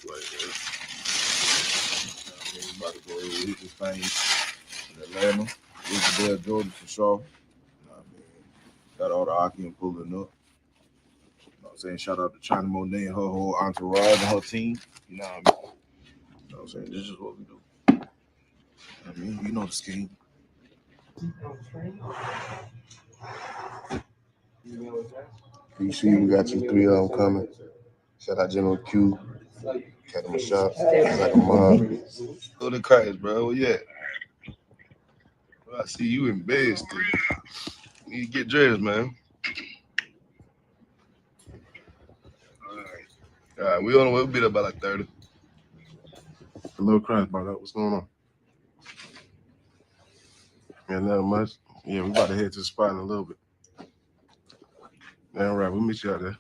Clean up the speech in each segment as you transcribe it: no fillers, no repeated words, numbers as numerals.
Like that. I mean, we about to go ahead and hit this thing in Atlanta. Roosevelt, Georgia for sure. I mean, got all the Aki pulling up. You know what I'm saying? Shout out to China Monet and her whole entourage and her team. You know what I mean? You know what I'm saying? This is what we do. I mean, you know the scheme. PC, we got you 3 of them coming. Shout out General Q. Cat him a shot. Like a mob. Go to Christ, bro. Where you at? Well, I see you in bed still. You need to get dressed, man. All right, we on the way. We'll be there by like 30. A little Christ brought up. What's going on? Yeah, not much. Yeah, we about to head to the spot in a little bit. All right, we'll meet you out there.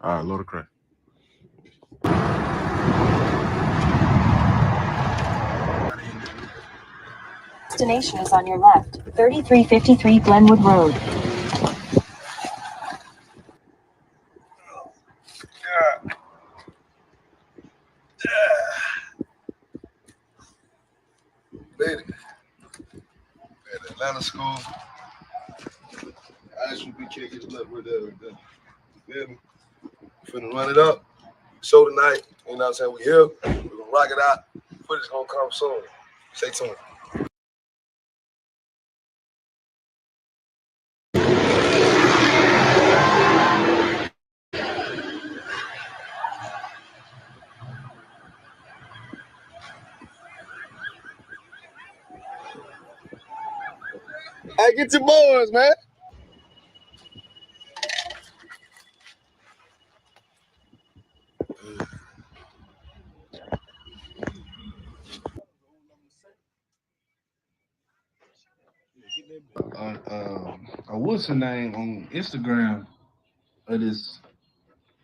All right, Lord of Christ. Destination is on your left, 3353 Glenwood Road. Lady, at Atlanta school, I should be kicking it up with that. You feel me? Finna run it up. Show tonight. You know what I'm saying? We here. We're gonna rock it out. Footage gonna come soon. Stay tuned. Hey, get your boys, man. What's her name on Instagram? Of this.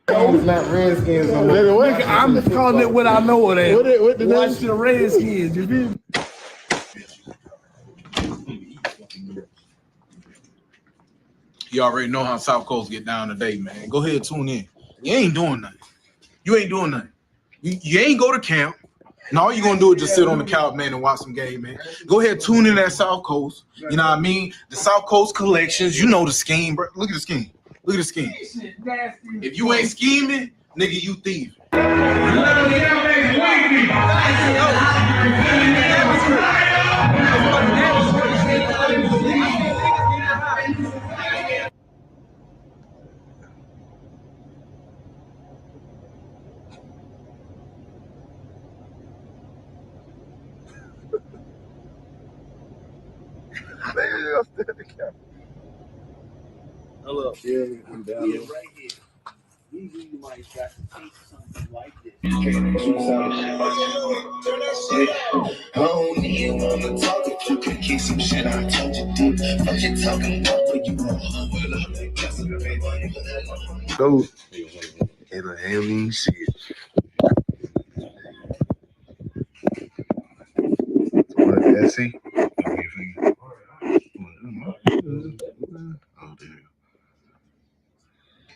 Flat Redskins. I'm calling it what I know of that. What the Watch the Redskins, you feel me? You already know how South Coast get down today, man. Go ahead, tune in. You ain't doing nothing. You ain't doing nothing. You ain't go to camp. And all you're gonna do is just sit on the couch, man, and watch some game, man. Go ahead, tune in at South Coast. You know what I mean? The South Coast collections, you know the scheme, bro. Look at the scheme. Look at the scheme. If you ain't scheming, nigga, you thieving. Hello. Yeah, I'm down here. Right here. Usually you might got to take something like this. I don't even wanna talk if you can kick some shit. I told you, dude. Fuck you talking about, but you gon' hold it up. Go. And I ain't even shit. What, Essie?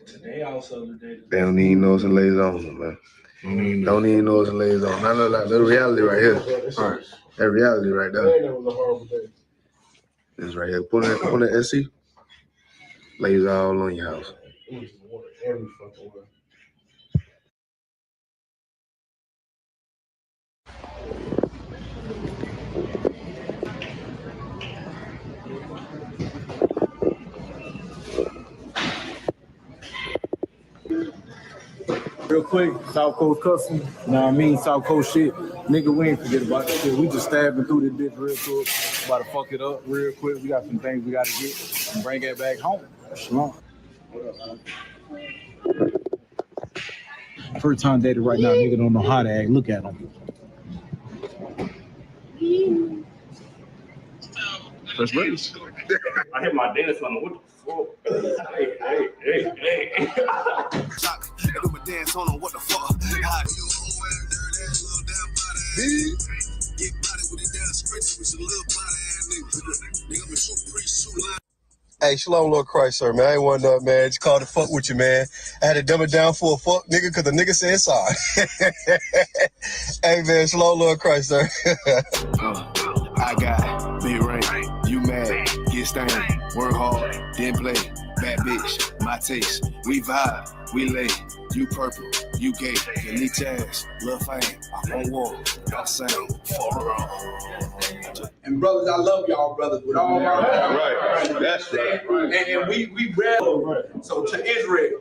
Today also the day. They don't even know it's a lays on, man. Don't even know it's a lays on. Not like the reality right here. All right. That reality right there. That was a horrible day. This right here. Put it Essie. Lays all on your house. Every fucking way. Real quick, South Coast custom. You know what I mean? South Coast shit. Nigga, we ain't forget about this shit. We just stabbing through this bitch real quick. About to fuck it up real quick. We got some things we gotta get and bring it back home. Shalom. First time dated right now, nigga don't know how to act. Look at him. First base. I hit my dentist on the what the fuck? Hey. Do my dance on them, what the fuck? How do you get body with it down stretch with some little body ass nigga. Nigga, pre-shoot line. Hey, shalom, Lord Christ, sir, man. I ain't want nothing, man. Just called to fuck with you, man. I had to dumb it down for a fuck nigga because the nigga said sorry. Hey man, slow Lord Christ, sir. I got big rain, you mad, get stained, work hard, then play, bad bitch, my taste, we vibe, we lay, you purple, you gay, you need chance, lil' fame, I won't walk, I'm saying, for real. And brothers, I love y'all brothers with all my heart. Right, that's right. And we read. So to Israel,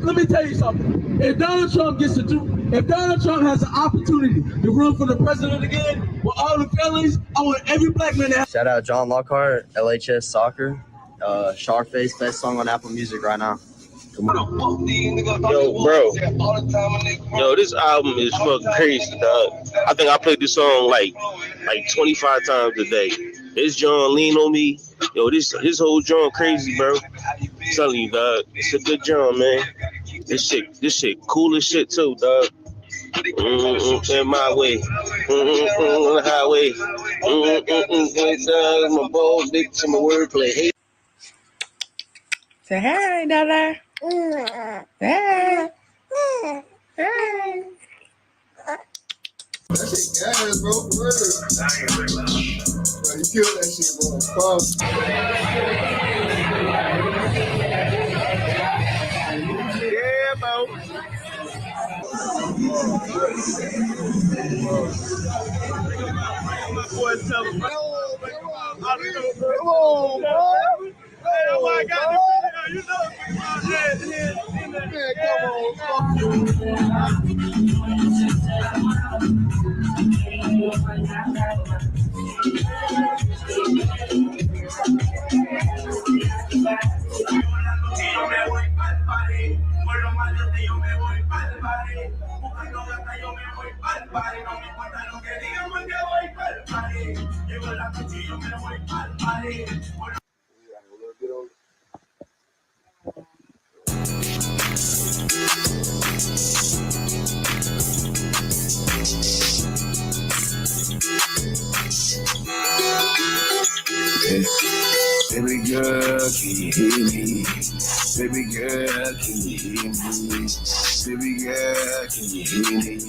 let me tell you something. If Donald Trump if Donald Trump has an opportunity to run for the president again with all the felonies, I want every black man to have. Shout out John Lockhart, LHS Soccer, Sharkface, best song on Apple Music right now. Come on. Yo, bro. Yo, this album is fucking crazy, dog. I think I played this song like 25 times a day. This John Lean on Me. Yo, this whole John crazy, bro. I'm telling you, dog. It's a good John, man. This shit cool as shit too, dog. In my way. On the highway. My balls big to my wordplay. Hey. Say hey, Dada. Hey. Hey. That shit gas, bro. For real. Bro, you killed that shit, bro. Yeah, bro. Come on, bro. Oh my God, you Baby girl, can you hear me? Baby girl, can you hear me? Baby girl, can you hear me?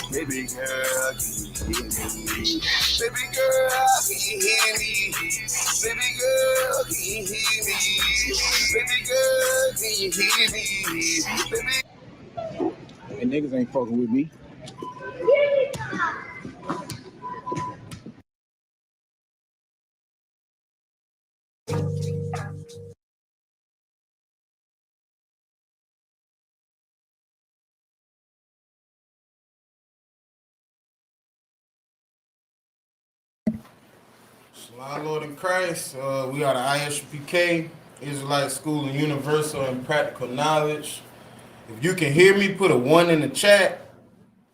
Baby girl, can you hear me? Baby girl, can you hear me? Baby girl, can you hear me? Baby girl, can you hear me? Baby. And niggas ain't fucking with me. my Lord in Christ, we are the ISPK, Israelite School of Universal and Practical Knowledge. If you can hear me, put a 1 in the chat.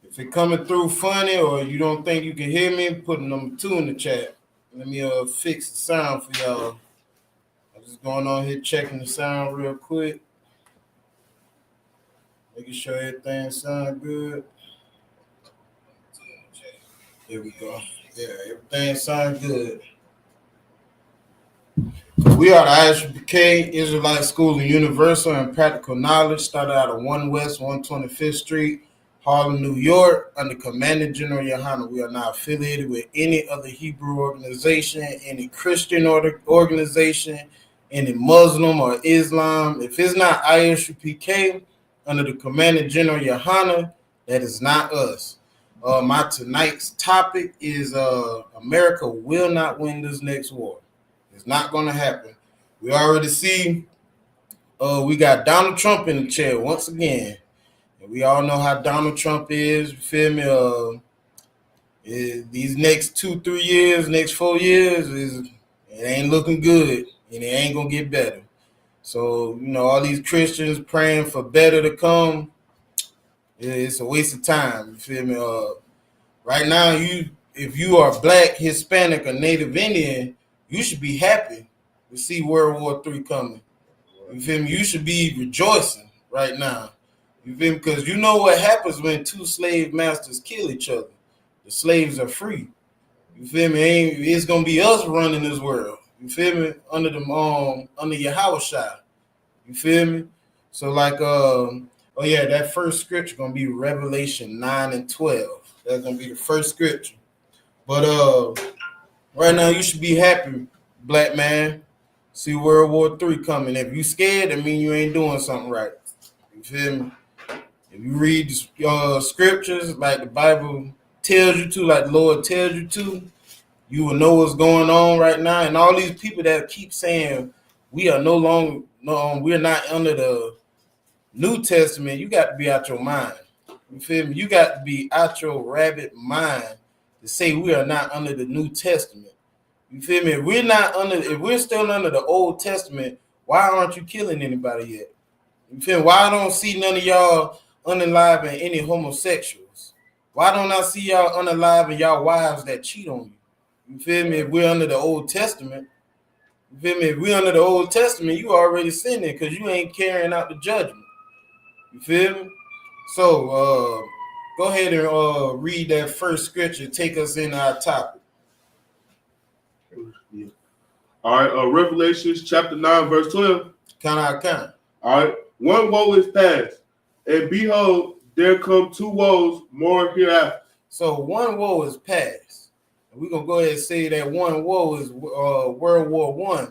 If it coming through funny or you don't think you can hear me, put a number 2 in the chat. Let me fix the sound for y'all. I'm just going on here checking the sound real quick. Making sure everything sound good. Here we go. Yeah, everything sounds good. We are the ISPK, Israelite School of Universal and Practical Knowledge, started out of 1 West 125th Street, Harlem, New York, under Commander General YAHANNAH. We are not affiliated with any other Hebrew organization, any Christian organization, any Muslim or Islam. If it's not ISPK under the Commander General YAHANNAH, that is not us. My tonight's topic is America will not win this next war. It's not going to happen. We already see we got Donald Trump in the chair once again. And we all know how Donald Trump is. You feel me? These next 2-3 years, next 4 years, it ain't looking good. And it ain't going to get better. So, you know, all these Christians praying for better to come, it's a waste of time. You feel me? Right now, if you are Black, Hispanic, or Native Indian, you should be happy to see World War III coming. You feel me? You should be rejoicing right now. You feel me? Because you know what happens when 2 slave masters kill each other. The slaves are free. You feel me? It's going to be us running this world. You feel me? Under Yahawashi. You feel me? So like that first scripture gonna be Revelation 9 and 12. That's gonna be the first scripture. But right now you should be happy, black man. See World War III coming. If you scared, that mean you ain't doing something right. You feel me? If you read scriptures like the Bible tells you to, like the Lord tells you to, you will know what's going on right now. And all these people that keep saying we are we're not under the New Testament, you got to be out your mind. You feel me? You got to be out your rabbit mind to say we are not under the New Testament. You feel me? If we're still under the Old Testament, why aren't you killing anybody yet? You feel me? Why I don't see none of y'all unaliving any homosexuals? Why don't I see y'all unaliving y'all wives that cheat on you? You feel me? If we're under the Old Testament, you feel me? If we're under the Old Testament, you already sinning because you ain't carrying out the judgment. You feel me? So go ahead and read that first scripture. Take us in our topic. All right, Revelations chapter 9, verse 12. Kind. All right, one woe is past, and behold, there come two woes more hereafter. So one woe is past. And we're going to go ahead and say that one woe is World War I.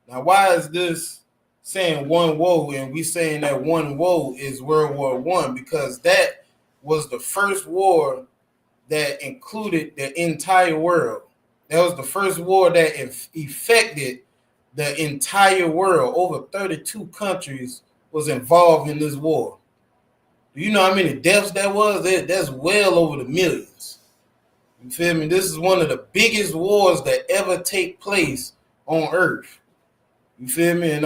Now, why is this saying one woe and we saying that one woe is World War I? Because that was the first war that included the entire world. That was the first war that affected the entire world. Over 32 countries was involved in this war. Do you know how many deaths that was? That's well over the millions. You feel me? This is one of the biggest wars that ever take place on Earth. You feel me? And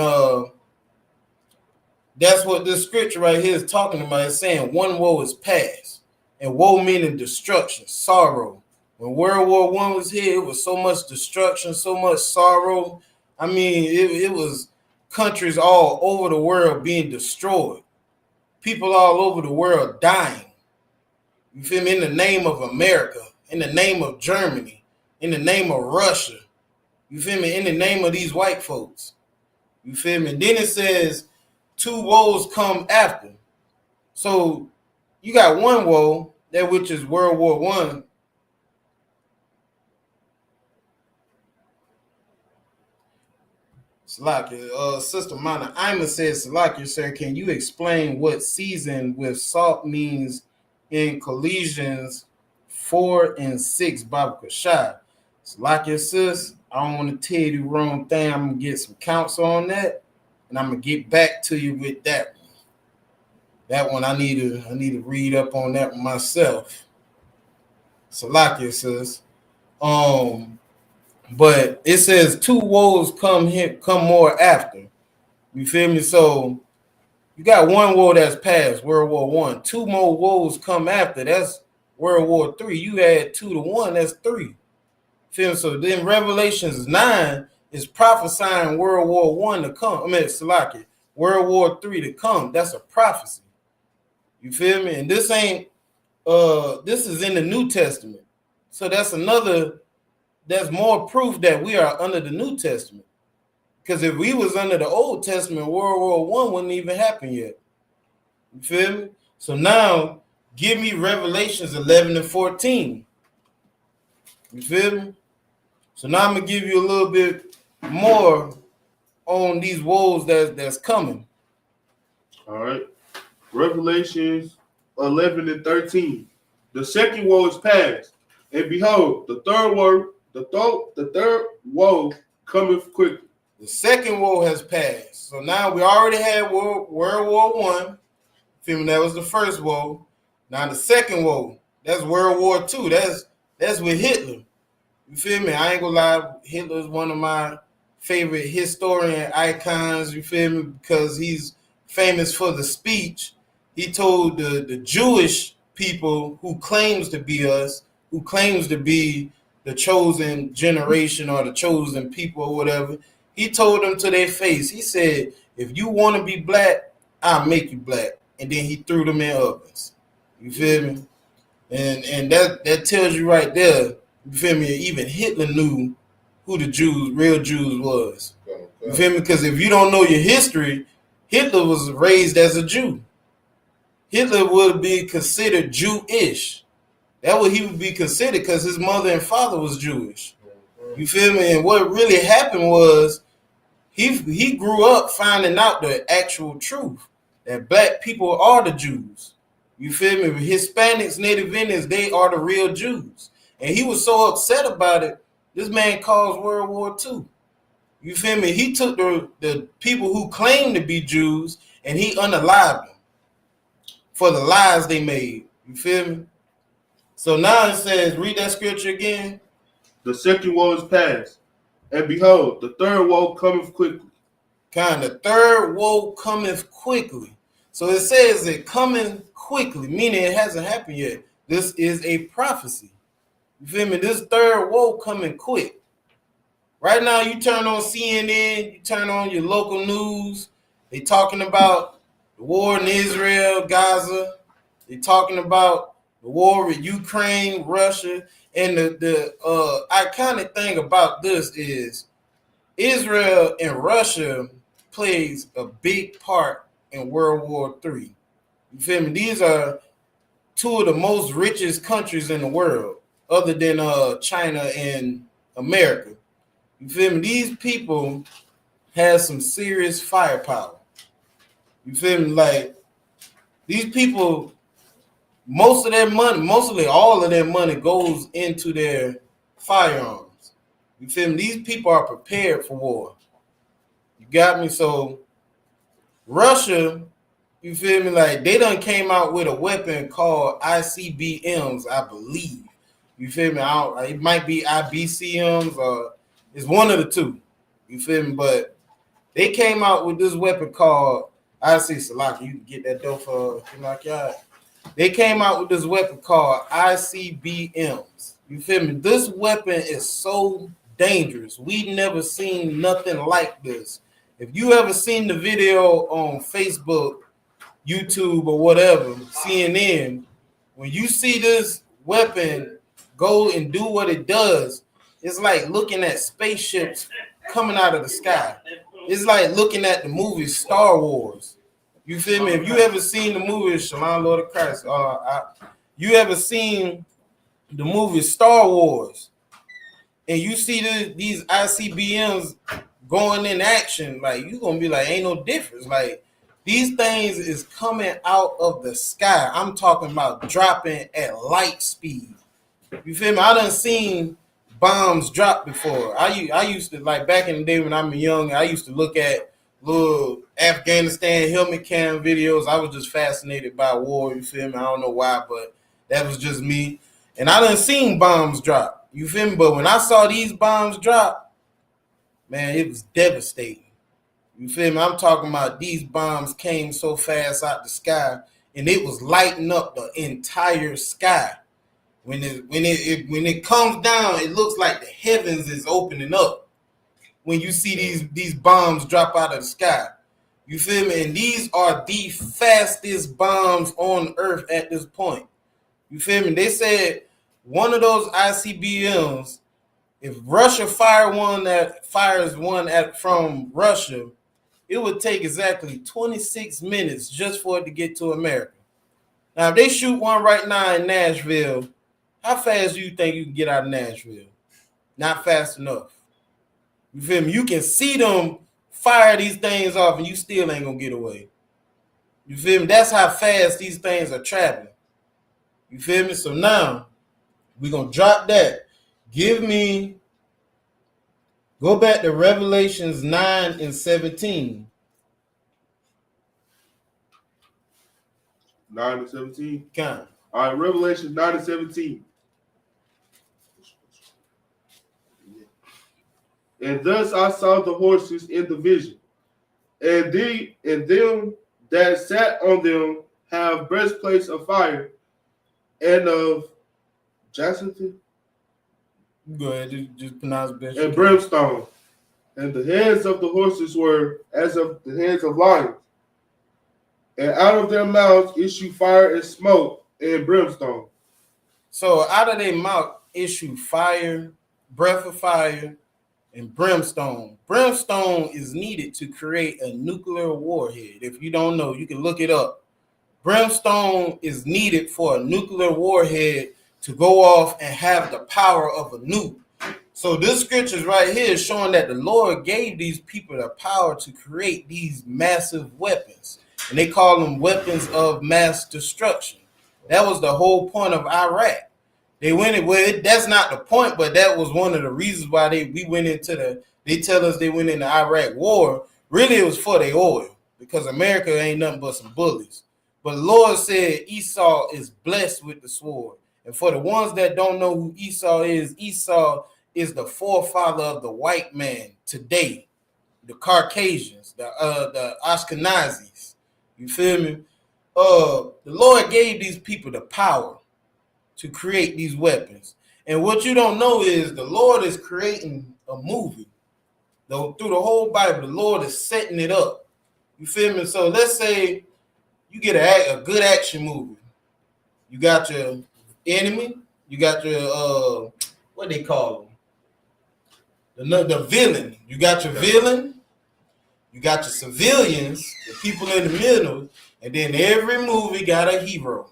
that's what this scripture right here is talking about. It's saying one woe is past. And woe meaning destruction, sorrow. When World War I was here, it was so much destruction, so much sorrow. I mean, it was countries all over the world being destroyed. People all over the world dying. You feel me? In the name of America, in the name of Germany, in the name of Russia. You feel me? In the name of these white folks. You feel me? And then it says two woes come after. So you got one woe, that which is World War I. Salakia, Sister Mana Ima says, Salakia, sir, can you explain what season with salt means in Colossians 4 and 6 Baba Kashai? Salakia, sis, I don't want to tell you the wrong thing. I'm going to get some counsel on that, and I'm going to get back to you with that one. That one I need to read up on that one myself. Salakia, sis. But it says two woes come more after. You feel me? So you got one woe that's past, World War I. Two more woes come after. That's World War III. You add 2 to 1, that's 3. Feel me? So then Revelations 9 is prophesying World War I to come. Salakia, World War III to come. That's a prophecy. You feel me? And this ain't this is in the New Testament. So that's more proof that we are under the New Testament. Because if we was under the Old Testament, World War I wouldn't even happen yet. You feel me? So now, give me Revelations 11 and 14. You feel me? So now I'm going to give you a little bit more on these woes that's coming. All right. Revelations 11 and 13. The second woe is past, and behold, the third woe cometh quickly. The second woe has passed. So now we already had World War I. Feel me? That was the first woe. Now the second woe, that's World War II. That's with Hitler. You feel me? I ain't gonna lie. Hitler is one of my favorite historian icons. You feel me? Because he's famous for the speech he told the Jewish people who claims to be us, who claims to be the chosen generation or the chosen people or whatever. He told them to their face. He said, if you want to be black, I'll make you black. And then he threw them in ovens. You feel me? And that tells you right there, you feel me? Even Hitler knew who the real Jews was. You feel me? Because if you don't know your history, Hitler was raised as a Jew. Hitler would be considered Jewish. That would he would be considered because his mother and father was Jewish. You feel me? And what really happened was he grew up finding out the actual truth that black people are the Jews. You feel me? Hispanics, Native Indians, they are the real Jews. And he was so upset about it, this man caused World War II. You feel me? He took the people who claimed to be Jews and he unalived them for the lies they made. You feel me? So now it says, read that scripture again. The second woe is past, and behold, the third woe cometh quickly. The third woe cometh quickly. So it says it coming quickly, meaning it hasn't happened yet. This is a prophecy. You feel me? This third woe coming quick. Right now, you turn on CNN, you turn on your local news, they talking about the war in Israel, Gaza. They talking about the war with Ukraine, Russia. And the iconic thing about this is Israel and Russia plays a big part in World War III. You feel me? These are two of the most richest countries in the world, other than China and America. You feel me? These people have some serious firepower. You feel me? Like, these people, most of their money, mostly all of their money goes into their firearms. You feel me? These people are prepared for war. You got me? So Russia, you feel me? Like, they done came out with a weapon called ICBMs, I believe. You feel me? It might be IBCMs or it's one of the two. You feel me? But they came out with this weapon called, I see Salaki, you can get that dough for Kinakiyat. They came out with this weapon called ICBMs. You feel me? This weapon is so dangerous. We never seen nothing like this. If you ever seen the video on Facebook, YouTube, or whatever, CNN, when you see this weapon go and do what it does, it's like looking at spaceships coming out of the sky. It's like looking at the movie Star Wars. You feel me? If you ever seen the movie Shalom Lord of Christ, you ever seen the movie Star Wars, and you see these ICBMs going in action, like, you gonna be like, ain't no difference. Like, these things is coming out of the sky. I'm talking about dropping at light speed. You feel me? I done seen bombs drop before. I used to, like, back in the day when I'm young, I used to look at little Afghanistan helmet cam videos. I was just fascinated by war. You feel me? I don't know why, but that was just me. And I done seen bombs drop. You feel me? But when I saw these bombs drop, man, it was devastating. You feel me? I'm talking about these bombs came so fast out the sky, and it was lighting up the entire sky. When it comes down, it looks like the heavens is opening up when you see these bombs drop out of the sky. You feel me? And these are the fastest bombs on Earth at this point. You feel me? They said one of those ICBMs, if Russia fires one from Russia, it would take exactly 26 minutes just for it to get to America. Now, if they shoot one right now in Nashville, how fast do you think you can get out of Nashville? Not fast enough. You feel me? You can see them fire these things off and you still ain't gonna get away. You feel me? That's how fast these things are traveling. You feel me? So now we're gonna drop that. Go back to Revelations 9 and 17. 9 and 17? Kind of. All right, Revelation 9 and 17. And thus I saw the horses in the vision, and them that sat on them have breastplates of fire and of jacinth. Go ahead, just pronounce best. And brimstone. And the heads of the horses were as of the heads of lions. And out of their mouths issue fire and smoke and brimstone. So out of their mouth issue fire, breath of fire, and brimstone. Brimstone is needed to create a nuclear warhead. If you don't know, you can look it up. Brimstone is needed for a nuclear warhead to go off and have the power of a nuke. So this scriptures right here is showing that the Lord gave these people the power to create these massive weapons. And they call them weapons of mass destruction. That was the whole point of Iraq. They went it with it. That's not the point, but that was one of the reasons why we went into they tell us they went into Iraq war. Really, it was for the oil, because America ain't nothing but some bullies. But the Lord said Esau is blessed with the sword. And for the ones that don't know who Esau is the forefather of the white man today, the Caucasians, the Ashkenazis. You feel me? The Lord gave these people the power to create these weapons. And what you don't know is the Lord is creating a movie. Through the whole Bible, the Lord is setting it up. You feel me? So let's say you get a good action movie. You got your enemy. You got your, what they call them? The villain. You got your villain. You got your civilians, the people in the middle. And then every movie got a hero.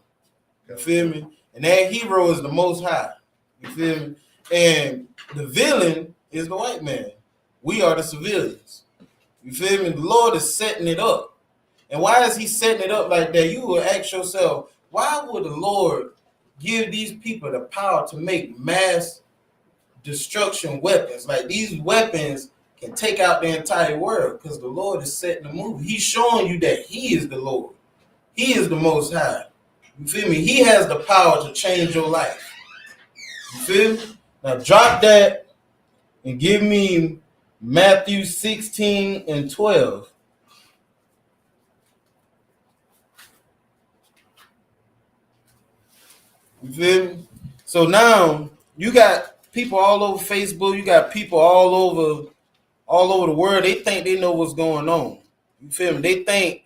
You feel me? And that hero is the Most High. You feel me? And the villain is the white man. We are the civilians. You feel me? The Lord is setting it up. And why is he setting it up like that? You will ask yourself, why would the Lord give these people the power to make mass destruction weapons? Like, these weapons can take out the entire world, because the Lord is setting the movie. He's showing you that he is the Lord. He is the Most High. You feel me? He has the power to change your life. You feel me? Now drop that and give me Matthew 16 and 12. You feel me? So now you got people all over Facebook. You got people all over the world. They think they know what's going on. You feel me? They think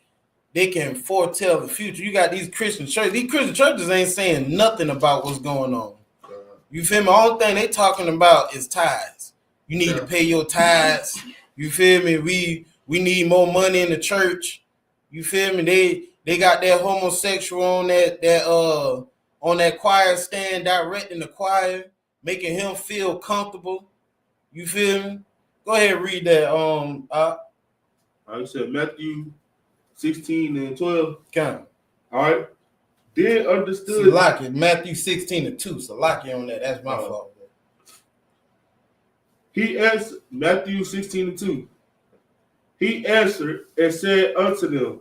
they can foretell the future. You got these Christian churches. These Christian churches ain't saying nothing about what's going on. You feel me? All thing they talking about is tithes. You need to pay your tithes. You feel me? We need more money in the church. You feel me? They got that homosexual on that choir stand, directing the choir, making him feel comfortable. You feel me? Go ahead and read that. I said Matthew 16 and 12. Count. All right. Then understood. Salaki, Matthew 16 and 2. Salaki on that. That's my fault. He answered, Matthew 16 and 2. He answered and said unto them,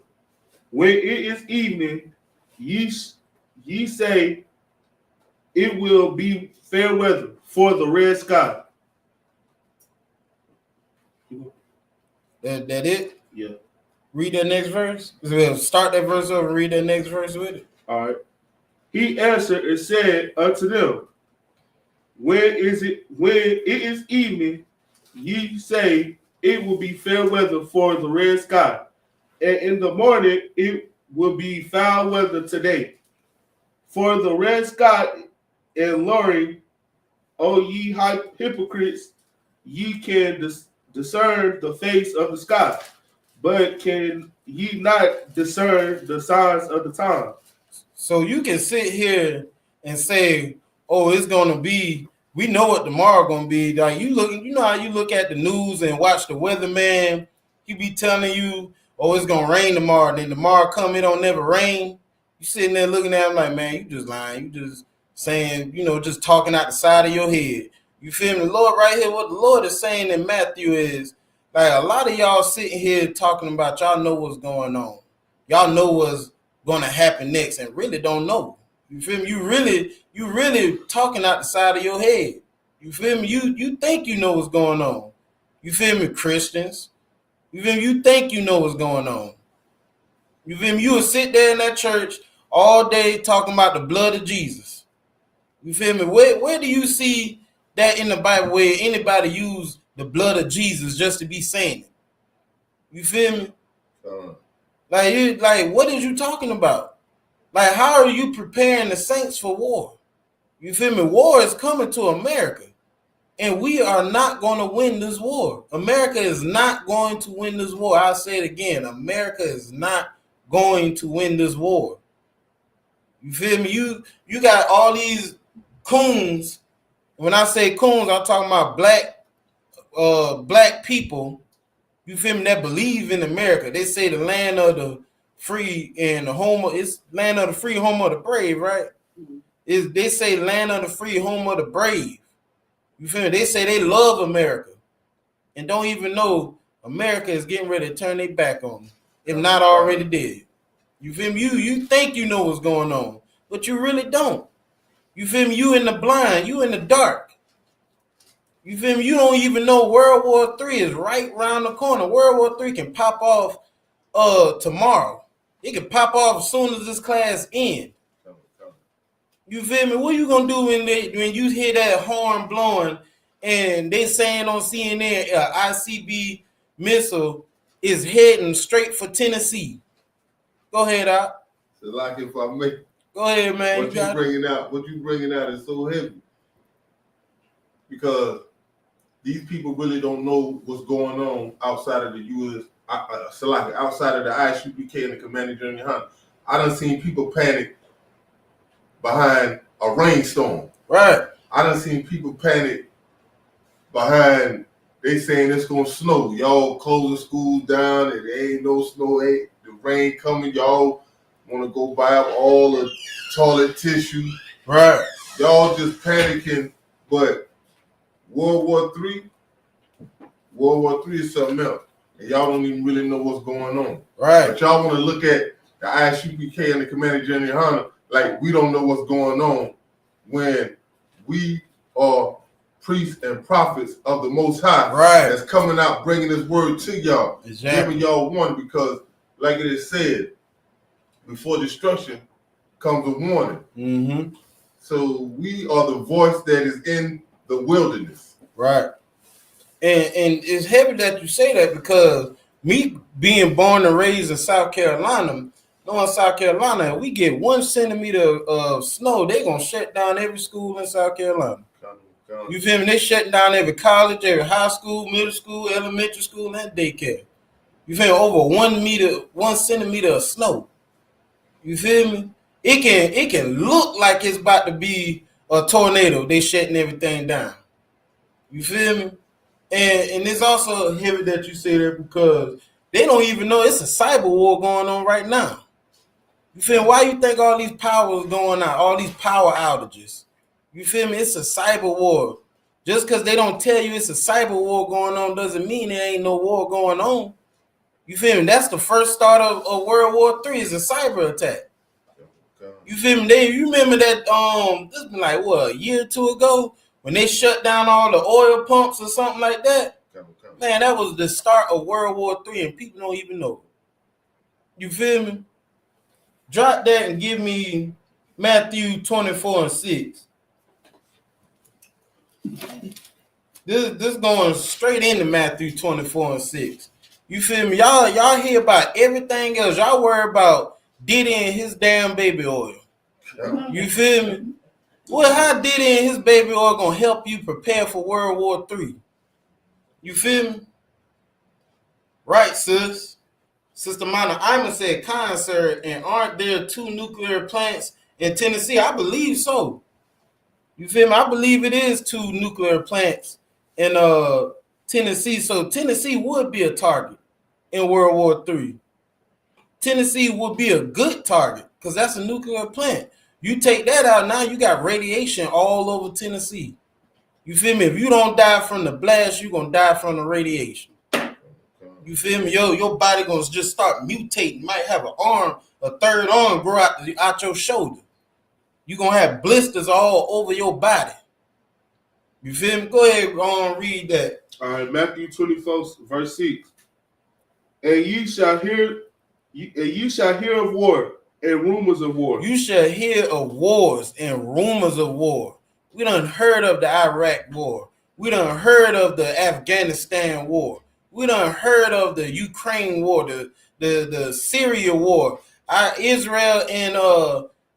when it is evening, ye say, it will be fair weather for the red sky. That it? Yeah. Read that next verse. Start that verse over and read that next verse with it. All right. He answered and said unto them, when it is evening, ye say, it will be fair weather for the red sky. And in the morning, it will be foul weather today. For the red sky and lowering, O ye hypocrites, ye can discern the face of the sky, but can ye not discern the signs of the time? So you can sit here and say, oh, it's gonna be, we know what tomorrow gonna be. Like, you know how you look at the news and watch the weatherman, he be telling you, oh, it's gonna rain tomorrow, and then tomorrow come, it don't never rain. You sitting there looking at him like, man, you just lying, you just saying, just talking out the side of your head. You feel me? The Lord right here, what the Lord is saying in Matthew is, like, a lot of y'all sitting here talking about y'all know what's going on. Y'all know what's gonna happen next and really don't know. You feel me? You really talking out the side of your head. You feel me? You think you know what's going on. You feel me, Christians? You feel me? You think you know what's going on. You feel me? You will sit there in that church all day talking about the blood of Jesus. You feel me? Where do you see that in the Bible where anybody use the blood of Jesus just to be saying it? You feel me? Like, what is you talking about? Like, how are you preparing the saints for war? You feel me? War is coming to America. And we are not going to win this war. America is not going to win this war. I'll say it again. America is not going to win this war. You feel me? You got all these coons. When I say coons, I'm talking about black people. You feel me? That believe in America. They say the land of the free and the home of, it's land of the free, home of the brave, right? They say land of the free, home of the brave. You feel me? They say they love America and don't even know America is getting ready to turn their back on them, if not already did. You feel me? You think you know what's going on, but you really don't. You feel me? You in the blind, you in the dark. You feel me? You don't even know World War III is right around the corner. World War III can pop off tomorrow. It can pop off as soon as this class ends. You feel me? What you gonna do when you hear that horn blowing and they saying on CNN ICB missile is heading straight for Tennessee? Go ahead, out. So like if I make Go ahead, man. What you bringing out is so heavy because these people really don't know what's going on outside of the U.S. Outside of the ISUPK and the Commander General YAHANNAH. I done seen people panic behind a rainstorm. Right. I done seen people panic behind they saying it's gonna snow. Y'all closing schools down and there ain't no snow, the rain coming, y'all wanna go buy up all the toilet tissue. Right. Y'all just panicking, but World War III is something else. And y'all don't even really know what's going on. Right. But y'all want to look at the ISUPK and the Commander General YAHANNAH like we don't know what's going on when we are priests and prophets of the Most High. Right. That's coming out bringing this word to y'all. Exactly. Giving y'all warning because, like it is said, before destruction comes a warning. Mm-hmm. So we are the voice that is in the wilderness. Right. And it's heavy that you say that because me being born and raised in South Carolina, knowing South Carolina, we get 1 centimeter of snow, they gonna shut down every school in South Carolina. You feel me? They shutting down every college, every high school, middle school, elementary school, and daycare. You feel me? Over 1 centimeter of snow. You feel me? It can look like it's about to be a tornado. They shutting everything down. You feel me? And it's also heavy that you say that because they don't even know it's a cyber war going on right now. You feel me? Why you think all these powers going out, all these power outages? You feel me? It's a cyber war. Just because they don't tell you it's a cyber war going on doesn't mean there ain't no war going on. You feel me? That's the first start of World War III is a cyber attack. You feel me? You remember that this been like what, a year or two ago when they shut down all the oil pumps or something like that? Man, that was the start of World War III and people don't even know. You feel me? Drop that and give me Matthew 24:6. This going straight into Matthew 24:6. You feel me? Y'all hear about everything else. Y'all worry about Diddy and his damn baby oil. You feel me? Well, how Diddy and his baby oil gonna help you prepare for World War III? You feel me? Right, sis. Sister Mana Ima said, "Kind sir, and aren't there 2 nuclear plants in Tennessee?" I believe so. You feel me? I believe it is 2 nuclear plants in Tennessee. So Tennessee would be a target in World War III. Tennessee would be a good target because that's a nuclear plant. You take that out, now you got radiation all over Tennessee. You feel me? If you don't die from the blast, you're going to die from the radiation. You feel me? Your body going to just start mutating. You might have a third arm grow out your shoulder. You're going to have blisters all over your body. You feel me? Go ahead, read that. All right, Matthew 24:6. And ye shall hear of war and rumors of war. You shall hear of wars and rumors of war. We done heard of the Iraq war. We done heard of the Afghanistan war. We done heard of the Ukraine war, the Syria war. Israel and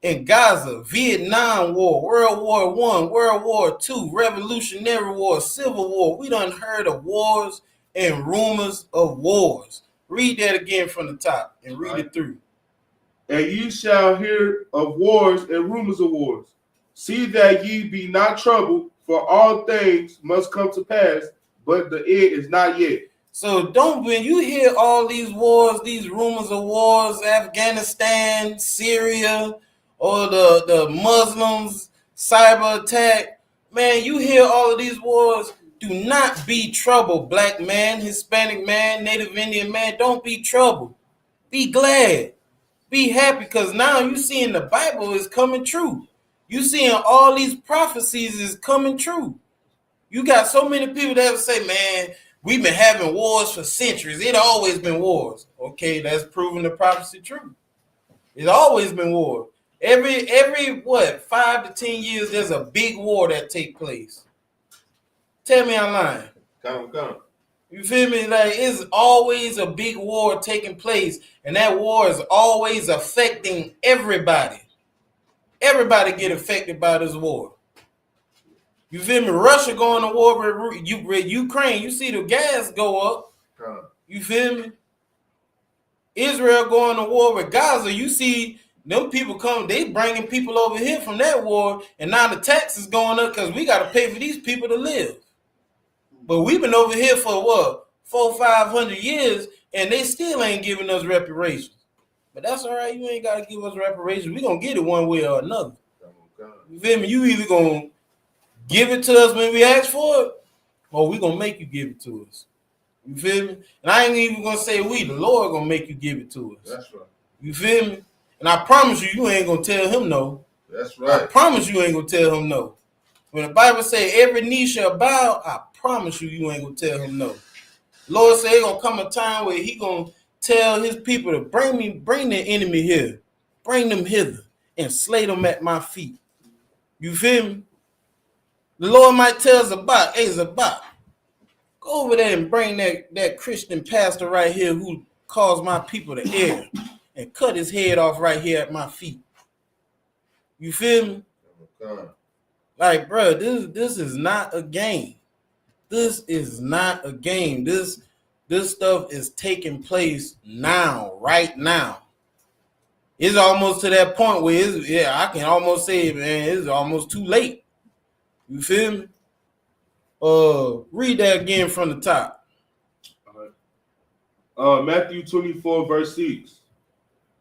in Gaza, Vietnam War, World War I, World War II, Revolutionary War, Civil War. We done heard of wars and rumors of wars. Read that again from the top and read it through. And ye shall hear of wars and rumors of wars. See that ye be not troubled, for all things must come to pass, but the end is not yet. So don't, when you hear all these wars, these rumors of wars, Afghanistan, Syria, or the Muslims cyber attack, man, you hear all of these wars. Do not be troubled, black man, Hispanic man, Native Indian man. Don't be troubled. Be glad. Be happy, because now you seeing the Bible is coming true. You seeing all these prophecies is coming true. You got so many people that would say, man, we've been having wars for centuries. It always been wars. Okay, that's proving the prophecy true. It's always been war. Every what, 5 to 10 years, there's a big war that take place. Tell me I'm lying. Come. You feel me? Like, it's always a big war taking place, and that war is always affecting everybody. Everybody get affected by this war. You feel me? Russia going to war with Ukraine. You see the gas go up. You feel me? Israel going to war with Gaza. You see them people come. They bringing people over here from that war, and now the tax is going up because we got to pay for these people to live. But we've been over here for what, 400-500 years, and they still ain't giving us reparations. But that's all right. You ain't got to give us reparations. We gonna get it one way or another. You feel me? You either gonna give it to us when we ask for it, or we gonna make you give it to us. You feel me? And I ain't even gonna say we. The Lord gonna make you give it to us. That's right. You feel me? And I promise you, you ain't gonna tell him no. That's right. I promise you ain't gonna tell him no. When the Bible say every knee shall bow, I promise you, you ain't gonna tell him no. Lord say gonna come a time where he gonna tell his people to bring the enemy here, bring them hither, and slay them at my feet. You feel me? The Lord might tell Zabak, hey Zabak, go over there and bring that Christian pastor right here who caused my people to err and cut his head off right here at my feet. You feel me? Like, bro, this is not a game. This is not a game. This stuff is taking place now, right now. It's almost to that point where I can almost say, man, it's almost too late. You feel me? Read that again from the top. All right. Matthew 24, verse 6.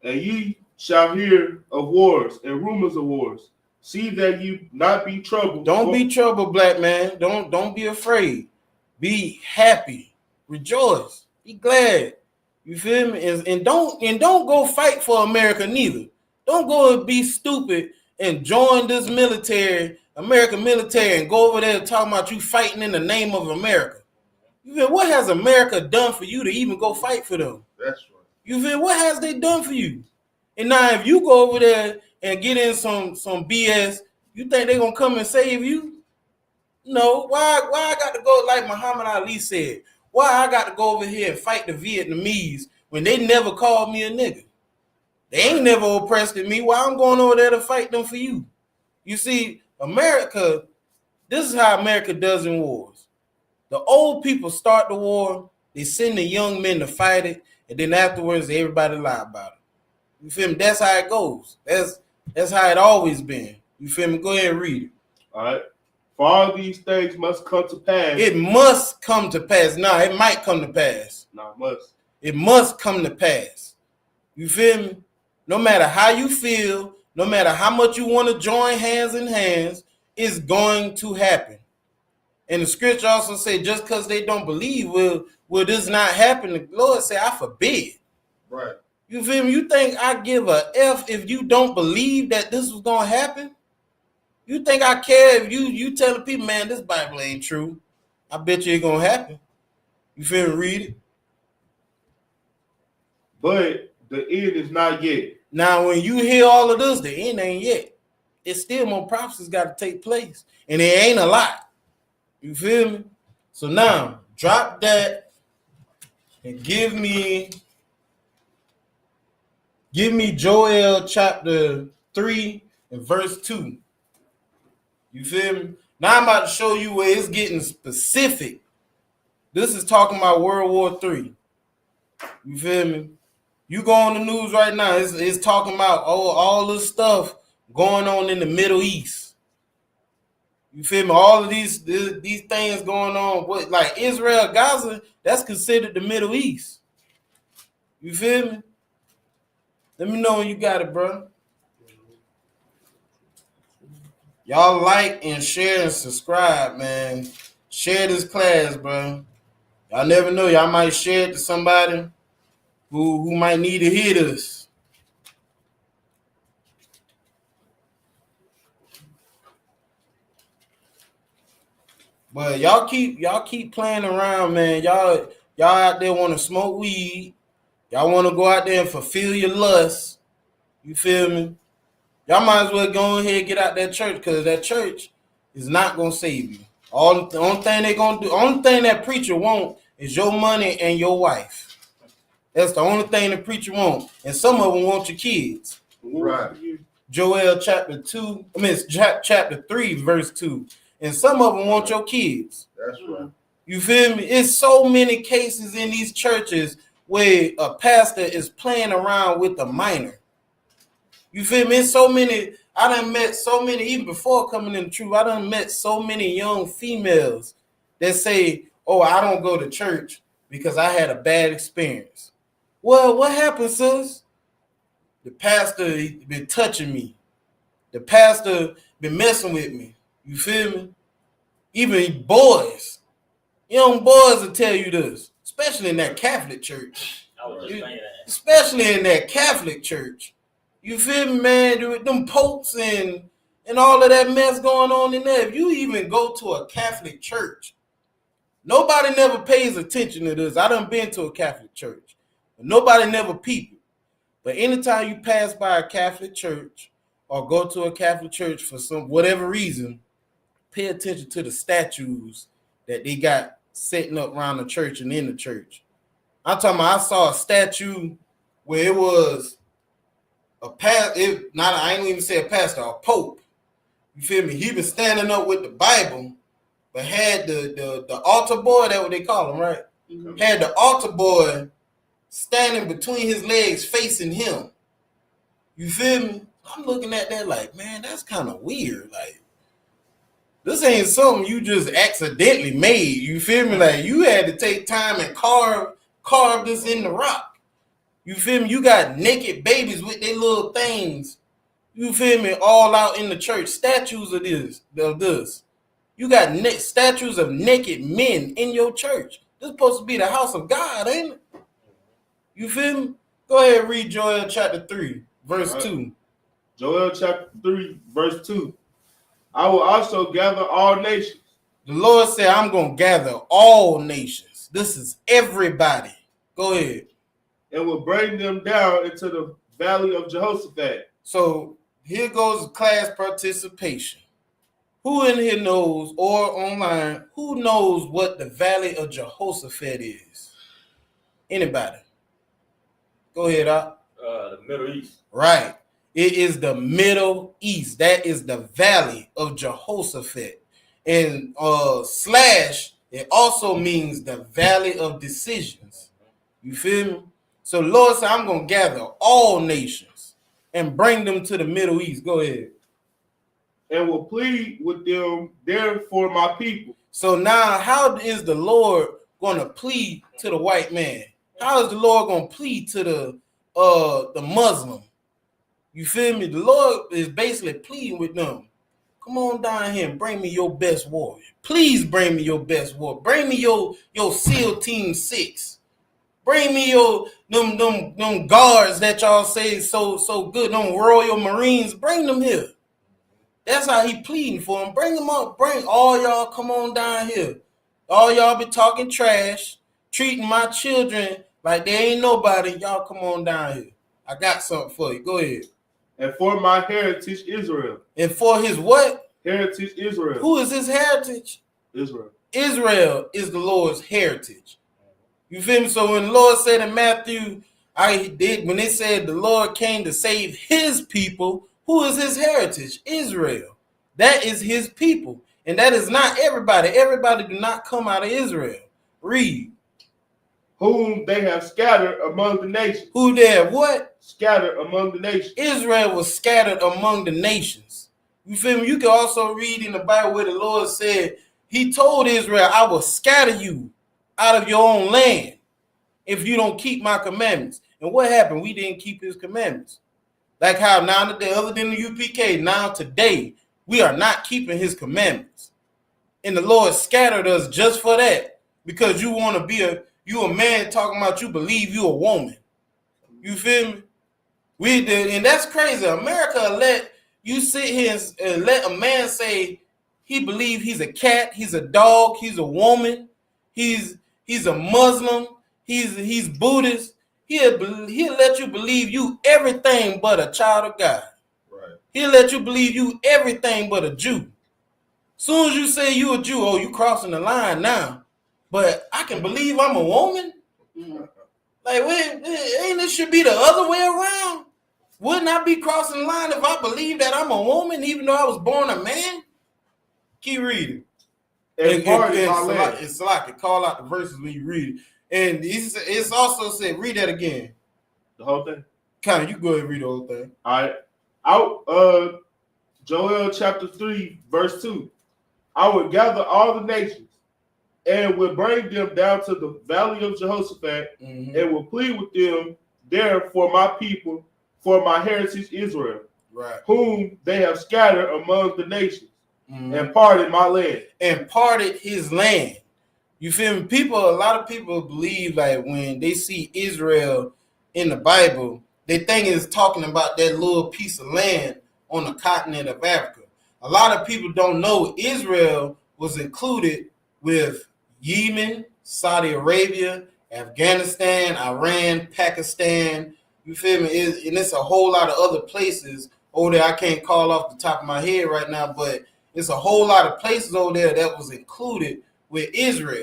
And ye shall hear of wars and rumors of wars. See that you not be troubled. Don't be troubled, black man. Don't be afraid. Be happy. Rejoice. Be glad. You feel me? And don't go fight for America neither. Don't go and be stupid and join this military, American military, and go over there talking about you fighting in the name of America. You feel, what has America done for you to even go fight for them? That's right. You feel, what has they done for you? And now if you go over there and get in some BS, you think they're gonna come and save you? No. Why I got to go, like Muhammad Ali said, why I got to go over here and fight the Vietnamese when they never called me a nigga? They ain't never oppressed me. Why I'm going over there to fight them for you? You see, America, this is how America does in wars. The old people start the war, they send the young men to fight it, and then afterwards everybody lie about it. You feel me? That's how it goes. That's how it always been. You feel me? Go ahead and read it. All right. For all these things must come to pass. It must come to pass. No, it might come to pass. No, it must. It must come to pass. You feel me? No matter how you feel, no matter how much you want to join hands in hands, it's going to happen. And the scripture also say, just because they don't believe, will this not happen? The Lord say, I forbid. Right. You feel me? You think I give a F if you don't believe that this was going to happen? You think I care if you telling people, man, this Bible ain't true? I bet you it's going to happen. You feel me? Read it. But the end is not yet. Now, when you hear all of this, the end ain't yet. It's still more prophecies got to take place. And it ain't a lot. You feel me? So now, drop that and give me Joel chapter 3 and verse 2. You feel me? Now I'm about to show you where it's getting specific. This is talking about World War III. You feel me? You go on the news right now, it's talking about all this stuff going on in the Middle East. You feel me? All of these things going on, what like Israel, Gaza, that's considered the Middle East. You feel me? Let me know when you got it, bro. Y'all like and share and subscribe, man. Share this class, bro. Y'all never know. Y'all might share it to somebody who might need to hear this. But y'all keep playing around, man. Y'all out there want to smoke weed. Y'all want to go out there and fulfill your lust. You feel me? Y'all might as well go ahead and get out that church, because that church is not gonna save you. The only thing they gonna do, only thing that preacher want is your money and your wife. That's the only thing the preacher want. And some of them want your kids. Right. Joel chapter 3, verse 2. And some of them want your kids. That's right. You feel me? It's so many cases in these churches where a pastor is playing around with a minor. You feel me? It's so many. I done met so many, even before coming in the truth, I done met so many young females that say, oh, I don't go to church because I had a bad experience. Well, what happened, sis? The pastor been touching me. The pastor been messing with me. You feel me? Even boys, young boys will tell you this, especially in that Catholic church. Especially in that Catholic church. You feel me, man? With them popes and all of that mess going on in there. If you even go to a Catholic church, nobody never pays attention to this. I done been to a Catholic church, but nobody never peep it. But anytime you pass by a Catholic church or go to a Catholic church for some whatever reason, pay attention to the statues that they got setting up around the church and in the church. I'm talking about, I saw a statue where it was a I ain't even say a pastor, a pope. You feel me? He was standing up with the Bible, but had the altar boy, that's what they call him, right? Mm-hmm. Had the altar boy standing between his legs facing him. You feel me? I'm looking at that like, man, that's kind of weird. Like, this ain't something you just accidentally made. You feel me? Like, you had to take time and carve this in the rock. You feel me? You got naked babies with their little things. You feel me? All out in the church. Statues of this. You got statues of naked men in your church. This is supposed to be the house of God, ain't it? You feel me? Go ahead and read Joel chapter 3, verse 2. Joel chapter 3, verse 2. I will also gather all nations. The Lord said, I'm going to gather all nations. This is everybody. Go ahead. And will bring them down into the valley of Jehoshaphat. So here goes class participation. Who in here knows, or online, who knows what the valley of Jehoshaphat is? Anybody? Go ahead, Op. The Middle East. Right. It is the Middle East. That is the valley of Jehoshaphat. And slash, it also means the valley of decisions. You feel me? So the Lord said, I'm going to gather all nations and bring them to the Middle East. Go ahead. And will plead with them there for my people. So now, how is the Lord going to plead to the white man? How is the Lord going to plead to the Muslim? You feel me? The Lord is basically pleading with them. Come on down here and bring me your best warrior. Please bring me your best warrior. Bring me your SEAL Team 6. Bring me them guards that y'all say is so good. Them Royal Marines. Bring them here. That's how he pleading for them. Bring them up. Bring all y'all. Come on down here. All y'all be talking trash, treating my children like they ain't nobody. Y'all come on down here. I got something for you. Go ahead. And for my heritage, Israel. And for his what? Heritage, Israel. Who is his heritage? Israel. Israel is the Lord's heritage. You feel me? So when the Lord said in Matthew, when it said the Lord came to save his people, Who is his heritage? Israel. That is his people. And that is not everybody. Everybody do not come out of Israel. Read. Whom they have scattered among the nations. Who they have what? Scattered among the nations. Israel was scattered among the nations. You feel me? You can also read in the Bible where the Lord said, he told Israel, I will scatter you out of your own land if you don't keep my commandments. And what happened? We didn't keep his commandments. Like how now today, other than the UPK, now today, we are not keeping his commandments. And the Lord scattered us just for that. Because you want to be you a man talking about you believe you a woman. You feel me? We did, and that's crazy. America let you sit here and let a man say he believe he's a cat, he's a dog, he's a woman, he's a Muslim, he's Buddhist. He'll let you believe you everything but a child of God. Right. He'll let you believe you everything but a Jew. Soon as you say you a Jew, oh, you crossing the line now. But I can believe I'm a woman? Like, wait, ain't it should be the other way around? Wouldn't I be crossing the line if I believe that I'm a woman even though I was born a man? Keep reading. It's like call out the verses when you read it. And it's also said, read that again. The whole thing? Kind of, you go ahead and read the whole thing. All right. Joel chapter 3, verse 2. I will gather all the nations and will bring them down to the valley of Jehoshaphat and will plead with them there for my people, for my heritage Israel, right, whom they have scattered among the nations and parted my land. And parted his land. You feel me? A lot of people believe like when they see Israel in the Bible, they think it's talking about that little piece of land on the continent of Africa. A lot of people don't know Israel was included with Yemen, Saudi Arabia, Afghanistan, Iran, Pakistan. You feel me? And it's a whole lot of other places over there I can't call off the top of my head right now, but it's a whole lot of places over there that was included with Israel.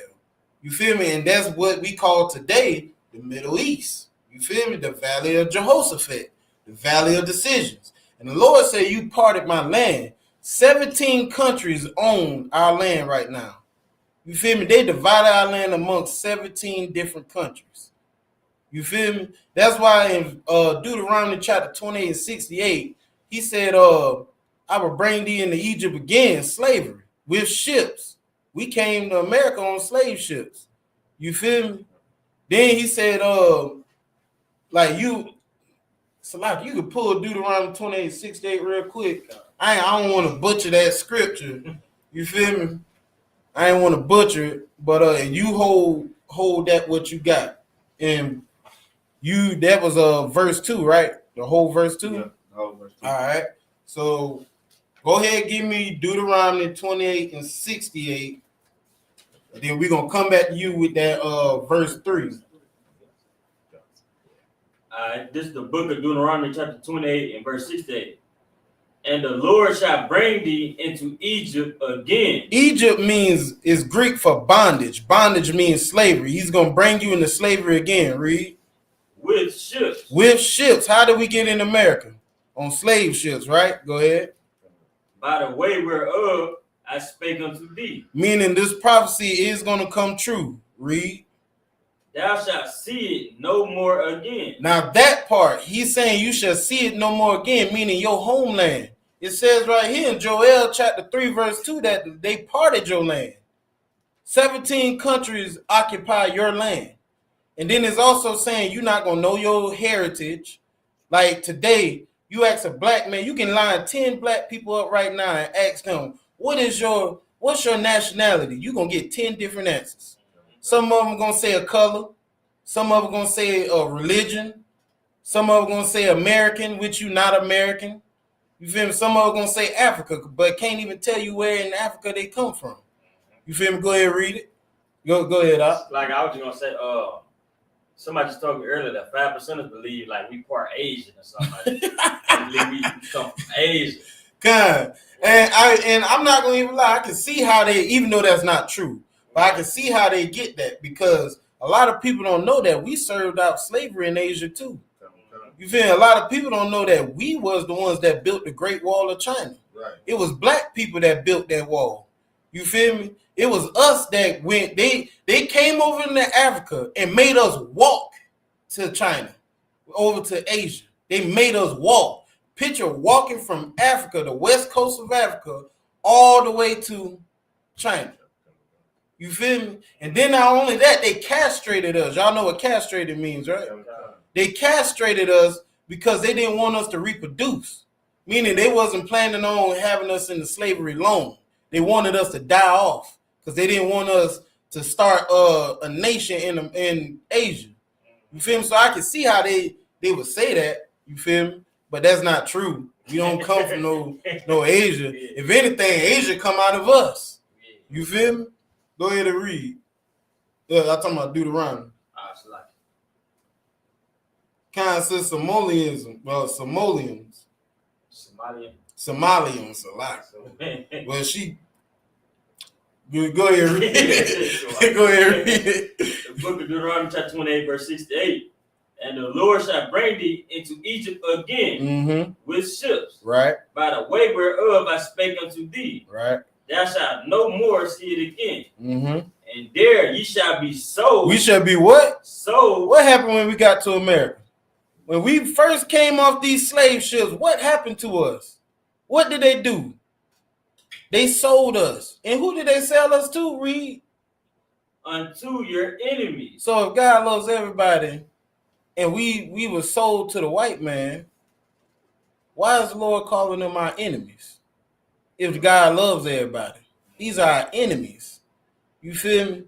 You feel me? And that's what we call today the Middle East. You feel me? The Valley of Jehoshaphat, the Valley of Decisions. And the Lord said, you parted my land. 17 countries own our land right now. You feel me? They divided our land amongst 17 different countries. You feel me? That's why in Deuteronomy chapter 28 and 68, he said, I will bring thee into Egypt again, slavery, with ships. We came to America on slave ships. You feel me? Then he said, like you could pull Deuteronomy 28, 68 real quick. I don't want to butcher that scripture. You feel me? I ain't want to butcher it, but and you hold that what you got. And that was verse 2, right? The whole verse 2? Yeah, the whole verse 2. All right. So go ahead and give me Deuteronomy 28 and 68. And then we're gonna come back to you with that verse 3. This is the book of Deuteronomy chapter 28 and verse 68. And the Lord shall bring thee into Egypt again. Egypt is Greek for bondage. Bondage means slavery. He's going to bring you into slavery again. Read. With ships. With ships. How do we get in America? On slave ships, right? Go ahead. By the way whereof I spake unto thee. Meaning this prophecy is going to come true. Read. Thou shalt see it no more again. Now that part, he's saying you shall see it no more again, meaning your homeland. It says right here in Joel chapter 3, verse 2, that they parted your land. 17 countries occupy your land. And then it's also saying you're not going to know your heritage. Like today, you ask a black man, you can line 10 black people up right now and ask them, what's your nationality? You're going to get 10 different answers. Some of them are going to say a color. Some of them are going to say a religion. Some of them are going to say American, which you not American. You feel me? Some of them going to say Africa, but can't even tell you where in Africa they come from. You feel me? Go ahead and read it. Go ahead, Doc. Like I was just going to say, somebody just told me earlier that 5% believe like we part Asian or something like that. I believe we come from Asia. God. And I'm not going to even lie. I can see how they, even though that's not true, but I can see how they get that because a lot of people don't know that we served out slavery in Asia too. You feel? A lot of people don't know that we was the ones that built the Great Wall of China. Right. It was black people that built that wall. You feel me? It was us that went. They came over into Africa and made us walk to China, over to Asia. They made us walk. Picture walking from Africa, the west coast of Africa, all the way to China. You feel me? And then not only that, they castrated us. Y'all know what castrated means, right? They castrated us because they didn't want us to reproduce. Meaning they wasn't planning on having us in the slavery long. They wanted us to die off because they didn't want us to start a nation in Asia. You feel me? So I can see how they would say that. You feel me? But that's not true. We don't come from no Asia. If anything, Asia come out of us. You feel me? Go ahead and read. I'm talking about Deuteronomy. Kind of says Somalians. Well, Somalians. Somalians a lot. Well, she. Go ahead and read it. Go ahead and read it. The book of Deuteronomy, chapter 28, verse 6-8. And the Lord shall bring thee into Egypt again with ships. Right. By the way whereof I spake unto thee. Right. Thou shalt no more see it again. And there ye shall be sold. We shall be what? Sold. What happened when we got to America? When we first came off these slave ships, what happened to us? What did they do? They sold us. And who did they sell us to, Reed? Unto your enemies. So if God loves everybody and we were sold to the white man, why is the Lord calling them our enemies? If God loves everybody. These are our enemies. You feel me?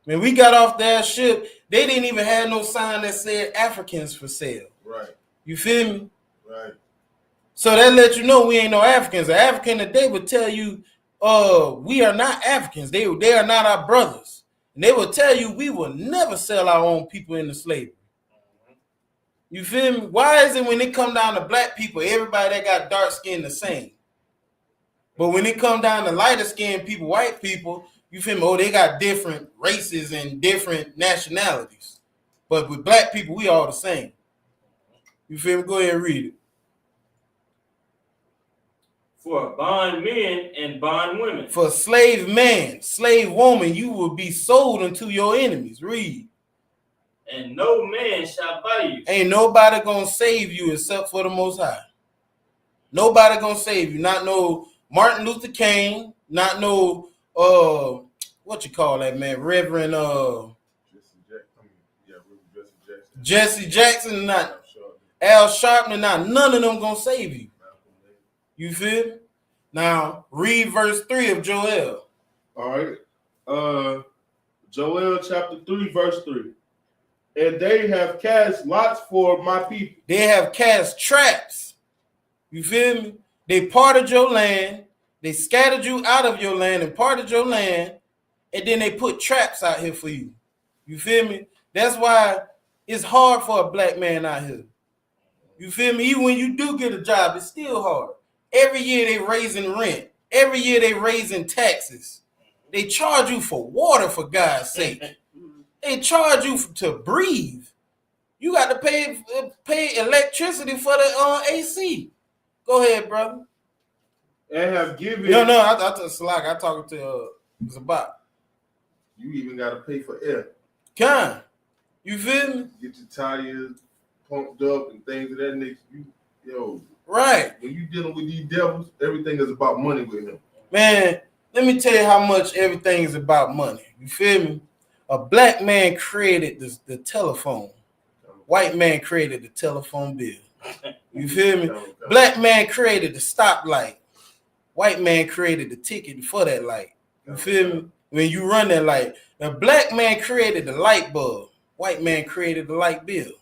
When we got off that ship, they didn't even have no sign that said Africans for sale. Right. You feel me? Right. So that lets you know we ain't no Africans. An African today would tell you, we are not Africans. They are not our brothers. And they will tell you we will never sell our own people into slavery. You feel me? Why is it when it come down to black people, everybody that got dark skin the same? But when it come down to lighter skinned people, white people, you feel me? Oh, they got different races and different nationalities. But with black people, we all the same. You feel me? Go ahead and read it. For bond men and bond women. For slave man, slave woman, you will be sold unto your enemies. Read. And no man shall buy you. Ain't nobody gonna save you except for the Most High. Nobody gonna save you. Not no Martin Luther King. Not no what you call that man? Reverend Jesse Jackson. Not Al Sharpton. Not none of them gonna save you. You feel me? Now read verse 3 of Joel. All right. Joel chapter 3, verse 3. And they have cast lots for my people. They have cast traps. You feel me? They parted your land. They scattered you out of your land and parted your land. And then they put traps out here for you. You feel me? That's why it's hard for a black man out here. You feel me? Even when you do get a job, it's still hard. Every year they raising rent. Every year they raising taxes. They charge you for water, for God's sake. They charge you to breathe. You got to pay electricity for the AC. Go ahead, brother. And have given. No, I talking to Zabat. You even got to pay for air. You feel me? Get your tires pumped up and things of that nature. Right. When you dealing with these devils, everything is about money with him. Man, let me tell you how much everything is about money. You feel me? A black man created the telephone. White man created the telephone bill. You feel me? Black man created the stoplight. White man created the ticket for that light. You feel me? When you run that light. The black man created the light bulb. White man created the light bill.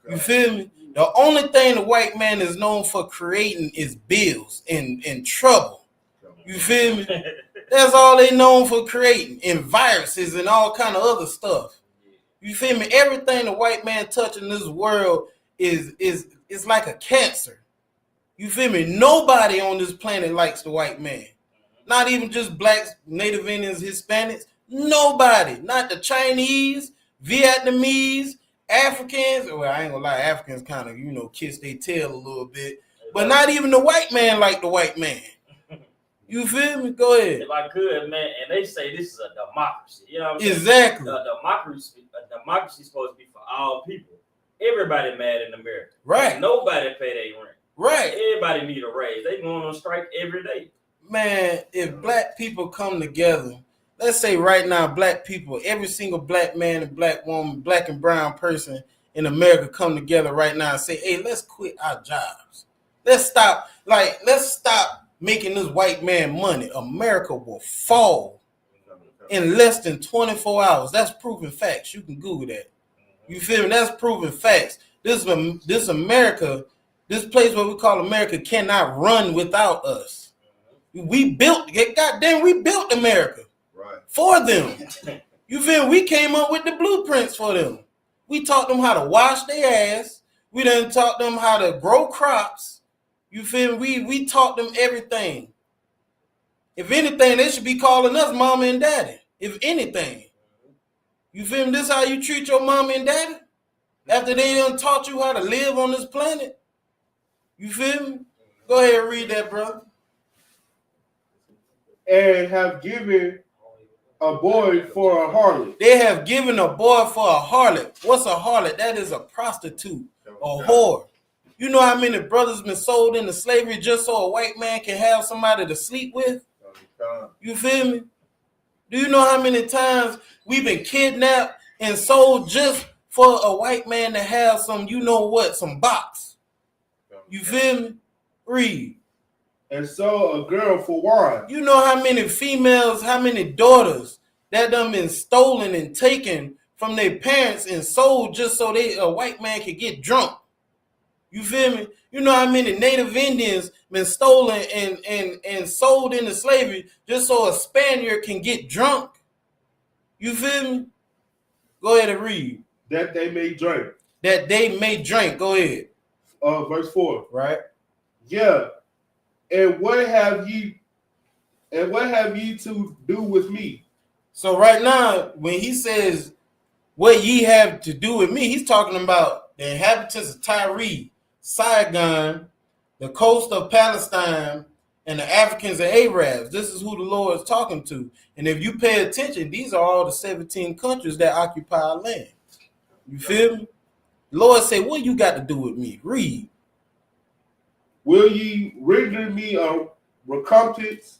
You feel me? The only thing the white man is known for creating is bills and trouble. You feel me? That's all they known for creating, and viruses and all kind of other stuff. You feel me? Everything the white man touch in this world is like a cancer. You feel me? Nobody on this planet likes the white man. Not even just blacks, Native Indians, Hispanics. Nobody. Not the Chinese, Vietnamese, Africans, well, I ain't gonna lie, Africans kind of, you know, kiss their tail a little bit, but not even the white man like the white man. You feel me? Go ahead. If I could, man, and they say this is a democracy. You know what I'm saying? Exactly. A democracy is supposed to be for all people. Everybody mad in America. Right. Nobody pay their rent. Right. Everybody need a raise. They going on strike every day. Man, if black people come together, let's say right now, black people, every single black man and black woman, black and brown person in America come together right now and say, hey, let's quit our jobs. Let's stop making this white man money. America will fall in less than 24 hours. That's proven facts. You can Google that. You feel me? That's proven facts. This America, this place what we call America cannot run without us. We built America for them. You feel me? We came up with the blueprints for them. We taught them how to wash their ass. We done taught them how to grow crops. You feel me? We taught them everything. If anything, they should be calling us mama and daddy. If anything. You feel me? This how you treat your mama and daddy? After they done taught you how to live on this planet? You feel me? Go ahead and read that, brother. And have given a boy for a harlot. They have given a boy for a harlot. What's a harlot? That is a prostitute, a whore. You know how many brothers been sold into slavery just so a white man can have somebody to sleep with? You feel me? Do you know how many times we've been kidnapped and sold just for a white man to have some, you know what, some box? You feel me? Read. And so a girl for wine. You know how many females, how many daughters that done been stolen and taken from their parents and sold just so a white man could get drunk? You feel me? You know how many Native Indians been stolen and sold into slavery just so a Spaniard can get drunk? You feel me? Go ahead and read. That they may drink. That they may drink. Go ahead. Verse 4. Right. Yeah. And what have ye to do with me? So right now, when he says what ye have to do with me, he's talking about the inhabitants of Tyre, Saigon, the coast of Palestine, and the Africans and Arabs. This is who the Lord is talking to. And if you pay attention, these are all the 17 countries that occupy our land. You feel me? The Lord said, what you got to do with me? Read. Will ye render me a recompense?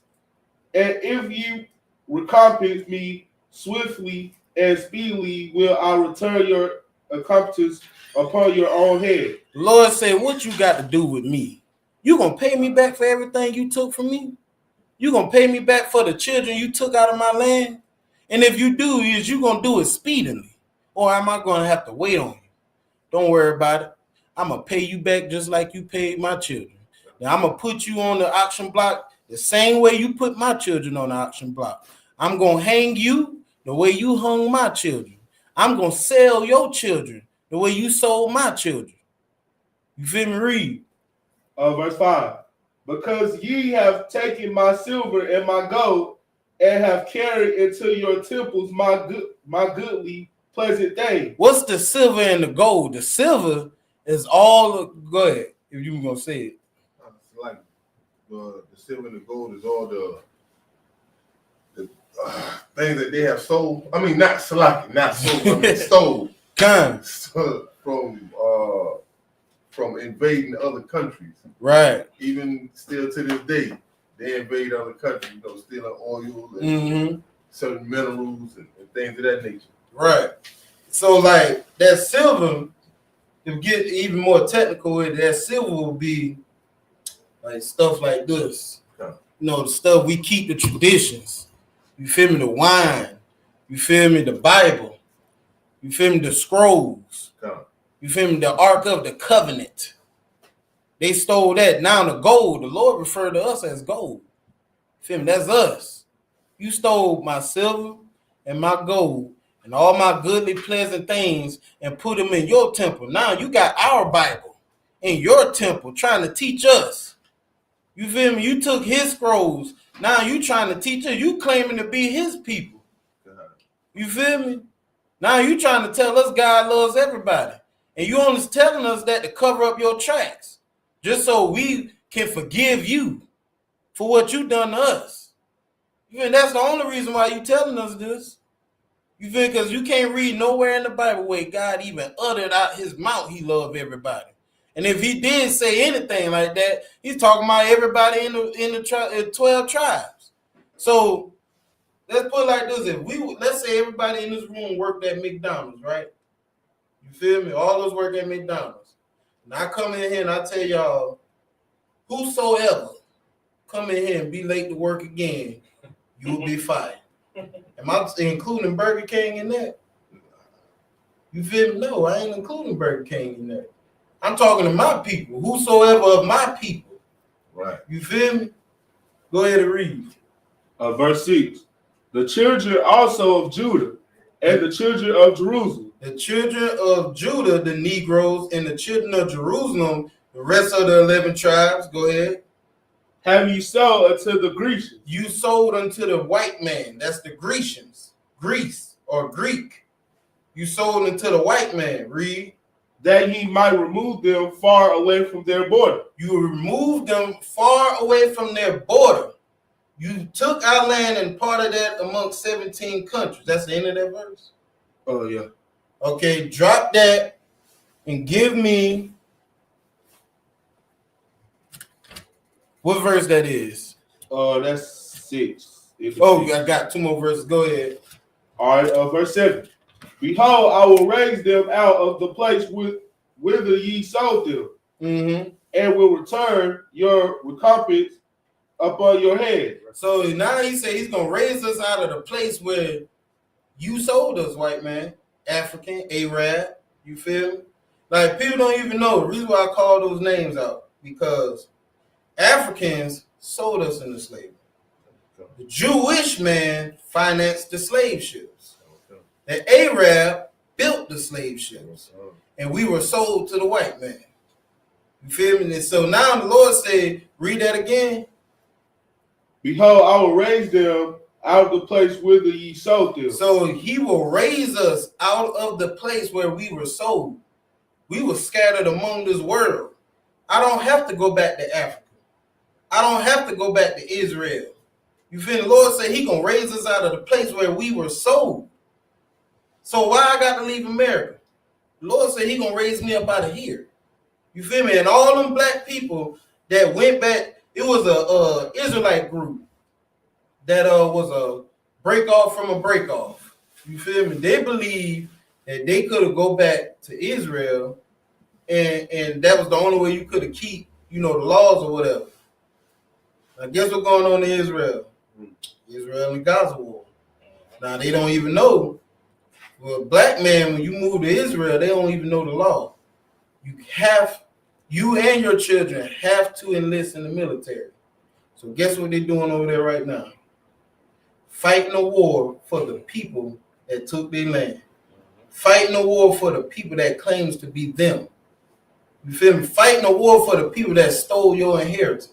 And if ye recompense me swiftly and speedily, will I return your recompense upon your own head. The Lord said, what you got to do with me? You gonna pay me back for everything you took from me? You gonna pay me back for the children you took out of my land? And if you do, is you gonna do it speedily? Or am I gonna have to wait on you? Don't worry about it. I'm gonna pay you back just like you paid my children. Now I'm gonna put you on the auction block the same way you put my children on the auction block. I'm gonna hang you the way you hung my children. I'm gonna sell your children the way you sold my children. You feel me? Read. Verse 5. Because ye have taken my silver and my gold, and have carried into your temples my goodly pleasant thing. What's the silver and the gold? The silver is all. Go ahead, if you were gonna say it. It's like the silver and the gold is all the things that they have sold. I mean, not sold. I mean, stole. From invading other countries. Right. Even still to this day, they invade other countries, stealing oil and certain minerals and things of that nature. Right. So, like, that silver, to get even more technical with it, that silver will be like stuff like this. The stuff we keep, the traditions. You feel me? The wine. You feel me? The Bible. You feel me? The scrolls. You feel me? The Ark of the Covenant. They stole that. Now the gold, the Lord referred to us as gold. You feel me? That's us. You stole my silver and my gold and all my goodly, pleasant things and put them in your temple. Now you got our Bible in your temple trying to teach us. You feel me? You took his scrolls. Now you trying to teach us. You claiming to be his people. You feel me? Now you trying to tell us God loves everybody. And you only telling us that to cover up your tracks. Just so we can forgive you for what you done to us. You think that's the only reason why you telling us this? You think because you can't read nowhere in the Bible where God even uttered out his mouth he loved everybody. And if he did say anything like that, he's talking about everybody in the 12 tribes. So let's put it like this: let's say everybody in this room worked at McDonald's, right? You feel me? All of us work at McDonald's. And I come in here and I tell y'all, whosoever come in here and be late to work again, you will be fired. Am I including Burger King in that? You feel me? No, I ain't including Burger King in that. I'm talking to my people, whosoever of my people. Right. You feel me? Go ahead and read. Verse 6. The children also of Judah and the children of Jerusalem. The children of Judah, the Negroes, and the children of Jerusalem, the rest of the 11 tribes. Go ahead. Have you sold unto the Grecians? You sold unto the white man. That's the Grecians. Greece or Greek. You sold unto the white man. Read. That he might remove them far away from their border. You removed them far away from their border. You took our land and parted that amongst 17 countries. That's the end of that verse? Oh, yeah. Okay, drop that and give me what verse that is. That's 6. Oh, I got 2 more verses. Go ahead. All right, verse 7. Behold, I will raise them out of the place whither ye sold them, and will return your recompense upon your head. So now he said he's going to raise us out of the place where you sold us, white man, African, Arab, you feel me? Like, people don't even know. The reason why I call those names out, because Africans sold us into slavery. The Jewish man financed the slave ships. The Arab built the slave ships. And we were sold to the white man. You feel me? And so now the Lord said, read that again. Behold, I will raise them out of the place whither ye sold them. So he will raise us out of the place where we were sold. We were scattered among this world. I don't have to go back to Africa. I don't have to go back to Israel. You feel the Lord say he gonna raise us out of the place where we were sold. So why I got to leave America? The Lord said he gonna raise me up out of here. You feel me? And all them black people that went back, it was a Israelite group that was a break off from a break off. You feel me? They believe that they could have go back to Israel, and that was the only way you could have keep, the laws or whatever. Now guess what's going on in Israel? Israel and Gaza war. Now they don't even know. Well, black man, when you move to Israel, they don't even know the law. You and your children have to enlist in the military. So guess what they're doing over there right now? Fighting a war for the people that took their land. Fighting a war for the people that claims to be them. You feel me? Fighting a war for the people that stole your inheritance.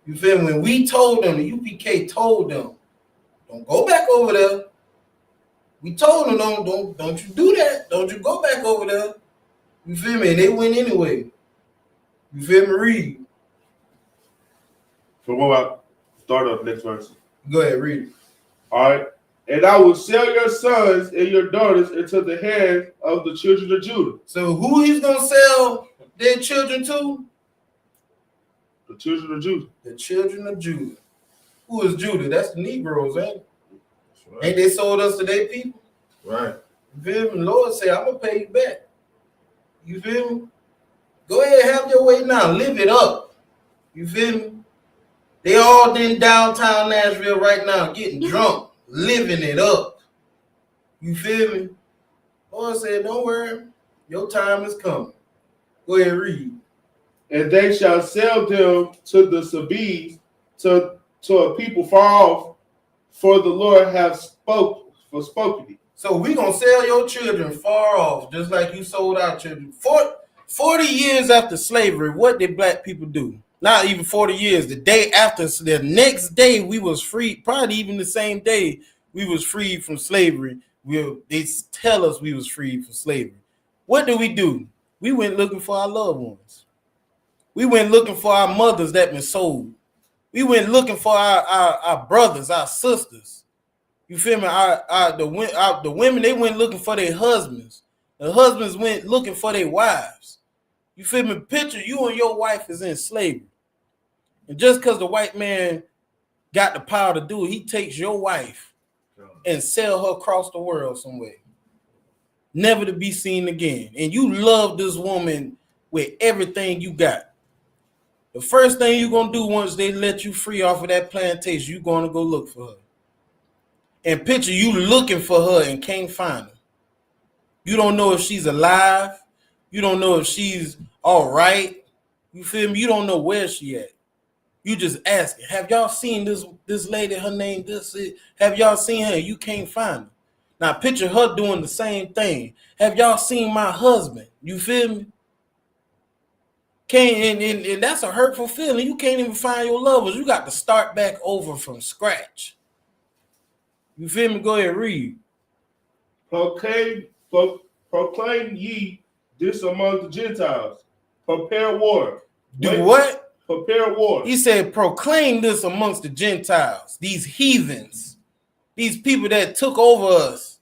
You feel me? When we told them, the UPK told them, don't go back over there. We told them, don't you do that. Don't you go back over there. You feel me? And they went anyway. You feel me? Read. So what about start up next verse? Go ahead, read it. All right. And I will sell your sons and your daughters into the hands of the children of Judah. So who he's going to sell their children to? The children of Judah. The children of Judah. Who is Judah? That's the Negroes, ain't it? Right. Ain't they sold us to their people? Right. You feel me? The Lord say, I'm going to pay you back. You feel me? Go ahead, have your way now. Live it up. You feel me? They all in downtown Nashville right now getting drunk, living it up. You feel me? Lord said, don't worry. Your time is coming. Go ahead, read. And they shall sell them to the Sabees, to a people far off, for the Lord hath spoken it. So we're going to sell your children far off, just like you sold our children. 40 years after slavery, what did black people do? Not even 40 years. The day after, the next day we was free, probably even the same day we was freed from slavery. They tell us we was freed from slavery. What do? We went looking for our loved ones. We went looking for our mothers that been sold. We went looking for our brothers, our sisters. You feel me? The women, they went looking for their husbands. The husbands went looking for their wives. You feel me? Picture you and your wife is in slavery. And just because the white man got the power to do it, he takes your wife and sell her across the world somewhere, never to be seen again. And you love this woman with everything you got. The first thing you're going to do once they let you free off of that plantation, you're going to go look for her. And picture you looking for her and can't find her. You don't know if she's alive. You don't know if she's all right. You feel me? You don't know where she at. You just asking, have y'all seen this lady, her name this? Have y'all seen her? You can't find her. Now picture her doing the same thing. Have y'all seen my husband? You feel me? And that's a hurtful feeling. You can't even find your loved ones. You got to start back over from scratch. You feel me? Go ahead, read. Proclaim ye this among the Gentiles. Prepare war. Do what? Prepare war. He said, proclaim this amongst the Gentiles, these heathens, these people that took over us.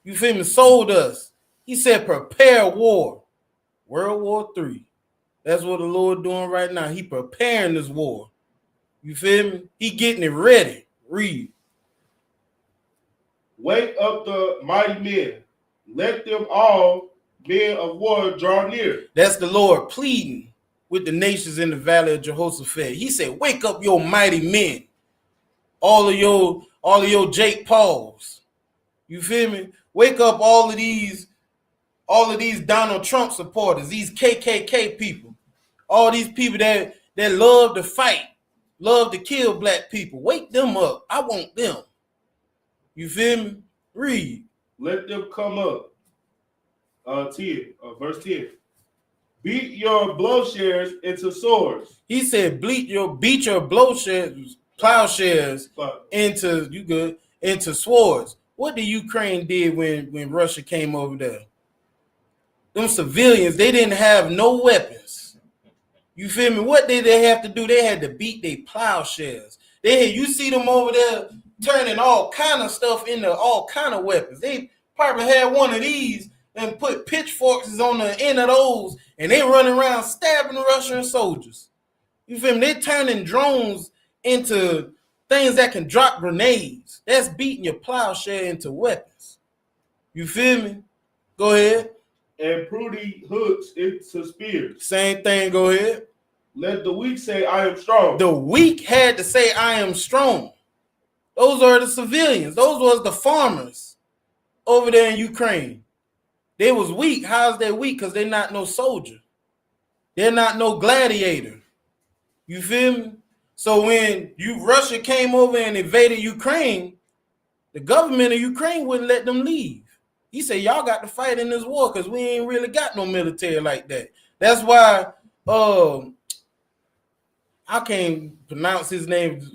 You feel me? Sold us. He said, prepare war. World War III. That's what the Lord doing right now. He preparing this war. You feel me? He getting it ready. Read. Wake up the mighty men. Let them all men of war draw near. That's the Lord pleading with the nations in the valley of Jehoshaphat. He said, wake up your mighty men. All of your Jake Pauls. You feel me? Wake up all of these Donald Trump supporters, these KKK people. All these people that love to fight, love to kill black people. Wake them up. I want them. You feel me? Read. Let them come up. 10, verse 10. Beat your plowshares into swords. He said, beat your plowshares into swords. What the Ukraine did when Russia came over there? Them civilians, they didn't have no weapons. You feel me? What did they have to do? They had to beat their plowshares. You see them over there turning all kind of stuff into all kind of weapons. They probably had one of these and put pitchforks on the end of those, and they run around stabbing Russian soldiers. You feel me? They turning drones into things that can drop grenades. That's beating your plowshare into weapons. You feel me? Go ahead. And prudy hooks into spears. Same thing, go ahead. Let the weak say, I am strong. The weak had to say, I am strong. Those are the civilians. Those was the farmers over there in Ukraine. They was weak. How's they weak? Because they're not no soldier. They're not no gladiator. You feel me? So when Russia came over and invaded Ukraine, the government of Ukraine wouldn't let them leave. He said, y'all got to fight in this war because we ain't really got no military like that. That's why I can't pronounce his name.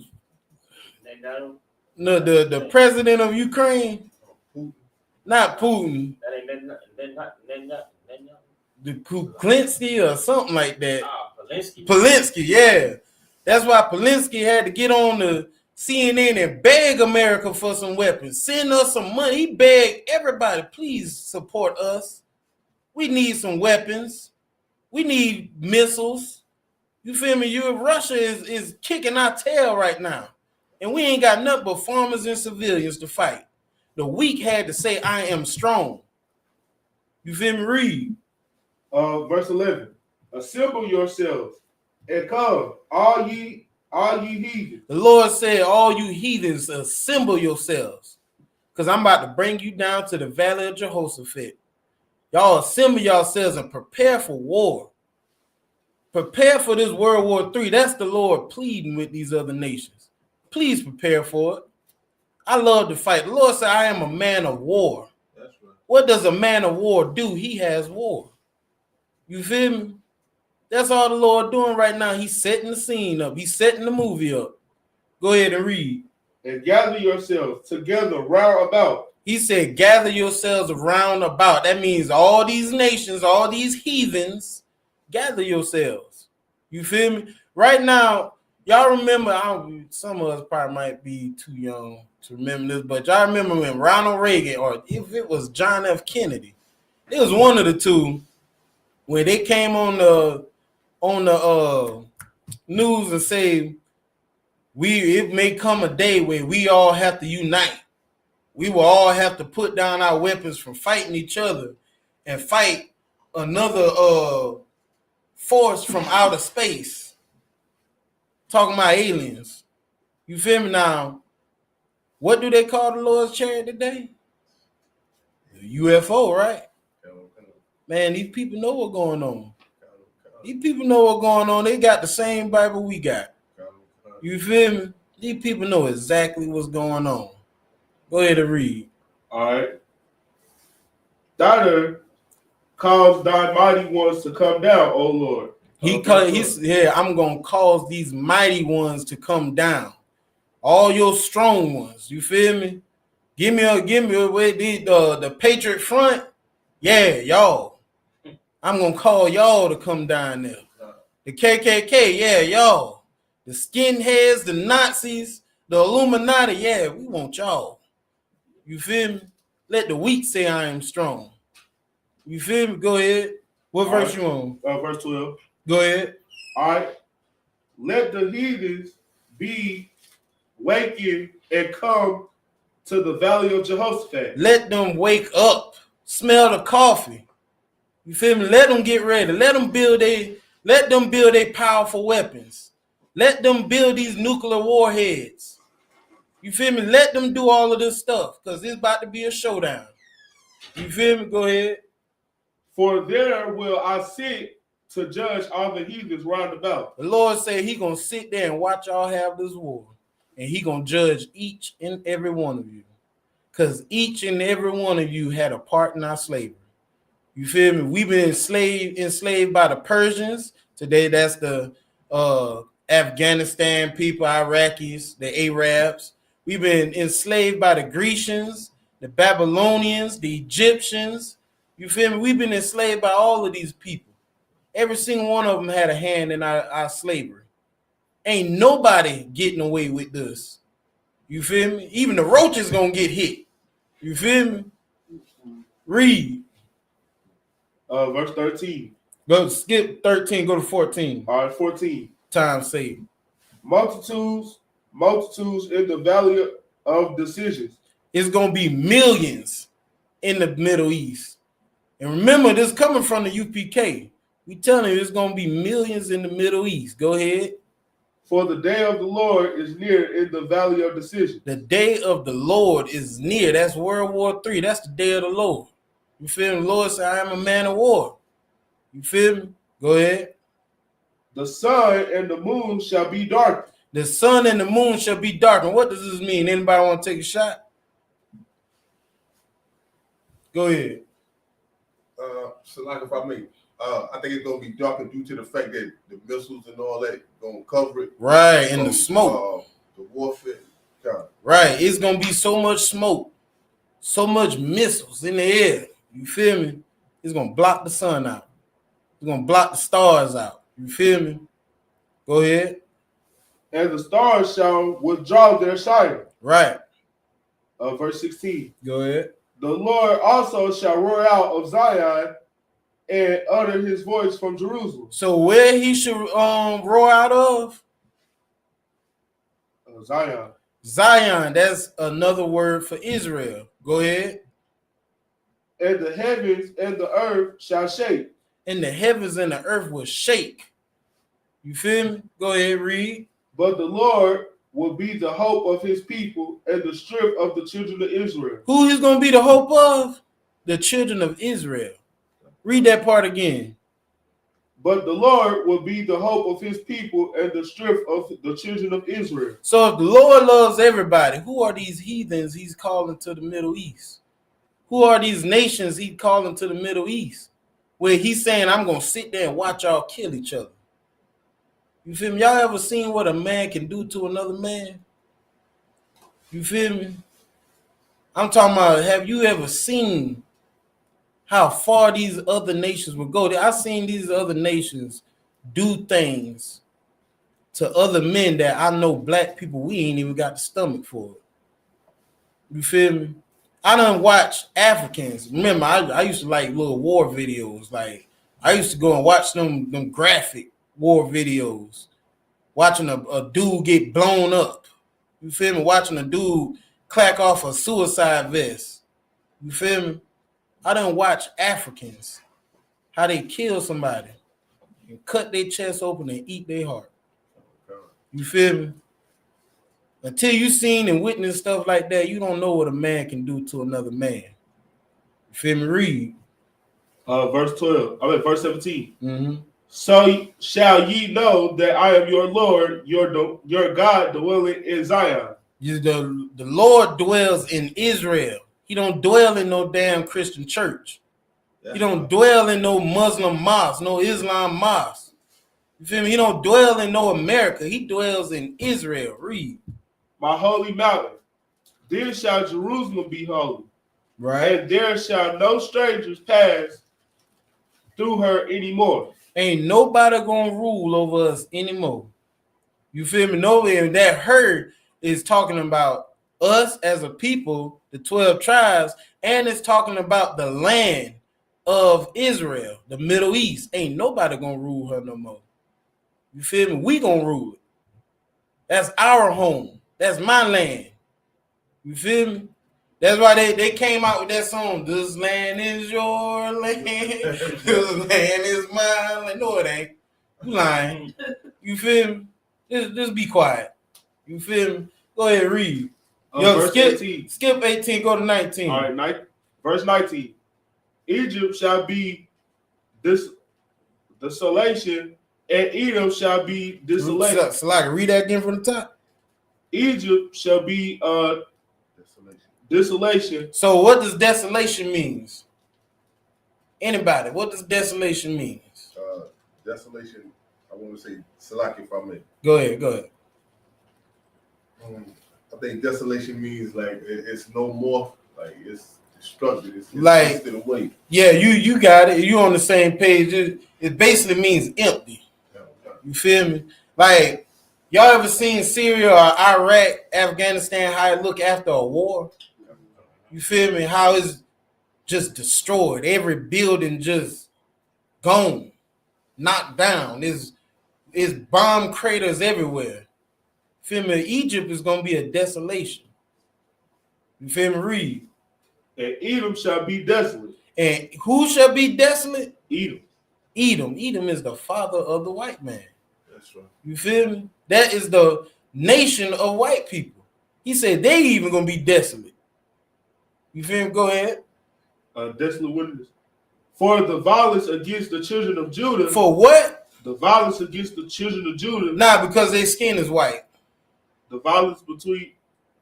No, the president of Ukraine, not Putin. The Kuklinski or something like that. Polinsky, yeah. That's why Polinsky had to get on the CNN and beg America for some weapons. Send us some money. He begged everybody, please support us. We need some weapons. We need missiles. You feel me? Russia is kicking our tail right now. And we ain't got nothing but farmers and civilians to fight. The weak had to say, I am strong. You feel me? Read. Verse 11. Assemble yourselves and come, all ye heathens. The Lord said, all you heathens, assemble yourselves. Because I'm about to bring you down to the valley of Jehoshaphat. Y'all assemble yourselves and prepare for war. Prepare for this World War III. That's the Lord pleading with these other nations. Please prepare for it. I love to fight. The Lord said, I am a man of war. That's right. What does a man of war do? He has war. You feel me? That's all the Lord doing right now. He's setting the scene up. He's setting the movie up. Go ahead and read. And gather yourselves together round about. He said, gather yourselves around about. That means all these nations, all these heathens, gather yourselves. You feel me? Right now, y'all remember, some of us probably might be too young to remember this, but y'all remember when Ronald Reagan, or if it was John F. Kennedy, it was one of the two, when they came on the news and say, it may come a day where we all have to unite. We will all have to put down our weapons from fighting each other and fight another force from outer space. Talking about aliens. You feel me now? What do they call the Lord's chariot today? The UFO, right? Man, these people know what's going on. These people know what's going on. They got the same Bible we got. You feel me? These people know exactly what's going on. Go ahead and read. All right. Daughter cause thy mighty ones to come down, O Lord. I'm gonna cause these mighty ones to come down. All your strong ones. You feel me? Give me the Patriot Front. Yeah, y'all. I'm gonna call y'all to come down there. The KKK, yeah, y'all. The skinheads, the Nazis, the Illuminati, yeah, we want y'all. You feel me? Let the weak say I am strong. You feel me? Go ahead. What verse you on? Verse 12. Go ahead. All right. Let the heathens be wakened and come to the valley of Jehoshaphat. Let them wake up. Smell the coffee. You feel me? Let them get ready. Let them build a powerful weapons. Let them build these nuclear warheads. You feel me? Let them do all of this stuff, because it's about to be a showdown. You feel me? Go ahead. For there will I sit to judge all the heathens round about. The Lord said he gonna sit there and watch y'all have this war. And he gonna judge each and every one of you. Because each and every one of you had a part in our slavery. You feel me? We've been enslaved by the Persians. Today, that's the Afghanistan people, Iraqis, the Arabs. We've been enslaved by the Grecians, the Babylonians, the Egyptians. You feel me? We've been enslaved by all of these people. Every single one of them had a hand in our slavery. Ain't nobody getting away with this. You feel me? Even the roaches gonna get hit. You feel me? Read. Verse 13. Go skip 13, go to 14. All right, 14. Time saved. Multitudes in the valley of decisions. It's gonna be millions in the Middle East. And remember, this coming from the UPK. We telling you it's gonna be millions in the Middle East. Go ahead. For the day of the Lord is near in the valley of decision. The day of the Lord is near. That's World War III. That's the day of the Lord. You feel me? The Lord said, I am a man of war. You feel me? Go ahead. The sun and the moon shall be dark. The sun and the moon shall be dark. And what does this mean? Anybody want to take a shot? Go ahead. So like if I may, I think it's gonna be darker due to the fact that the missiles and all that gonna cover it. Right, and the smoke. The warfare. Right, it's gonna be so much smoke, so much missiles in the air. You feel me? It's gonna block the sun out. It's gonna block the stars out. You feel me? Go ahead. And the stars shall withdraw their shine. Right. Verse 16. Go ahead. The Lord also shall roar out of Zion and utter his voice from Jerusalem. So where he should roar out of? Zion. Zion, that's another word for Israel. Go ahead. And the heavens and the earth shall shake. And the heavens and the earth will shake. You feel me? Go ahead, read. But the Lord will be the hope of his people and the strength of the children of Israel. Who is going to be the hope of? The children of Israel. Read that part again. But the Lord will be the hope of his people and the strength of the children of Israel. So if the Lord loves everybody, who are these heathens he's calling to the Middle East? Who are these nations he's calling to the Middle East? Where he's saying, I'm going to sit there and watch y'all kill each other. You feel me? Y'all ever seen what a man can do to another man? You feel me? I'm talking about, have you ever seen how far these other nations would go? I've seen these other nations do things to other men that I know black people, we ain't even got the stomach for it. You feel me? I done watch Africans. Remember, I used to like little war videos. Like, I used to go and watch them graphic war videos. Watching a dude get blown up. You feel me? Watching a dude clack off a suicide vest. You feel me? I done watch Africans, how they kill somebody and cut their chest open and eat their heart. You feel me? Until you seen and witnessed stuff like that, you don't know what a man can do to another man. You feel me? Read. Verse 12. Verse 17. Mm-hmm. So shall ye know that I am your Lord, your God, dwelling in Zion. The Lord dwells in Israel. He don't dwell in no damn Christian church. He don't dwell in no Muslim mosque, no Islam mosque. You feel me? He don't dwell in no America. He dwells in Israel. Read. My holy mountain. Then shall Jerusalem be holy. Right. And there shall no strangers pass through her anymore. Ain't nobody gonna rule over us anymore. You feel me? Nobody. That herd is talking about us as a people, the 12 tribes, and it's talking about the land of Israel, the Middle East. Ain't nobody gonna rule her no more. You feel me? We gonna rule it. That's our home. That's my land. You feel me? That's why they came out with that song, "This land is your land, this land is mine." Like, no, it ain't. You lying. You feel me? Just be quiet. You feel me? Go ahead, read. Yo, Verse 18. Skip 18, go to 19. All right, verse 19. Egypt shall be desolation, and Edom shall be desolation. So like, read that again from the top. Egypt shall be desolation. So what does desolation means? Anybody, what does desolation mean? Desolation, I want to say, Salaki if I may. Go ahead. I think desolation means like it's no more, like it's destructed, it's like twisted away. Yeah, you got it. You on the same page. It basically means empty. You feel me? Like, y'all ever seen Syria or Iraq, Afghanistan, how it look after a war? You feel me? How it's just destroyed. Every building just gone, knocked down. There's bomb craters everywhere. Feel me? Egypt is gonna be a desolation. You feel me? Read. And Edom shall be desolate. And who shall be desolate? Edom. Edom is the father of the white man. That's right. You feel me? That is the nation of white people. He said they even gonna be desolate. You feel me? Go ahead. Desolate wilderness. For the violence against the children of Judah. For what? The violence against the children of Judah. Nah, because their skin is white. The violence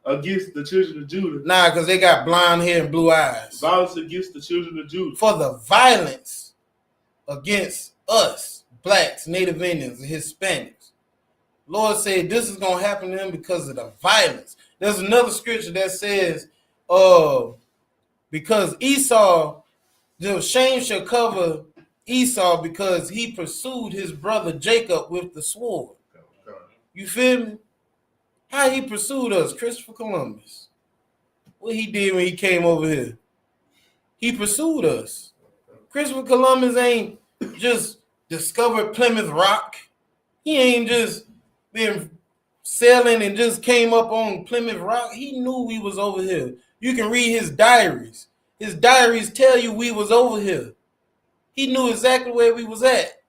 against the children of Judah. Nah, because they got blonde hair and blue eyes. Violence against the children of Judah. For the violence against us, blacks, Native Indians, and Hispanics. Lord said this is going to happen to them because of the violence. There's another scripture that says, because Esau, the shame shall cover Esau because he pursued his brother Jacob with the sword. You feel me? How he pursued us, Christopher Columbus. What he did when he came over here. He pursued us. Christopher Columbus ain't just discovered Plymouth Rock. He ain't just been sailing and just came up on Plymouth Rock. He knew we was over here. You can read his diaries. His diaries tell you we was over here. He knew exactly where we was at.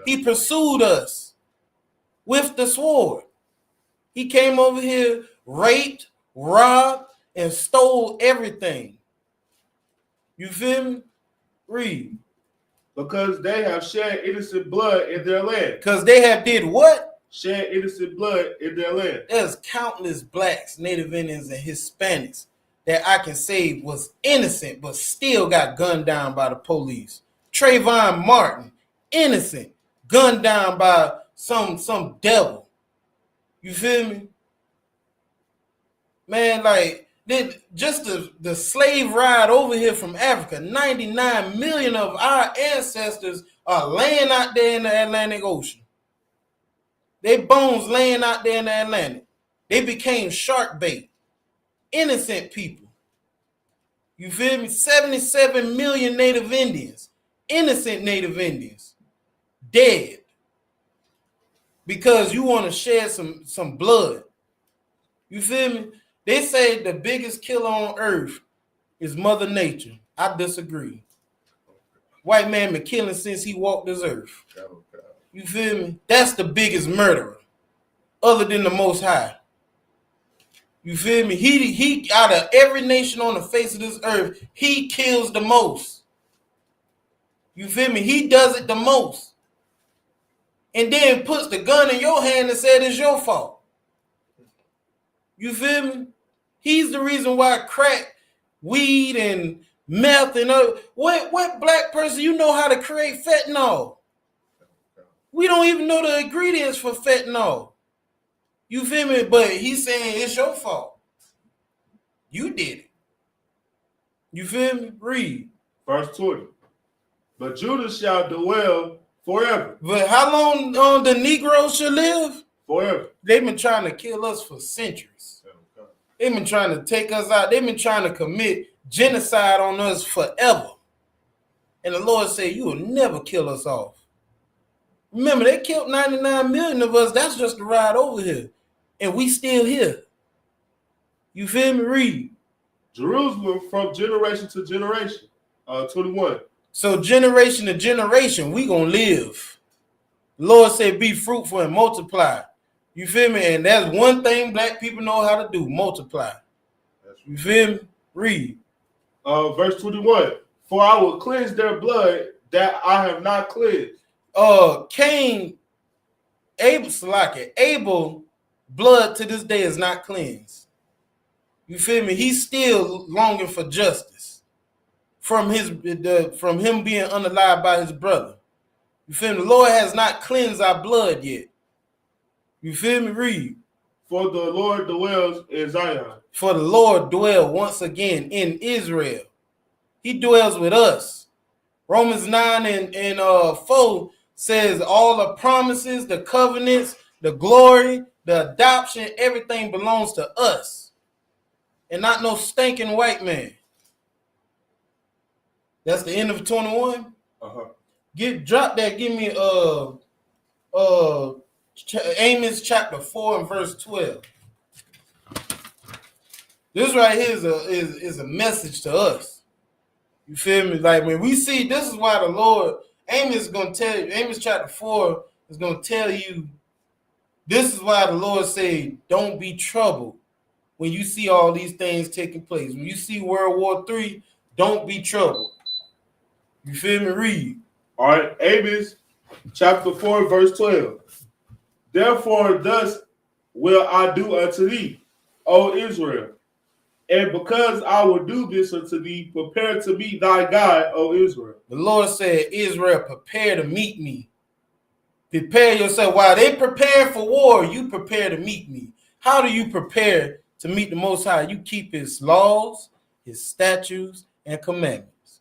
He pursued us with the sword. He came over here, raped, robbed, and stole everything. You feel me? Read. Because they have shed innocent blood in their land. Because they have did what? Shed innocent blood in their land. There's countless blacks, Native Indians, and Hispanics that I can say was innocent, but still got gunned down by the police. Trayvon Martin, innocent, gunned down by some devil. You feel me? Man, like, Just the slave ride over here from Africa, 99 million of our ancestors are laying out there in the Atlantic Ocean. Their bones laying out there in the Atlantic. They became shark bait. Innocent people. You feel me? 77 million Native Indians. Innocent Native Indians. Dead. Because you want to shed some blood. You feel me? They say the biggest killer on earth is Mother Nature. I disagree. White man been killing since he walked this earth. You feel me? That's the biggest murderer, other than the Most High. You feel me? He out of every nation on the face of this earth, he kills the most. You feel me? He does it the most. And then puts the gun in your hand and said it's your fault. You feel me? He's the reason why crack, weed, and meth and other. What black person you know how to create fentanyl? We don't even know the ingredients for fentanyl. You feel me? But he's saying it's your fault. You did it. You feel me? Read. Verse 20. But Judah shall dwell forever. But how long the Negroes should live? Forever. They've been trying to kill us for centuries. They've been trying to take us out. They've been trying to commit genocide on us forever. And the Lord said, you will never kill us off. Remember, they killed 99 million of us. That's just the ride over here. And we still here. You feel me? Read. Jerusalem from generation to generation. 21. So generation to generation, we gonna live. The Lord said, be fruitful and multiply. You feel me? And that's one thing black people know how to do, multiply. You feel me? Read. Verse 21. For I will cleanse their blood that I have not cleansed. Abel blood to this day is not cleansed. You feel me? He's still longing for justice from him being unalive by his brother. You feel me? The Lord has not cleansed our blood yet. You feel me? Read. For the Lord dwells in Zion. For the Lord dwells once again in Israel. He dwells with us. Romans 9 and 4 says all the promises, the covenants, the glory, the adoption, everything belongs to us. And not no stinking white man. That's the end of 21. Drop that. Give me Amos chapter 4 and verse 12. This right here is a message to us. You feel me? Like when we see, this is why the Lord, Amos is going to tell you, Amos chapter 4 is going to tell you, this is why the Lord said, don't be troubled when you see all these things taking place. When you see World War III, don't be troubled. You feel me? Read. All right, Amos chapter 4, verse 12. Therefore, thus will I do unto thee, O Israel. And because I will do this unto thee, prepare to meet thy God, O Israel. The Lord said, Israel, prepare to meet me. Prepare yourself. While they prepare for war, you prepare to meet me. How do you prepare to meet the Most High? You keep his laws, his statutes, and commandments.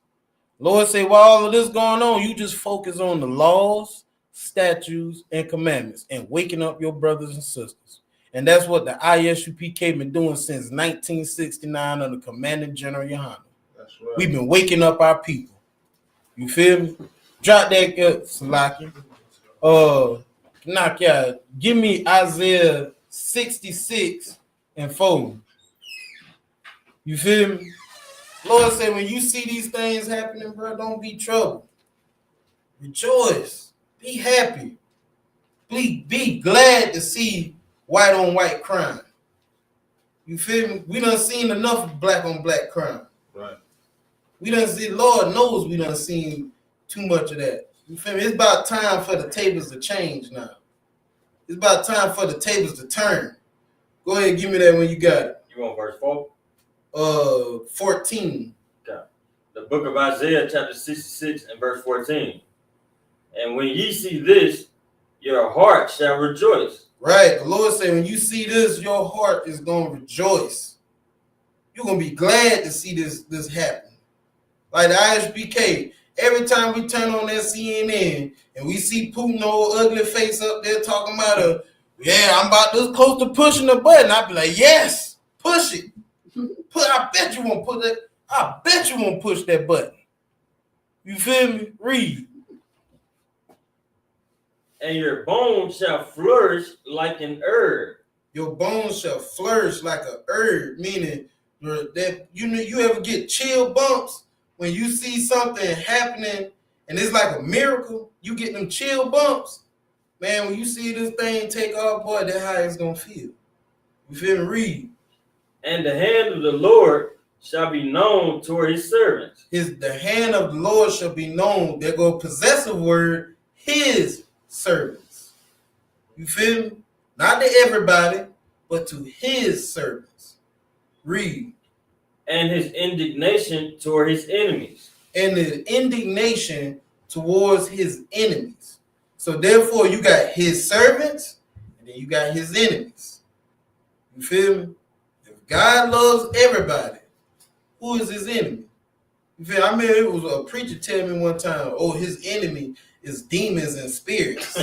Lord said, while all of this going on, you just focus on the laws, statutes, and commandments and waking up your brothers and sisters. And that's what the ISUPK been doing since 1969 under Commanding General YAHANNAH. That's right. We've been waking up our people. You feel me? Drop that, Salaki. Knock out. Give me Isaiah 66 and 4. You feel me? Lord said, when you see these things happening, bro, don't be troubled. Rejoice. Be happy. Be glad to see white on white crime. You feel me? We done seen enough of black on black crime. Right. We done see, Lord knows we done seen too much of that. You feel me? It's about time for the tables to change now. It's about time for the tables to turn. Go ahead, give me that when you got it. You want verse 4? 14. Okay. The book of Isaiah, chapter 66 and verse 14. And when ye see this, your heart shall rejoice. Right. The Lord said, when you see this, your heart is going to rejoice. you're gonna be glad to see this happen. Like the ISBK, every time we turn on that CNN and we see Putin old ugly face up there talking about I'm about this close to pushing the button, I'd be like, yes, push it. I bet you won't put it. I bet you won't push that button. You feel me? Read. And your bones shall flourish like an herb. Your bones shall flourish like a herb, meaning that you ever get chill bumps when you see something happening and it's like a miracle. You get them chill bumps, man. When you see this thing take off, boy, that's how it's gonna feel. You feel me? Read. And the hand of the Lord shall be known toward his servants. The hand of the Lord shall be known. There go possessive word, his servants. You feel me? Not to everybody, but to his servants. Read. And his indignation toward his enemies. And the indignation towards his enemies. So therefore you got his servants and then you got his enemies. You feel me? If God loves everybody, who is his enemy? You feel? I mean, it was a preacher tell me one time, his enemy is demons and spirits.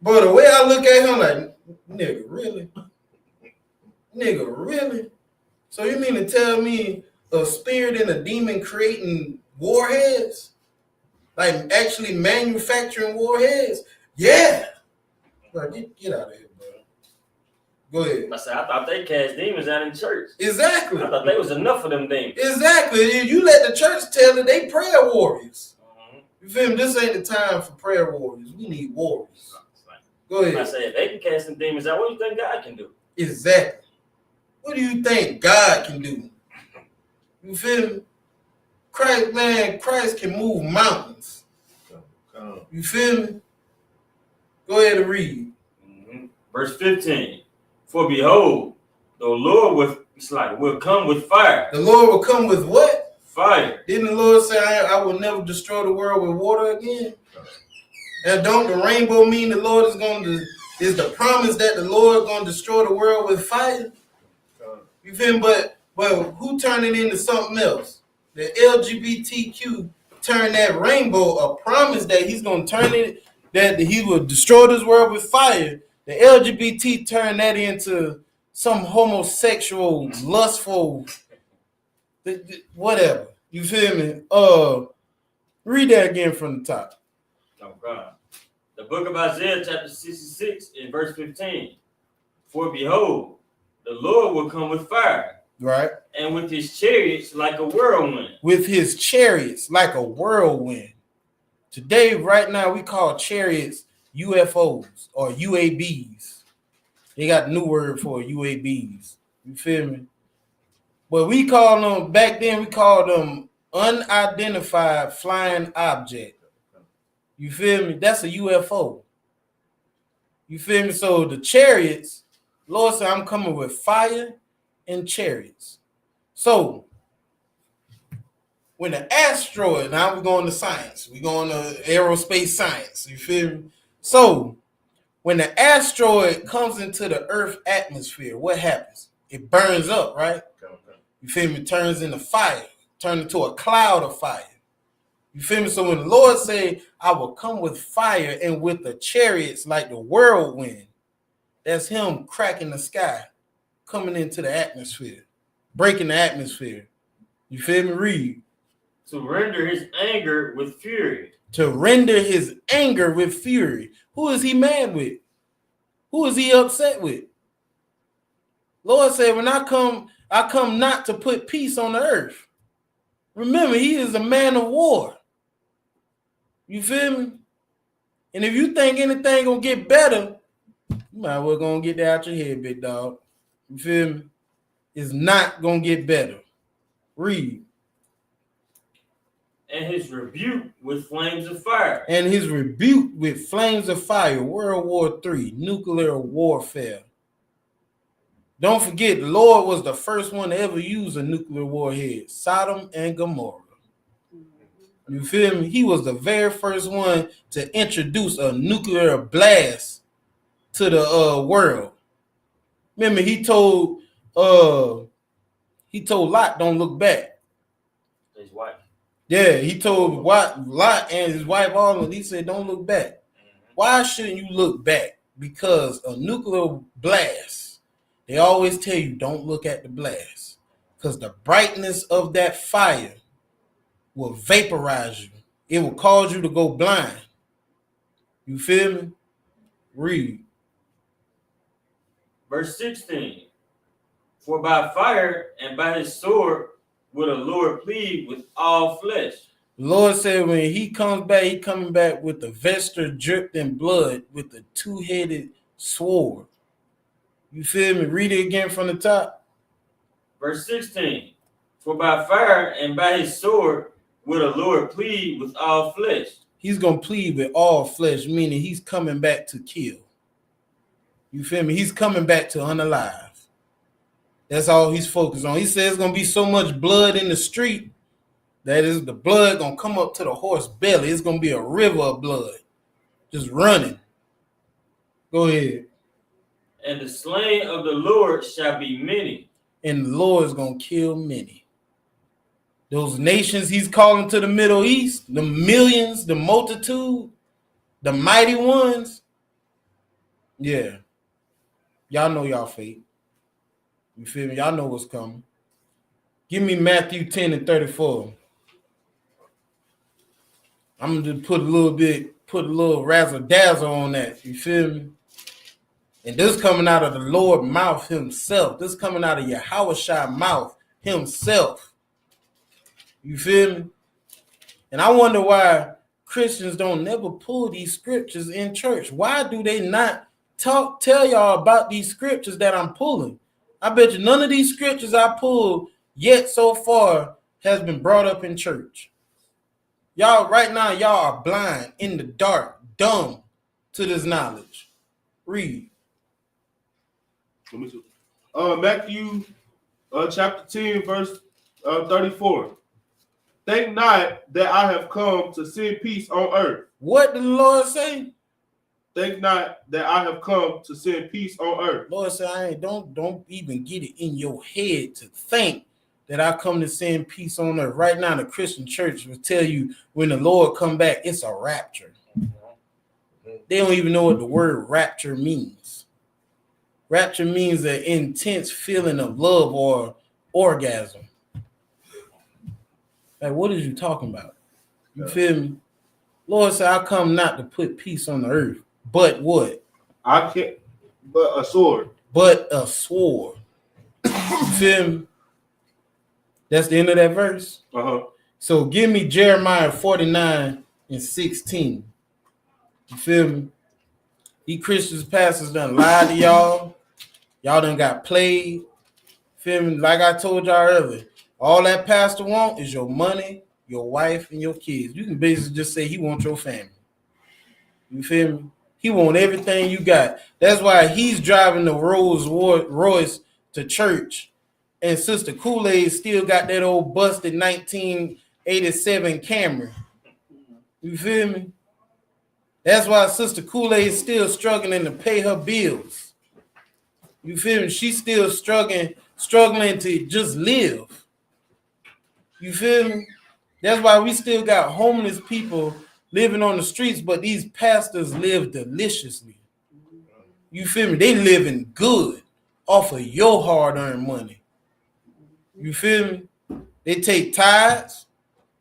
But the way I look at him, like, nigga, really? Nigga, really? So you mean to tell me a spirit and a demon creating warheads? Like actually manufacturing warheads? Yeah. Bro, get out of here, bro. Go ahead. I said, I thought they cast demons out in church. Exactly. I thought there was enough of them demons. Exactly. You let the church tell it they prayer warriors. You feel me? This ain't the time for prayer warriors. We need warriors. Go ahead. I said, if they can cast some demons out, what do you think God can do? Exactly. What do you think God can do? You feel me? Christ can move mountains. You feel me? Go ahead and read. Verse 15. For behold, the Lord will come with fire. The Lord will come with what? Fire. Didn't the Lord say, I will never destroy the world with water again? And don't the rainbow mean the Lord is the promise that the Lord is going to destroy the world with fire? You feel me? But who turned it into something else? The LGBTQ turned that rainbow a promise that he's going to turn it, that he will destroy this world with fire. The LGBT turned that into some homosexual, lustful, whatever. You feel me? Read that again from the top. Oh God. The book of Isaiah, chapter 66, in verse 15. For behold, the Lord will come with fire. Right. And with his chariots like a whirlwind. With his chariots like a whirlwind. Today, right now, we call chariots UFOs or UABs. They got a new word for UABs. You feel me? But we call them, back then, we called them unidentified flying object. You feel me? That's a UFO. You feel me? So the chariots, Lord said, I'm coming with fire and chariots. So when the asteroid, now we're going to science. We're going to aerospace science. You feel me? So when the asteroid comes into the Earth atmosphere, what happens? It burns up, right? You feel me? It turns into fire, turns into a cloud of fire. You feel me? So when the Lord say, I will come with fire and with the chariots like the whirlwind, that's him cracking the sky, coming into the atmosphere, breaking the atmosphere. You feel me? Read. To render his anger with fury. To render his anger with fury. Who is he mad with? Who is he upset with? Lord said, when I come not to put peace on the earth. Remember, he is a man of war. You feel me? And if you think anything gonna get better, you might as well gonna get that out your head, big dog. You feel me? It's not gonna get better. Read. And his rebuke with flames of fire. And his rebuke with flames of fire. World War III, nuclear warfare. Don't forget, the Lord was the first one to ever use a nuclear warhead. Sodom and Gomorrah. You feel me? He was the very first one to introduce a nuclear blast to the world. Remember, he told He told Lot, don't look back. His wife. Yeah, he told Lot and his wife all of them, he said, don't look back. Why shouldn't you look back? Because a nuclear blast, they always tell you don't look at the blast. Because the brightness of that fire will vaporize you. It will cause you to go blind. You feel me? Read. Verse 16. For by fire and by his sword will the Lord plead with all flesh. The Lord said when he comes back, he coming back with the vesture dripped in blood with a two-headed sword. You feel me? Read it again from the top. Verse 16. For by fire and by his sword will the Lord plead with all flesh. He's going to plead with all flesh, meaning he's coming back to kill. You feel me? He's coming back to unalive. That's all he's focused on. He says it's going to be so much blood in the street that is the blood going to come up to the horse belly. It's going to be a river of blood just running. Go ahead. And the slain of the Lord shall be many. And the Lord is going to kill many. Those nations he's calling to the Middle East, the millions, the multitude, the mighty ones. Yeah. Y'all know y'all fate. You feel me? Y'all know what's coming. Give me Matthew 10 and 34. I'm going to put a little razzle dazzle on that. You feel me? And this coming out of the Lord mouth himself. This coming out of Yahawashi mouth himself. You feel me? And I wonder why Christians don't never pull these scriptures in church. Why do they not tell y'all about these scriptures that I'm pulling? I bet you none of these scriptures I pulled yet so far has been brought up in church. Y'all, right now, y'all are blind, in the dark, dumb to this knowledge. Read. Matthew chapter 10, verse 34. Think not that I have come to send peace on earth. What did the Lord say? Think not that I have come to send peace on earth. Lord said, don't even get it in your head to think that I come to send peace on earth. Right now, the Christian church will tell you when the Lord come back, it's a rapture. They don't even know what the word rapture means. Rapture means an intense feeling of love or orgasm. Like, what is you talking about? You feel me? Lord said, I come not to put peace on the earth, but what? I can't, but a sword. But a sword. You feel me? That's the end of that verse. Uh-huh. So give me Jeremiah 49 and 16. You feel me? These Christians pastors done lied to y'all. Y'all done got played. Feel me? Like I told y'all earlier, all that pastor want is your money, your wife, and your kids. You can basically just say he wants your family. You feel me? He want everything you got. That's why he's driving the Rolls Royce to church. And Sister Kool-Aid still got that old busted 1987 Camry. You feel me? That's why Sister Kool-Aid is still struggling to pay her bills. You feel me? She's still struggling to just live. You feel me? That's why we still got homeless people living on the streets, but these pastors live deliciously. You feel me? They living good off of your hard-earned money. You feel me? They take tithes,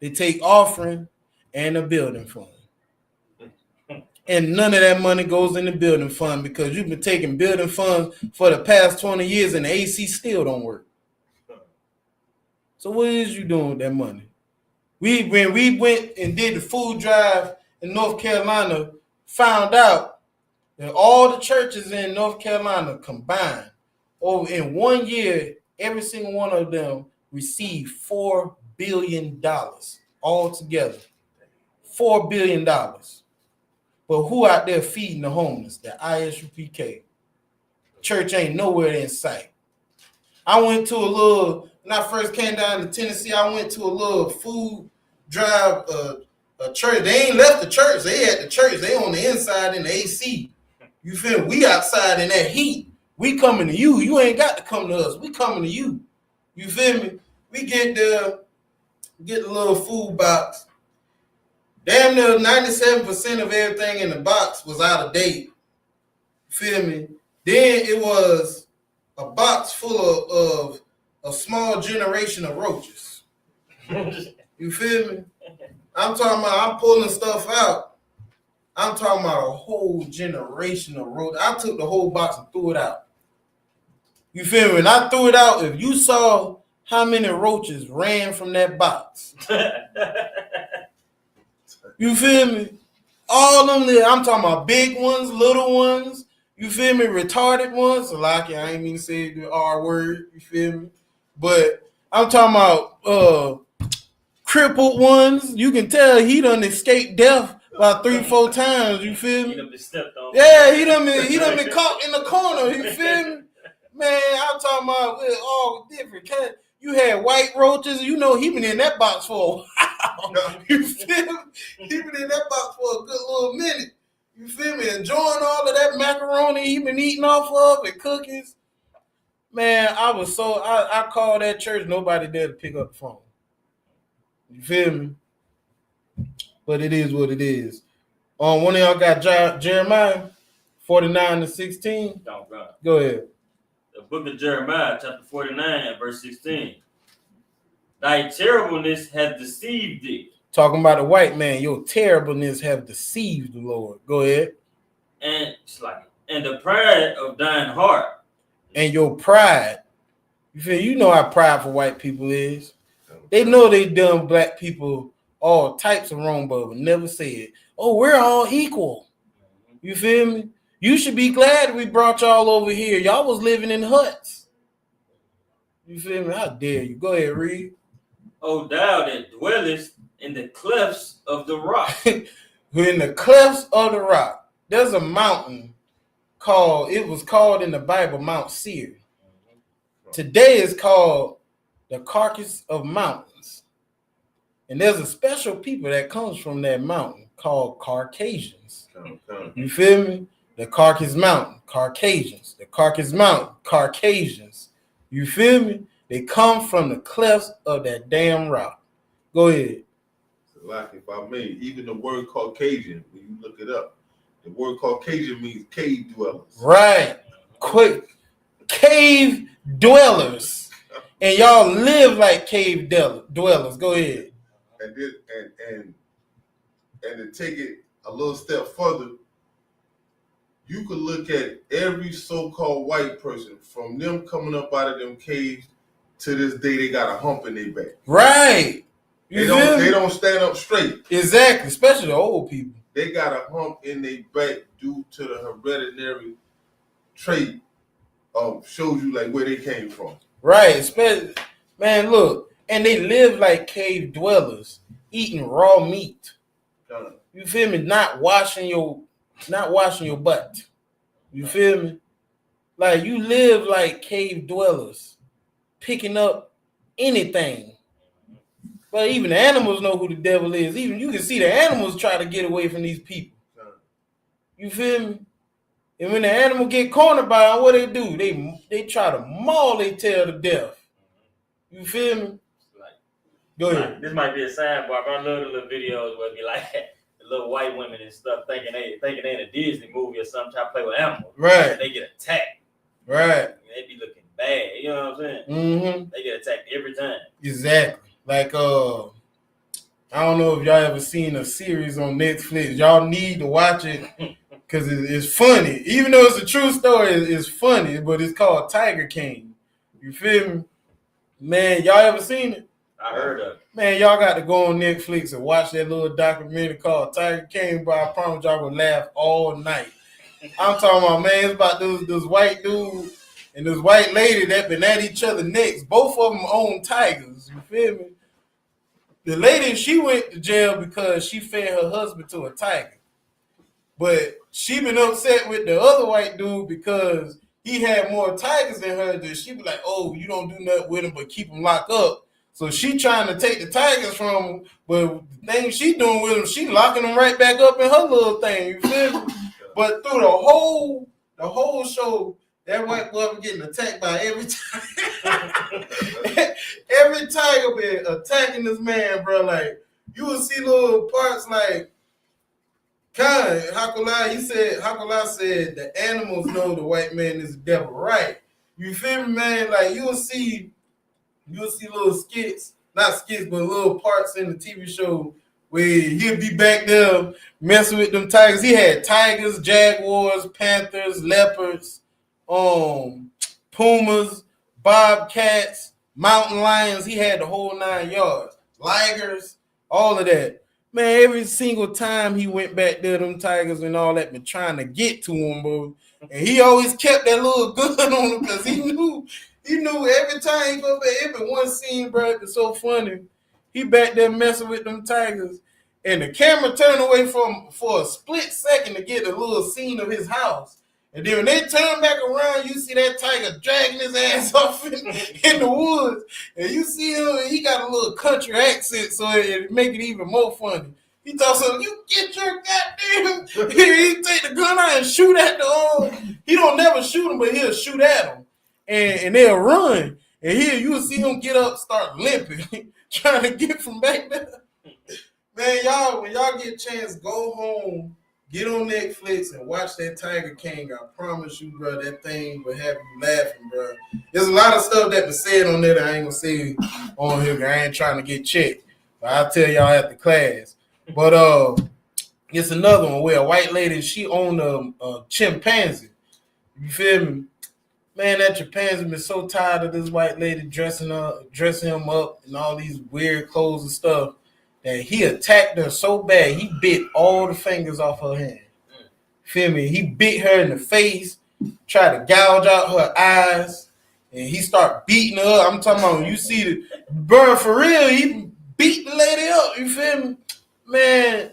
they take offering, and a building fund. And none of that money goes in the building fund because you've been taking building funds for the past 20 years and the AC still don't work. So what is you doing with that money? When we went and did the food drive in North Carolina, found out that all the churches in North Carolina combined, over in 1 year, every single one of them received $4 billion all together. $4 billion. But who out there feeding the homeless? The ISUPK. Church ain't nowhere in sight. I went to when I first came down to Tennessee, I went to a little food drive, a church. They ain't left the church. They at the church. They on the inside in the AC. You feel me? We outside in that heat. We coming to you. You ain't got to come to us. We coming to you. You feel me? We get the little food box. Damn near 97% of everything in the box was out of date. You feel me? Then it was a box full of a small generation of roaches. You feel me? I'm talking about, I'm pulling stuff out. I'm talking about a whole generation of roaches. I took the whole box and threw it out. You feel me? When I threw it out, if you saw how many roaches ran from that box, you feel me? All of them, I'm talking about big ones, little ones, you feel me? Retarded ones. Like I ain't mean to say the R word, you feel me? But I'm talking about crippled ones. You can tell he done escaped death about 3-4 times, you feel me? Yeah, he done been caught in the corner, you feel me? Man, I'm talking about all different kinds. You had white roaches, you know he been in that box for a while. You feel me? He been in that box for a good little minute. You feel me? Enjoying all of that macaroni he been eating off of and cookies. Man, I called that church, nobody there to pick up the phone. You feel me? But it is what it is. One of y'all got Jeremiah 49-16. Go ahead. The book of Jeremiah, chapter 49, verse 16. Thy terribleness hath deceived thee. Talking about a white man, your terribleness have deceived the Lord. Go ahead. And the pride of thine heart. And your pride. You know how prideful white people is. They know they done black people all types of wrong, but would never say it. Oh, we're all equal. You feel me? You should be glad we brought y'all over here. Y'all was living in huts. You feel me? How dare you? Go ahead, read. O thou that dwellest in the clefts of the rock. In the clefts of the rock. There's a mountain it was called in the Bible Mount Seir. Today it's called the Carcass of Mountains. And there's a special people that comes from that mountain called Caucasians. You feel me? The Carcass Mountain, Caucasians. The Carcass Mountain, Caucasians. You feel me? They come from the clefts of that damn rock. Go ahead. Like if I may, even the word Caucasian, when you look it up, the word Caucasian means cave dwellers. Right. Quick. Cave dwellers. And y'all live like cave dwellers. Go ahead. And to take it a little step further, you could look at every so-called white person from them coming up out of them caves to this day, they got a hump in their back. Right. They don't stand up straight. Exactly, especially the old people. They got a hump in their back due to the hereditary trait of shows you like where they came from. Right. Man, look, and they live like cave dwellers, eating raw meat. You feel me? Not washing your butt. You feel me? Like you live like cave dwellers, picking up anything. But even the animals know who the devil is. Even you can see the animals try to get away from these people. You feel me? And when the animal get cornered by them, what they do? They try to maul their tail to death. You feel me? Go ahead. This might be a sidebar, but I love the little videos where it be like the little white women and stuff thinking they in a Disney movie or something, try to play with animals. Right. And they get attacked. Right. And they be looking bad. You know what I'm saying? Mm-hmm. They get attacked every time. Exactly. Like I don't know if y'all ever seen a series on Netflix. Y'all need to watch it because it's funny. Even though it's a true story, it's funny, but it's called Tiger King. You feel me? Man, y'all ever seen it? I heard of it. Man, y'all got to go on Netflix and watch that little documentary called Tiger King, but I promise y'all will laugh all night. I'm talking about, man, it's about this white dude and this white lady that been at each other necks. Both of them own tigers. You feel me? The lady, she went to jail because she fed her husband to a tiger. But she been upset with the other white dude because he had more tigers than her. That she was like, oh, you don't do nothing with him but keep him locked up. So she trying to take the tigers from him, but the thing she doing with him, she locking them right back up in her little thing. You feel me? But through the whole show, that white boy was getting attacked by every time. Every tiger been attacking this man, bro. Like you will see little parts like Hakola said the animals know the white man is the devil, right? You feel me, man? Like you'll see little skits, not skits, but little parts in the TV show where he'll be back there messing with them tigers. He had tigers, jaguars, panthers, leopards, pumas, bobcats, mountain lions. He had the whole 9 yards. Ligers, all of that. Man, every single time he went back there, them tigers and all that been trying to get to him, bro. And he always kept that little gun on him because he knew every time he go back. It been one scene, bro, it's so funny. He back there messing with them tigers, and the camera turned away for a split second to get a little scene of his house. And then when they turn back around, you see that tiger dragging his ass off in the woods. And you see him, and he got a little country accent, so it make it even more funny. He talks something, you get your goddamn. He take the gun out and shoot at the he don't never shoot him, but he'll shoot at him. And they'll run. And here you'll see him get up, start limping, trying to get from back there. Man, y'all, when y'all get a chance, go home, get on Netflix and watch that Tiger King. I promise you, bro, that thing will have you laughing, bro. There's a lot of stuff that was said on there that I ain't gonna say on here. I ain't trying to get checked. But I'll tell y'all after class. But it's another one where a white lady, she owned a chimpanzee. You feel me? Man, that chimpanzee been so tired of this white lady dressing him up in all these weird clothes and stuff that he attacked her so bad he bit all the fingers off her hand. Feel me? He bit her in the face, tried to gouge out her eyes, and he started beating her up. I'm talking about when you see the bird for real, he beat the lady up. You feel me? Man,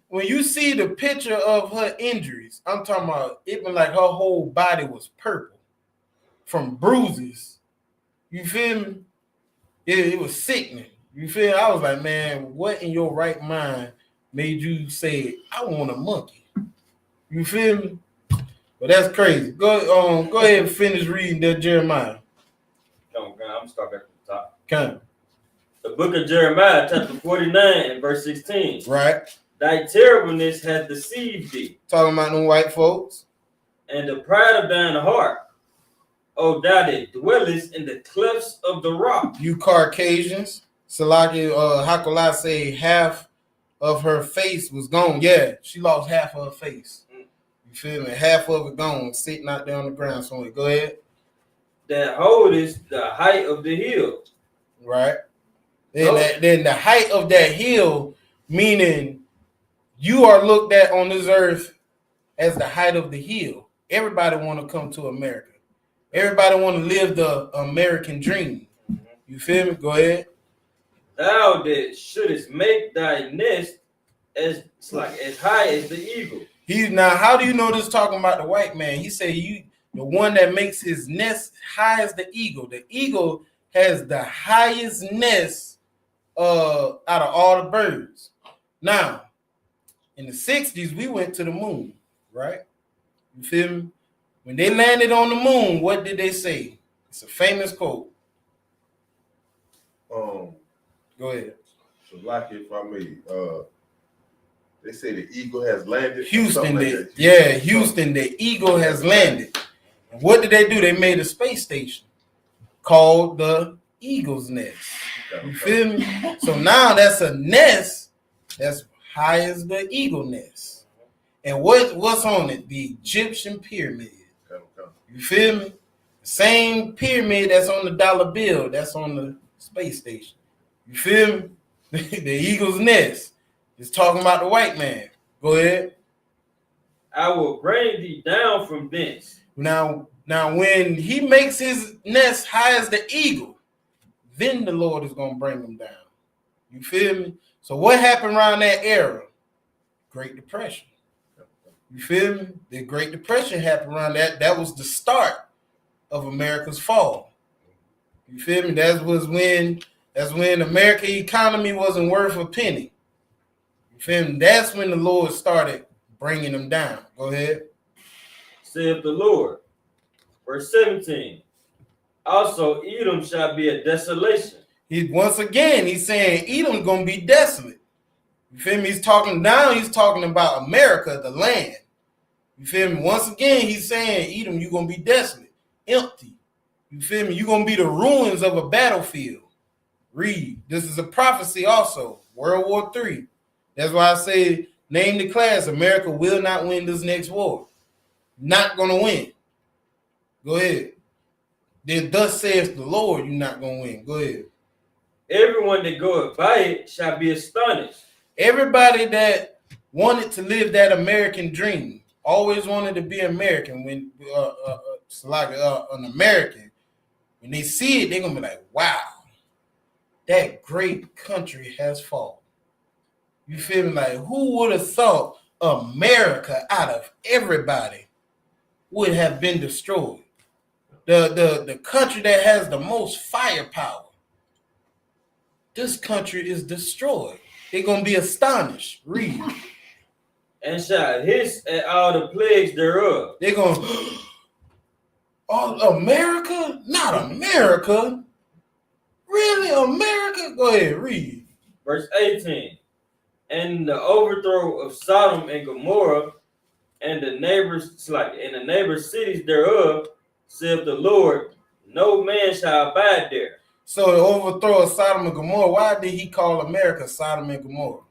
when you see the picture of her injuries, I'm talking about it been like her whole body was purple from bruises. You feel me? It was sickening. You feel? I was like, man, what in your right mind made you say, I want a monkey? You feel me? But that's crazy. Go ahead and finish reading that Jeremiah. I'm gonna start back at the top. Come. The book of Jeremiah, chapter 49, and verse 16. Right. Thy terribleness hath deceived thee. Talking about them white folks. And the pride of thine heart, O thou that dwellest in the clefts of the rock. You Caucasians. Salaki Hakola say half of her face was gone. Yeah, she lost half of her face. You feel me? Half of it gone, sitting out there on the ground somewhere. Go ahead. That holdest the height of the hill. Right. Then the height of that hill, meaning you are looked at on this earth as the height of the hill. Everybody want to come to America. Everybody want to live the American dream. You feel me? Go ahead. Thou that shouldest make thy nest as high as the eagle. Now, how do you know this talking about the white man? He said the one that makes his nest high as the eagle. The eagle has the highest nest out of all the birds. Now, in the 60s, we went to the moon, right? You feel me? When they landed on the moon, what did they say? It's a famous quote. Go ahead. So, like, if I may, they say the eagle has landed. Houston, Houston, the eagle has landed. And what did they do? They made a space station called the Eagle's Nest. You feel me? So now that's a nest that's high as the eagle nest. And what's on it? The Egyptian pyramid. You feel me? The same pyramid that's on the dollar bill, that's on the space station. You feel me? The eagle's nest is talking about the white man. Go ahead. I will bring thee down from thence. Now when he makes his nest high as the eagle, then the Lord is going to bring him down. You feel me? So what happened around that era? Great Depression. You feel me? The Great Depression happened around that. That was the start of America's fall. You feel me? That's when American economy wasn't worth a penny. You feel me? That's when the Lord started bringing them down. Go ahead. Saith the Lord. Verse 17. Also, Edom shall be a desolation. Once again, he's saying Edom's gonna be desolate. You feel me? He's talking about America, the land. You feel me? Once again, he's saying Edom, you're gonna be desolate, empty. You feel me? You're gonna be the ruins of a battlefield. Read. This is a prophecy also. World War III. That's why I say name the class. America will not win this next war. Not gonna win. Go ahead. Then thus says the Lord, you're not gonna win. Go ahead. Everyone that goeth by it shall be astonished. Everybody that wanted to live that American dream, always wanted to be American. When an American, when they see it, they're gonna be like, "Wow, that great country has fallen." You feel me? Like, who would have thought America, out of everybody, would have been destroyed? The country that has the most firepower. This country is destroyed. They're gonna be astonished. Read. And shall hiss at all the plagues thereof. They're gonna, oh, America? Not America. Really, America? Go ahead, read. Verse 18. And the overthrow of Sodom and Gomorrah and the neighbors cities thereof, saith the Lord, no man shall abide there. So the overthrow of Sodom and Gomorrah, why did he call America Sodom and Gomorrah?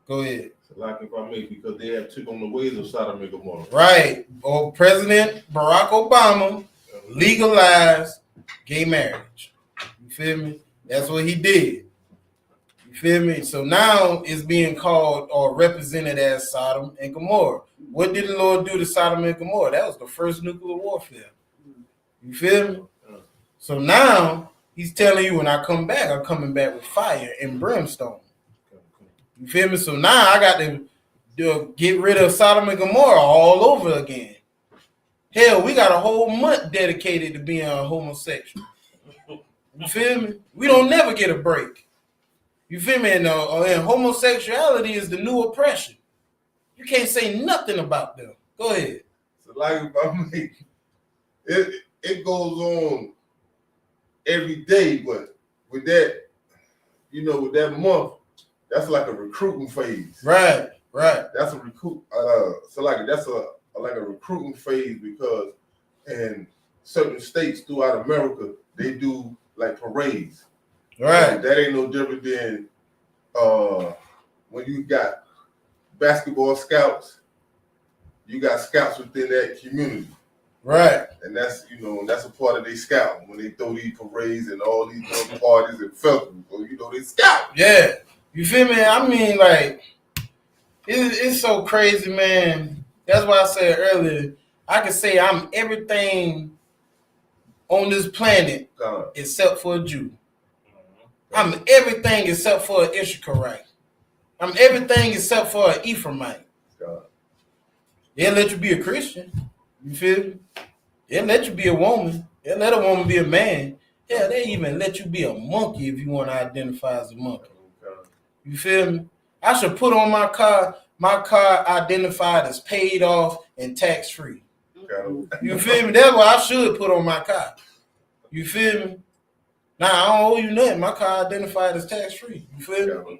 Go ahead. Like if I may, because they have took on the ways of Sodom and Gomorrah. Right. Well, President Barack Obama legalized gay marriage. You feel me? That's what he did. You feel me? So now it's being called or represented as Sodom and Gomorrah. What did the Lord do to Sodom and Gomorrah? That was the first nuclear warfare. You feel me? So now he's telling you, when I come back, I'm coming back with fire and brimstone. You feel me? So now I got to get rid of Sodom and Gomorrah all over again. Hell, we got a whole month dedicated to being a homosexual. You feel me? We don't never get a break. You feel me? And homosexuality is the new oppression. You can't say nothing about them. Go ahead. So like if I may, it goes on every day, but with that, with that month, that's like a recruiting phase. Right. That's a recruit. That's like a recruiting phase, because in certain states throughout America, they do like parades. Right. And that ain't no different than when you got basketball scouts, you got scouts within that community. Right. And that's that's a part of their scout when they throw these parades and all these parties and festivals. So they scout. Yeah. You feel me? I mean, like, it's so crazy, man. That's why I said earlier, I can say I'm everything on this planet except for a Jew. I'm everything except for an Issacharite. I'm everything except for an Ephraimite. They'll let you be a Christian. You feel me? They'll let you be a woman. They'll let a woman be a man. Yeah, they even let you be a monkey if you want to identify as a monkey. You feel me? I should put on my car identified as paid off and tax free. You feel me? That's what I should put on my car. You feel me? Nah, I don't owe you nothing. My car identified as tax free. You feel me?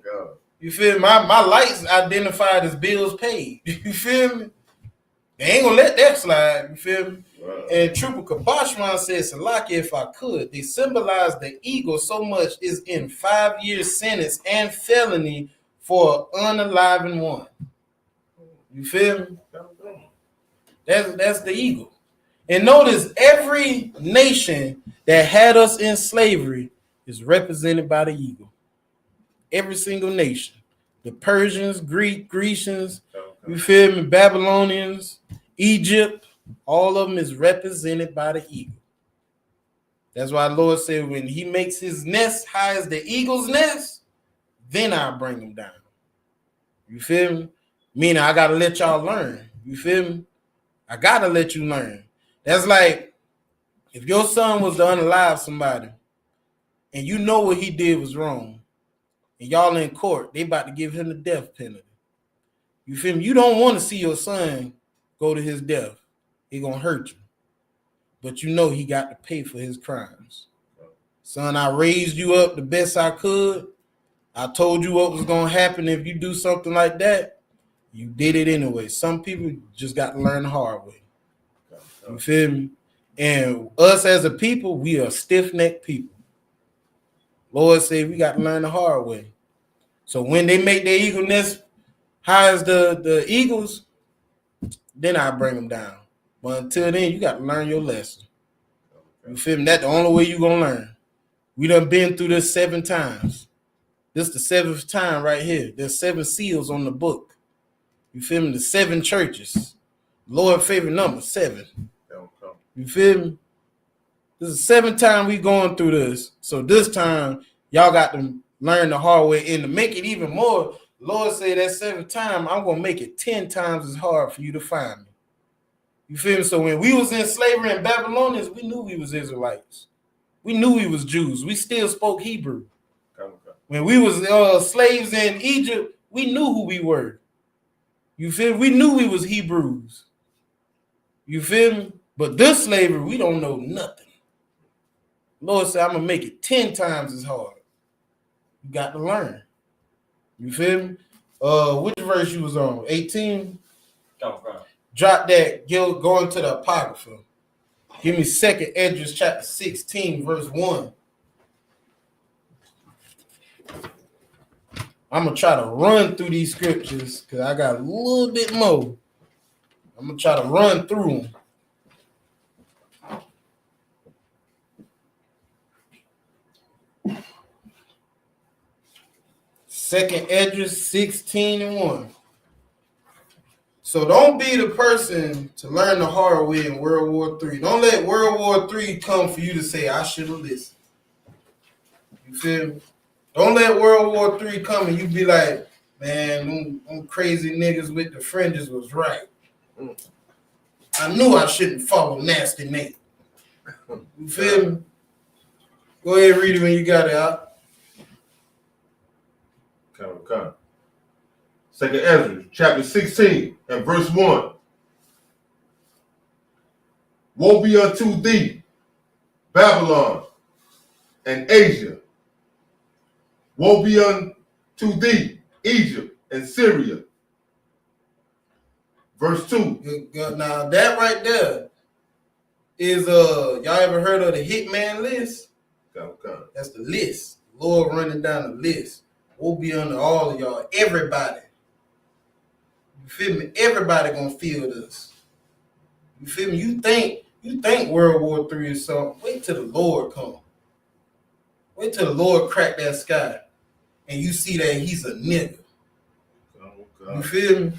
You feel me? My lights identified as bills paid. You feel me? They ain't gonna let that slide. You feel me? Wow. And Trooper Kabashman says, Salaki, if I could, they symbolize the eagle so much is in 5 years sentence and felony for unaliving one. You feel me? That's the eagle. And notice every nation that had us in slavery is represented by the eagle. Every single nation. The Persians, Grecians, you feel me? Babylonians, Egypt, all of them is represented by the eagle. That's why the Lord said when he makes his nest high as the eagle's nest, then I'll bring him down. You feel me? Meaning I got to let y'all learn. You feel me? I got to let you learn. That's like if your son was to unalive somebody and you know what he did was wrong and y'all in court, they about to give him the death penalty. You feel me? You don't want to see your son go to his death. It's going to hurt you. but you know he got to pay for his crimes. Son, I raised you up the best I could. I told you what was going to happen if you do something like that. You did it anyway. Some people just got to learn the hard way. You feel me? And us as a people, we are stiff-necked people. Lord said we got to learn the hard way. So when they make their eagle nest high as the eagles, then I bring them down. But until then, you got to learn your lesson. You feel me? That's the only way you're going to learn. We done been through this 7 times. This is the 7th time right here. There's 7 seals on the book. You feel me? The 7 churches. Lord's favorite number, 7. You feel me? This is the 7th time we going through this. So this time, y'all got to learn the hard way. And to make it even more, Lord said that 7th time, I'm going to make it 10 times as hard for you to find me. You feel me? So when we was in slavery in Babylonians, we knew we was Israelites. We knew we was Jews. We still spoke Hebrew. When we was slaves in Egypt, we knew who we were. You feel me? We knew we was Hebrews. You feel me? But this slavery, we don't know nothing. Lord said, I'm going to make it 10 times as hard. You got to learn. You feel me? Which verse you was on? 18? Drop that, go into the Apocrypha. Give me 2nd Esdras chapter 16, verse 1. I'm going to try to run through these scriptures because I got a little bit more. I'm going to try to run through them. Second Esdras 16 and 1. So don't be the person to learn the hard way in World War III. Don't let World War III come for you to say, I should have listened. You feel me? Don't let World War III come and you be like, man, them crazy niggas with the fringes was right. I knew I shouldn't follow Nasty Nate. You feel me? Go ahead and read it when you got it out. Okay. 2nd Esdras, chapter 16, and verse 1. Woe be unto thee, Babylon and Asia. Woe be unto thee, Egypt and Syria. Verse 2. Now that right there is y'all ever heard of the hitman list? Okay. That's the list. Lord running down the list. We'll be under all of y'all. Everybody. You feel me? Everybody gonna feel this. You feel me? You think World War III is something. Wait till the Lord come. Wait till the Lord crack that sky and you see that he's a nigga. You feel me?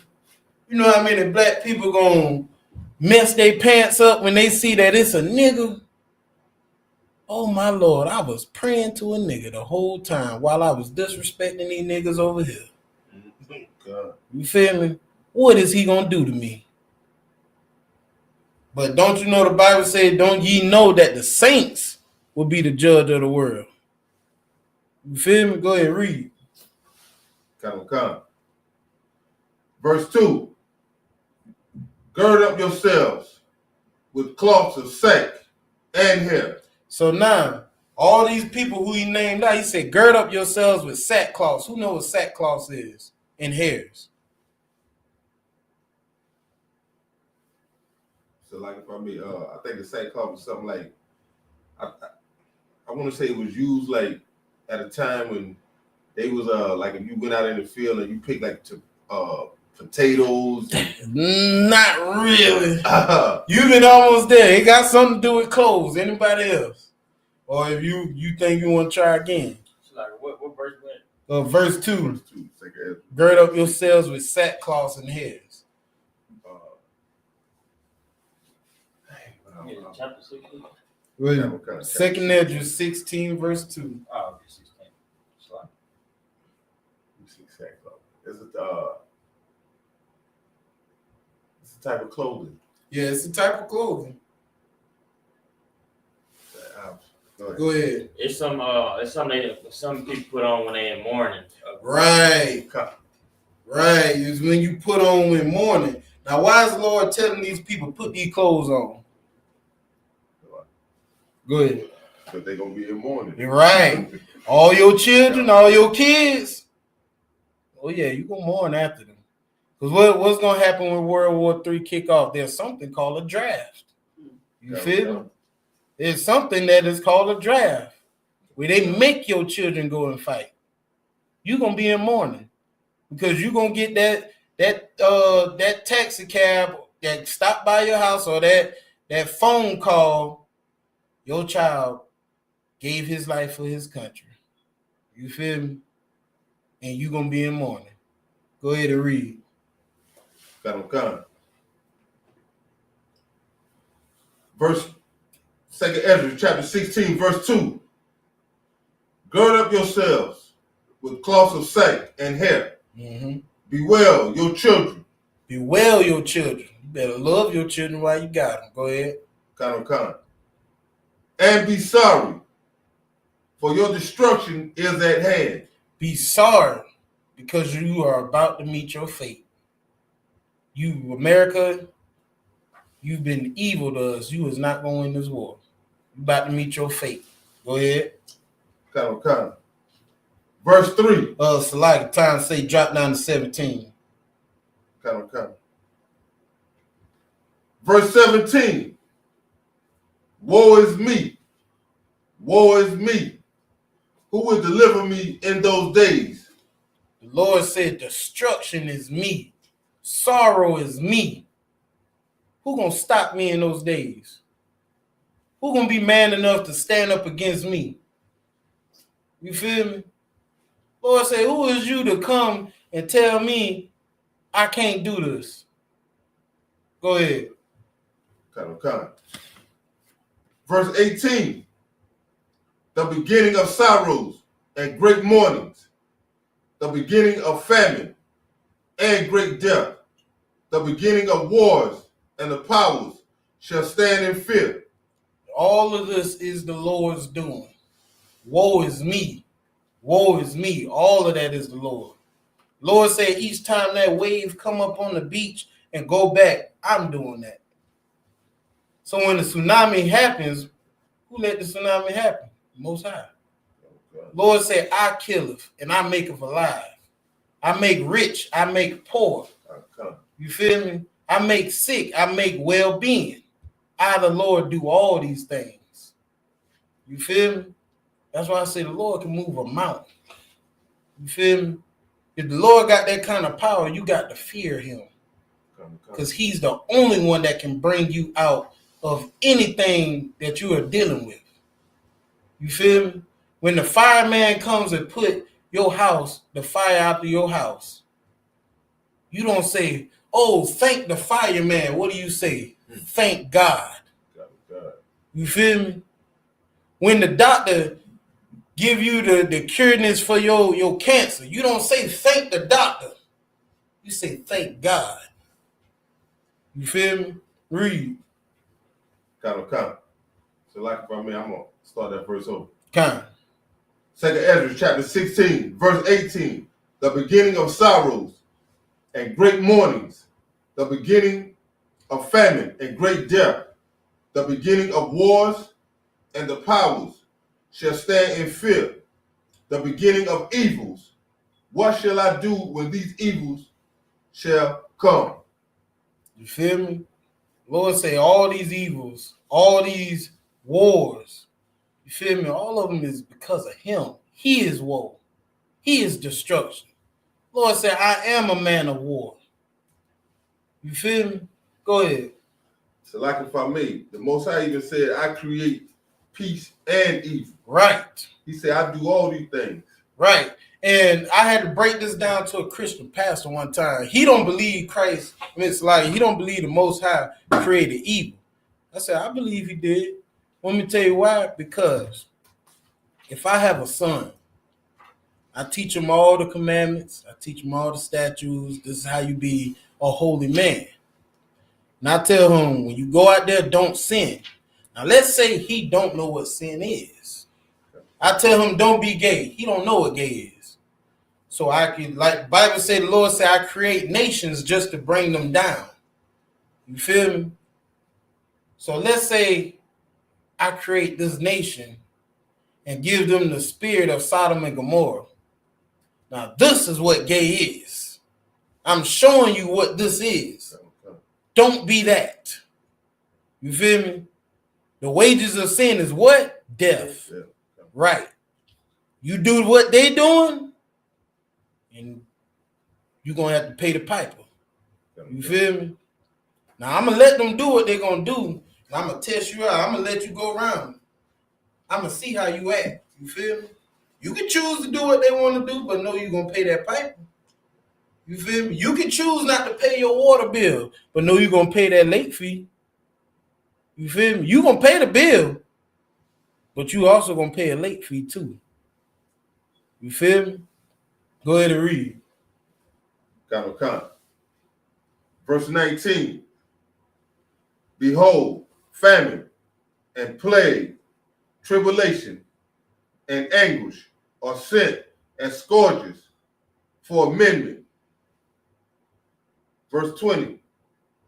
You know how many black people gonna mess their pants up when they see that it's a nigga? Oh my Lord, I was praying to a nigga the whole time while I was disrespecting these niggas over here. You feel me? What is he gonna do to me? But don't you know the Bible said, don't ye know that the saints will be the judge of the world? You feel me? Go ahead and read. Come. Verse 2. Gird up yourselves with cloths of sack and hair. So now, all these people who he named out, he said, gird up yourselves with sackcloths. Who knows what sackcloths is? And hairs. So like if I mean, I think the sackcloth was something like, I want to say it was used like at a time when they was like if you went out in the field and you picked like potatoes. Not really. You've been almost there. It got something to do with clothes. Anybody else? Or if you think you want to try again. So like what verse went? Verse 2. Gird up yourselves with sackcloths and hairs. Chapter 16. Second Esdras 16, verse 2. Oh, 16. It's a type of clothing. Yeah, it's a type of clothing. Go ahead. It's some people put on when they in mourning. Right. It's when you put on in mourning. Now, why is the Lord telling these people put these clothes on? Go ahead. Because they're going to be in mourning. You're right. All your children, all your kids. Oh, yeah, you're going to mourn after them. Because what's going to happen when World War III kick off? There's something called a draft. You feel me? There's something that is called a draft where they make your children go and fight. You're going to be in mourning because you're going to get that taxi cab that stopped by your house or that phone call. Your child gave his life for his country. You feel me? And you're going to be in mourning. Go ahead and read. Got Verse 2 Ezra, chapter 16, verse 2. Gird up yourselves with cloths of sack and hair. Mm-hmm. Bewail your children. Bewail your children. You better love your children while you got them. Go ahead. And be sorry, for your destruction is at hand. Be sorry, because you are about to meet your fate. You, America, you've been evil to us. You is not going to win this war. You're about to meet your fate. Go ahead. Verse 3. Select time say drop down to 17. Verse 17. Woe is me. Woe is me. Who will deliver me in those days? The Lord said, destruction is me. Sorrow is me. Who gonna stop me in those days? Who gonna be man enough to stand up against me? You feel me? Lord said, who is you to come and tell me I can't do this? Go ahead. Verse 18. The beginning of sorrows and great mournings. The beginning of famine and great death. The beginning of wars and the powers shall stand in fear. All of this is the Lord's doing. Woe is me. Woe is me. All of that is the Lord. Lord said each time that wave come up on the beach and go back, I'm doing that. So when the tsunami happens, who let the tsunami happen? Most High. Lord said, I killeth and I maketh alive. I make rich, I make poor. You feel me? I make sick, I make well-being. I, the Lord, do all these things. You feel me? That's why I say the Lord can move a mountain. You feel me? If the Lord got that kind of power, you got to fear him. Because he's the only one that can bring you out of anything that you are dealing with. You feel me? When the fireman comes and put your house, the fire out of your house, you don't say, oh, thank the fireman. What do you say? Thank God. You feel me? When the doctor give you the cureness for your cancer, you don't say thank the doctor. You say thank God. You feel me? Read. So like if I'm going to start that verse over. 2 Ezra chapter 16, verse 18. The beginning of sorrows and great mournings. The beginning of famine and great death. The beginning of wars and the powers shall stand in fear. The beginning of evils. What shall I do when these evils shall come? You feel me? Lord say all these evils, all these wars, you feel me? All of them is because of him. He is woe. He is destruction. Lord said, I am a man of war. You feel me? Go ahead. So like if I may, the Most High even said, I create peace and evil. Right. He said, I do all these things. Right. And I had to break this down to a Christian pastor one time. He don't believe Christ. It's like he don't believe the Most High created evil. I said, I believe he did. Let me tell you why. Because if I have a son, I teach him all the commandments. I teach him all the statutes. This is how you be a holy man. And I tell him, when you go out there, don't sin. Now, let's say he don't know what sin is. I tell him, don't be gay. He don't know what gay is. So I can, like the Bible said, the Lord said, I create nations just to bring them down. You feel me? So let's say I create this nation and give them the spirit of Sodom and Gomorrah. Now, this is what gay is. I'm showing you what this is. Don't be that. You feel me? The wages of sin is what? Death. Right. You do what they doing, and you're going to have to pay the piper. You feel me? Now, I'm going to let them do what they're going to do, and I'm going to test you out. I'm going to let you go around. I'm going to see how you act. You feel me? You can choose to do what they want to do, but know you're going to pay that piper. You feel me? You can choose not to pay your water bill, but know you're going to pay that late fee. You feel me? You're going to pay the bill, but you also going to pay a late fee too. You feel me? Go ahead and read. Verse 19. Behold, famine and plague, tribulation and anguish are sent as scourges for amendment. Verse 20.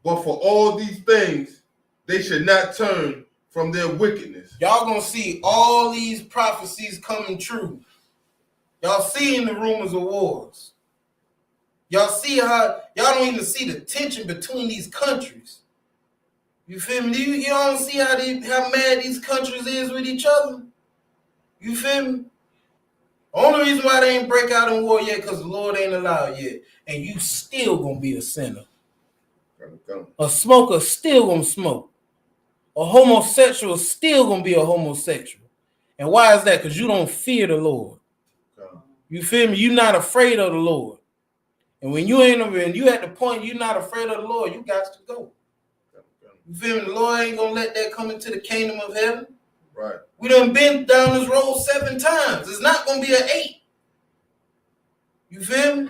But for all these things, they should not turn from their wickedness. Y'all gonna see all these prophecies coming true. Y'all seeing the rumors of wars. Y'all see how y'all don't even see the tension between these countries. You feel me? You don't see how mad these countries is with each other. You feel me? Only reason why they ain't break out in war yet because the Lord ain't allowed yet. And you still gonna be a sinner. A smoker still gonna smoke. A homosexual still gonna be a homosexual. And why is that? Because you don't fear the Lord. You feel me? You're not afraid of the Lord. And when you at the point you're not afraid of the Lord, you got to go. You feel me? The Lord ain't gonna let that come into the kingdom of heaven. Right. We done been down this road 7 times. It's not gonna be an 8. You feel me?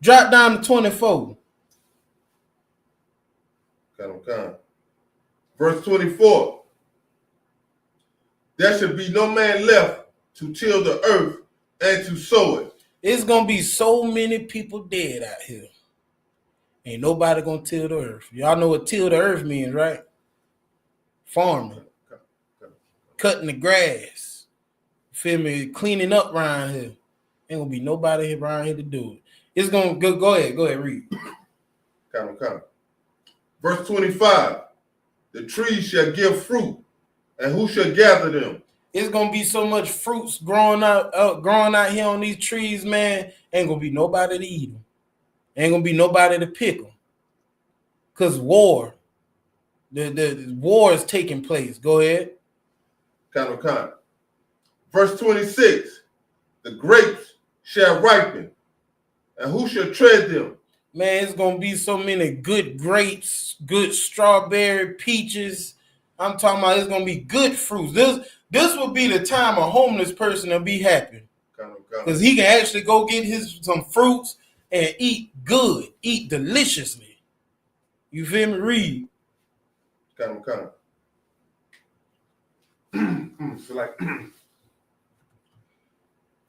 Drop down to 24. Verse 24. There should be no man left to till the earth and to sow it. It's gonna be so many people dead out here. Ain't nobody gonna till the earth. Y'all know what till the earth means, right? Farming. Cutting the grass. Feel me? Cleaning up around here. Ain't gonna be nobody around here to do it. It's gonna go ahead, read. Verse 25. The trees shall give fruit, and who shall gather them? It's gonna be so much fruits growing out here on these trees, man. Ain't gonna be nobody to eat them. Ain't gonna be nobody to pick them. Cause war, the war is taking place. Go ahead. Verse 26. The grapes shall ripen, and who shall tread them? Man, it's gonna be so many good grapes, good strawberry, peaches. I'm talking about it's gonna be good fruits. This will be the time a homeless person will be happy. Because he can actually go get some fruits and eat good, eat deliciously. You feel me? Read.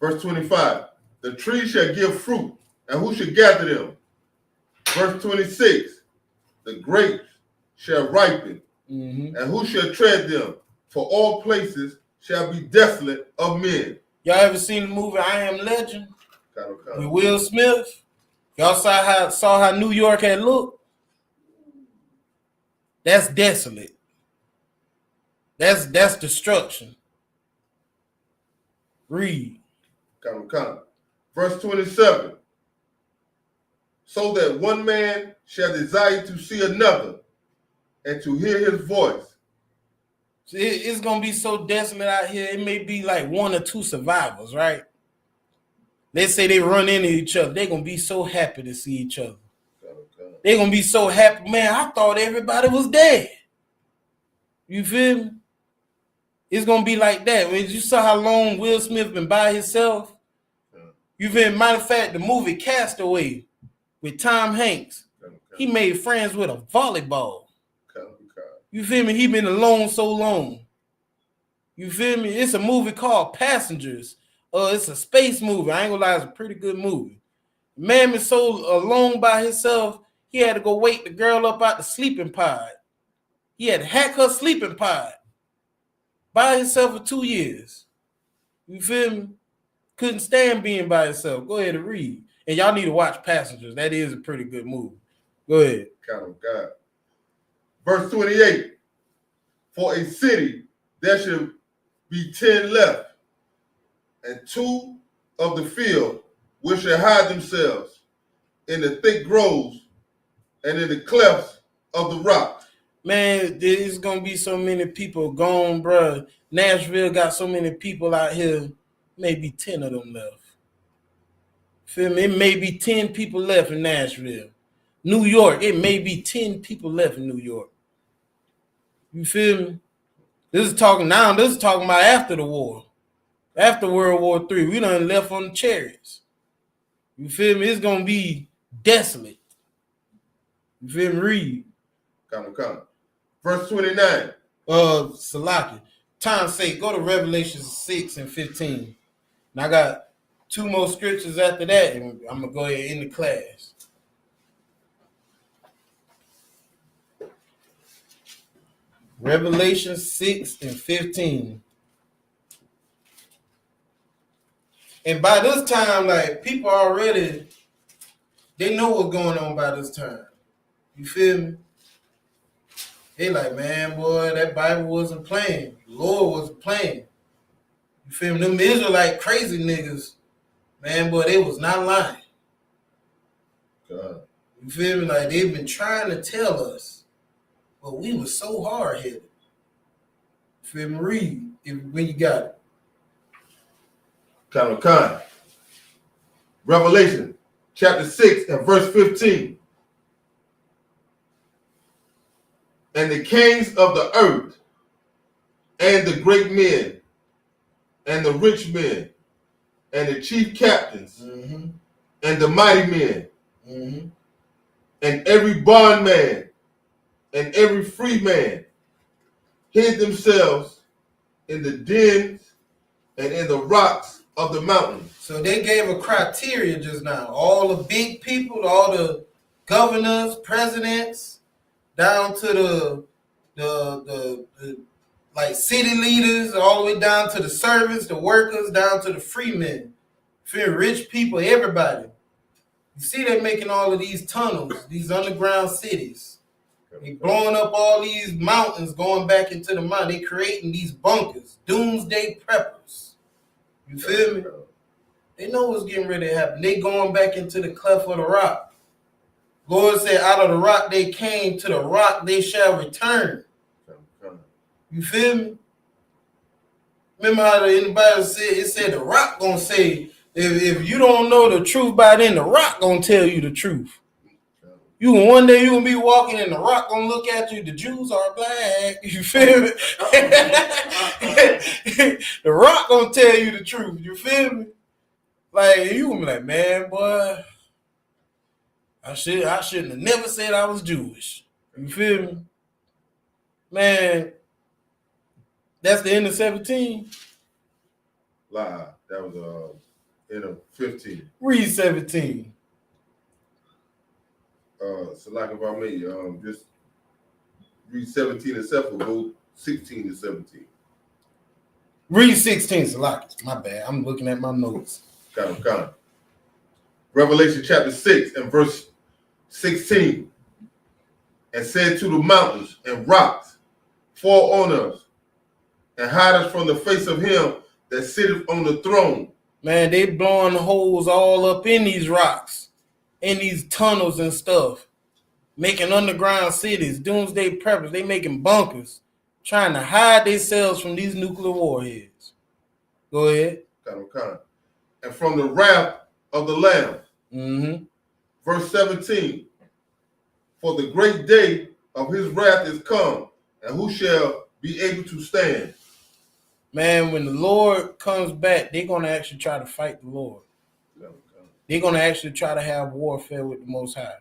Verse 25. The tree shall give fruit, and who shall gather them? Verse 26. The grapes shall ripen, and who shall tread them? For all places shall be desolate of men. Y'all ever seen the movie I Am Legend with Will Smith? Y'all saw how New York had looked? That's desolate. That's destruction. Read. Verse 27. So that one man shall desire to see another, and to hear his voice. So it's gonna be so desolate out here. It may be like 1 or 2 survivors, right? Let's say they run into each other. They're gonna be so happy to see each other. They're gonna be so happy. Man, I thought everybody was dead. You feel me? It's gonna be like that. When you saw how long Will Smith been by himself, you feel me? Matter of fact, the movie Castaway with Tom Hanks, he made friends with a volleyball. You feel me? He been alone so long. You feel me? It's a movie called Passengers. It's a space movie. I ain't gonna lie, it's a pretty good movie. Man was so alone by himself, he had to go wake the girl up out the sleeping pod. He had to hack her sleeping pod by himself for 2 years. You feel me? Couldn't stand being by himself. Go ahead and read. And y'all need to watch Passengers. That is a pretty good movie. Go ahead. Count on God. Verse 28. For a city there should be 10 left, and 2 of the field which shall hide themselves in the thick groves and in the clefts of the rock. Man, there's gonna be so many people gone, bruh. Nashville got so many people out here, maybe 10 of them left. Feel me? It may be 10 people left in Nashville. New York, it may be 10 people left in New York. You feel me? This is talking about after the war. After World War III. We done left on the chariots. You feel me? It's gonna be desolate. You feel me? Read. Come. Verse 29. Salaki. Time's sake, go to Revelation 6 and 15. And I got 2 more scriptures after that, and I'm gonna go ahead in the class. Revelation 6 and 15. And by this time, like, people already, they know what's going on by this time. You feel me? They like, man, boy, that Bible wasn't playing. The Lord wasn't playing. You feel me? Them Israelite crazy niggas, man, boy, they was not lying. God. You feel me? Like, they've been trying to tell us, but we was so hard-headed. You feel me? Read when you got it. Con. Revelation chapter 6 and verse 15. And the kings of the earth, and the great men, and the rich men, and the chief captains, and the mighty men, and every bondman, and every free man, hid themselves in the dens and in the rocks of the mountains. So they gave a criteria just now. All the big people, all the governors, presidents, down to the like city leaders, all the way down to the servants, the workers, down to the free men. Feel rich people, everybody. You see they're making all of these tunnels, these underground cities. They blowing up all these mountains, going back into the mountain. They creating these bunkers, doomsday preppers. You feel me? They know what's getting ready to happen. They going back into the cleft of the rock. Lord said, out of the rock they came, to the rock they shall return. You feel me? Remember how in the Bible said, it said the rock gonna say, if you don't know the truth by then, the rock gonna tell you the truth. One day you gonna be walking and the rock gonna look at you, the Jews are black. You feel me? The rock gonna tell you the truth. You feel me? Like, you gonna be like, man, boy, I shouldn't have never said I was Jewish. You feel me? Man, that's the end of 17. Lie. That was end of 15. Read 17. So like if I may, just read 17 itself, or go 16 to 17. Read 16, Salaki. My bad. I'm looking at my notes. Kind of. Revelation chapter 6 and verse 16. And said to the mountains and rocks, fall on us, and hide us from the face of him that sitteth on the throne. Man, they blowing holes all up in these rocks, in these tunnels and stuff, making underground cities, doomsday preppers. They making bunkers, trying to hide themselves from these nuclear warheads. Go ahead. Kind. And from the wrath of the Lamb. Verse 17. For the great day of his wrath is come, and who shall be able to stand? Man, when the Lord comes back, they're going to actually try to fight the Lord. They're going to actually try to have warfare with the Most High.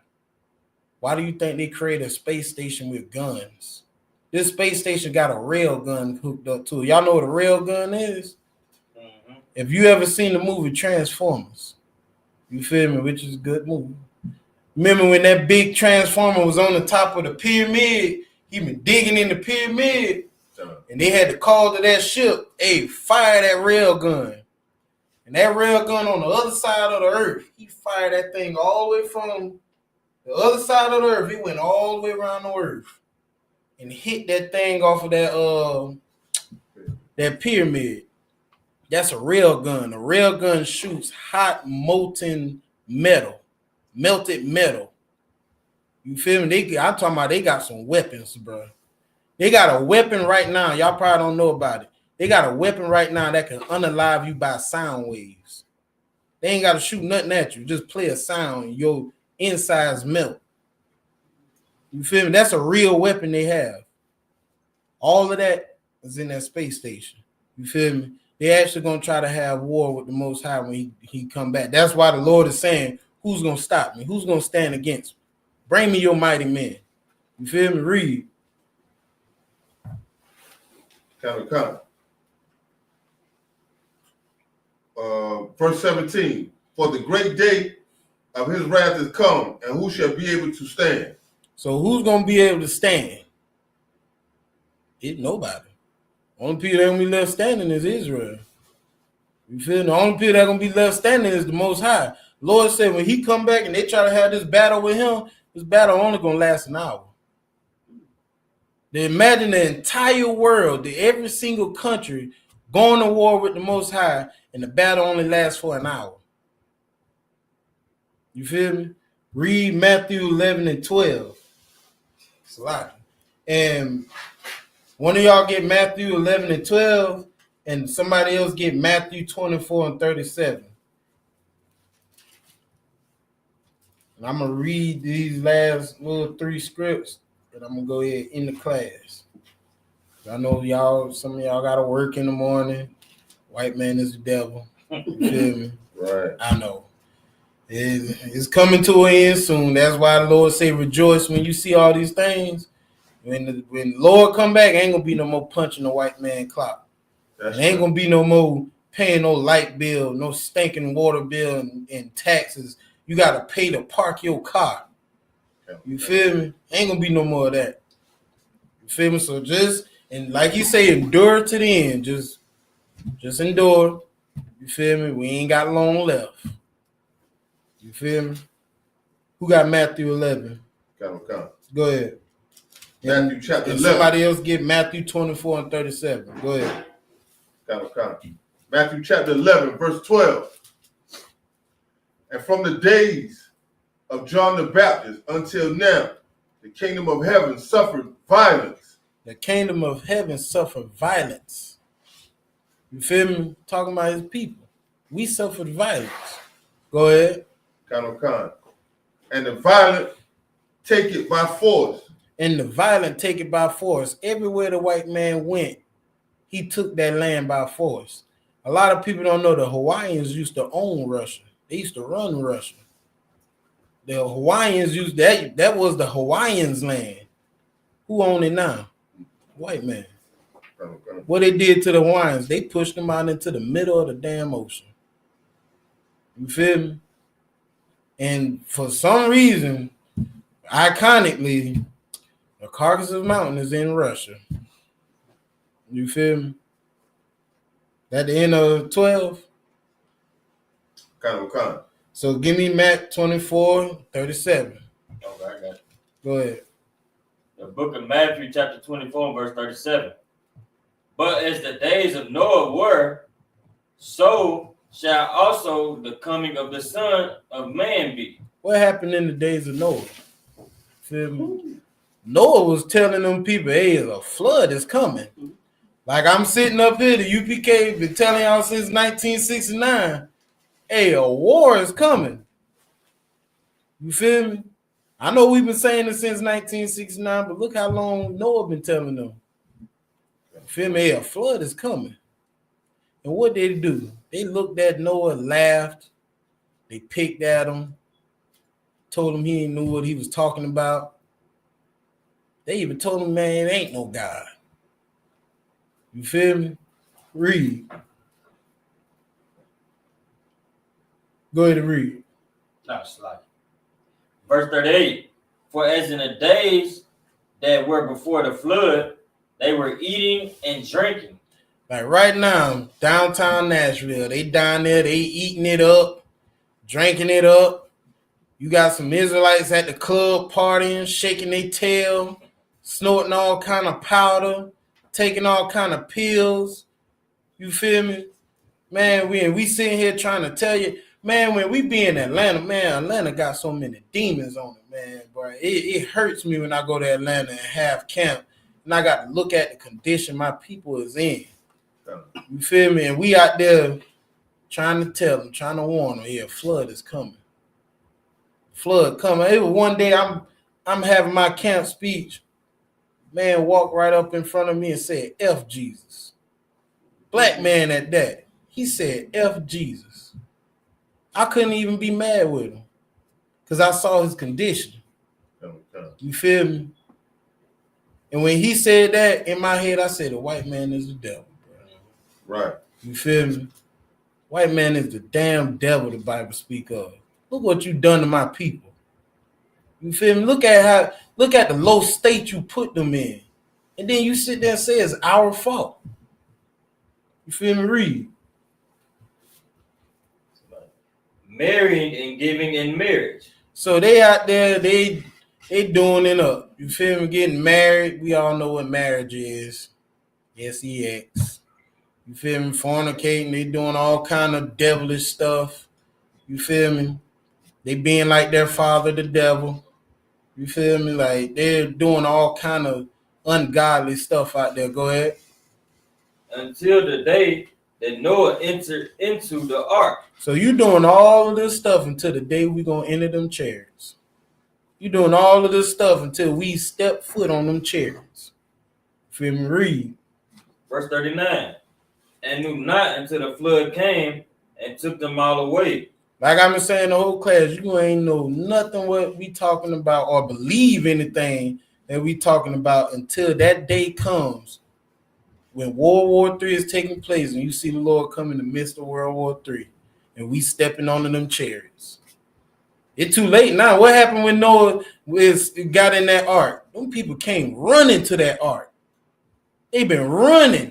Why do you think they create a space station with guns? This space station got a rail gun hooked up to it. Y'all know what a rail gun is? If you ever seen the movie Transformers, you feel me, which is a good movie. Remember when that big transformer was on the top of the pyramid? He been digging in the pyramid. And they had to call to that ship, hey, fire that rail gun. And that rail gun on the other side of the earth, he fired that thing all the way from the other side of the earth. It went all the way around the earth and hit that thing off of that pyramid. That's a rail gun. A rail gun shoots hot molten metal, melted metal. You feel me? I'm talking about they got some weapons, bro. They got a weapon right now. Y'all probably don't know about it. They got a weapon right now that can unalive you by sound waves. They ain't got to shoot nothing at you. Just play a sound and your insides melt. You feel me? That's a real weapon they have. All of that is in that space station. You feel me? They actually going to try to have war with the Most High when he come back. That's why the Lord is saying, who's going to stop me? Who's going to stand against me? Bring me your mighty men. You feel me? Read. Come. Verse 17. For the great day of his wrath is come, and who shall be able to stand? So who's going to be able to stand? It's nobody. Only people that going to be left standing is Israel. You feel me? The only people that going to be left standing is the Most High. Lord said when he come back and they try to have this battle with him, this battle only going to last an hour. They imagine the entire world, every single country going to war with the Most High, and the battle only lasts for an hour. You feel me? Read Matthew 11 and 12. It's a lot. And one of y'all get Matthew 11 and 12, and somebody else get Matthew 24 and 37. And I'm going to read these last little 3 scripts, and I'm going to go ahead in the class. I know y'all, some of y'all got to work in the morning. White man is the devil. You feel me? Right. I know. It's coming to an end soon. That's why the Lord say rejoice when you see all these things. When the Lord come back, ain't going to be no more punching the white man clock. It ain't going to be no more paying no light bill, no stinking water bill and taxes. You got to pay to park your car. You feel me? Ain't going to be no more of that. You feel me? So just, and like you say, endure to the end. Just endure. You feel me? We ain't got long left. You feel me? Who got Matthew 11? Come. Go ahead. Matthew chapter 11. Somebody else get Matthew 24 and 37. Go ahead. Come. Matthew chapter 11, verse 12. And from the days of John the Baptist until now, the kingdom of heaven suffered violence. The kingdom of heaven suffered violence. You feel me? Talking about his people. We suffered violence. Go ahead. Come. And the violent take it by force. And the violent take it by force. Everywhere the white man went, he took that land by force. A lot of people don't know the Hawaiians used to own Russia. They used to run Russia. The Hawaiians used that. That was the Hawaiians' land. Who own it now? White man. What they did to the Hawaiians, they pushed them out into the middle of the damn ocean. You feel me? And for some reason, iconically, the Caucasus Mountain is in Russia. You feel me? At the end of 12? Come. So give me Matt 24, 37. Okay, I got it. Go ahead. The book of Matthew, chapter 24, verse 37. But as the days of Noah were, so shall also the coming of the Son of Man be. What happened in the days of Noah? Feel me? Noah was telling them people, hey, a flood is coming. Like I'm sitting up here, the UPK been telling y'all since 1969, hey, a war is coming. You feel me? I know we've been saying it since 1969, but look how long Noah been telling them. You feel me? Hey, a flood is coming. And what did they do? They looked at Noah, laughed. They picked at him, told him he didn't know what he was talking about. They even told him, man, it ain't no God. You feel me? Read. Go ahead and read. That's like verse 38. For as in the days that were before the flood, They were eating and drinking. Like right now, downtown Nashville, they down there, they eating it up, drinking it up. You got some Israelites at the club partying, shaking their tail, snorting all kind of powder, taking all kind of pills. You feel me? Man, we sitting here trying to tell you, man, when we be in Atlanta, man, Atlanta got so many demons on it, man, bro. It hurts me when I go to Atlanta and have camp, and I got to look at the condition my people is in. You feel me? And we out there trying to tell them, trying to warn them, yeah, flood is coming. Flood coming. It was one day I'm having my camp speech. Man walked right up in front of me and said, F Jesus. Black man at that. He said, F Jesus. I couldn't even be mad with him because I saw his condition. You feel me? And when he said that, in my head, I said, the white man is the devil. Bro. Right. You feel me? White man is the damn devil the Bible speak of. Look what you done to my people. You feel me? Look at the low state you put them in. And then you sit there and say it's our fault. You feel me? Read. Marrying and giving in marriage. So they out there, they doing it up. You feel me? Getting married. We all know what marriage is. SEX. You feel me? Fornicating. They doing all kind of devilish stuff. You feel me? They being like their father, the devil. You feel me? Like they're doing all kind of ungodly stuff out there. Go ahead. Until the day that Noah entered into the ark. So you doing all of this stuff until the day we gonna enter them chairs. You doing all of this stuff until we step foot on them chairs. Feel me? Read. Verse 39. And knew not until the flood came and took them all away. Like I've been saying the whole class, you ain't know nothing what we talking about or believe anything that we talking about until that day comes when World War III is taking place and you see the Lord come in the midst of World War III and we stepping onto them chariots. It's too late now. What happened when Noah got in that ark? Them people came running to that ark. They been running.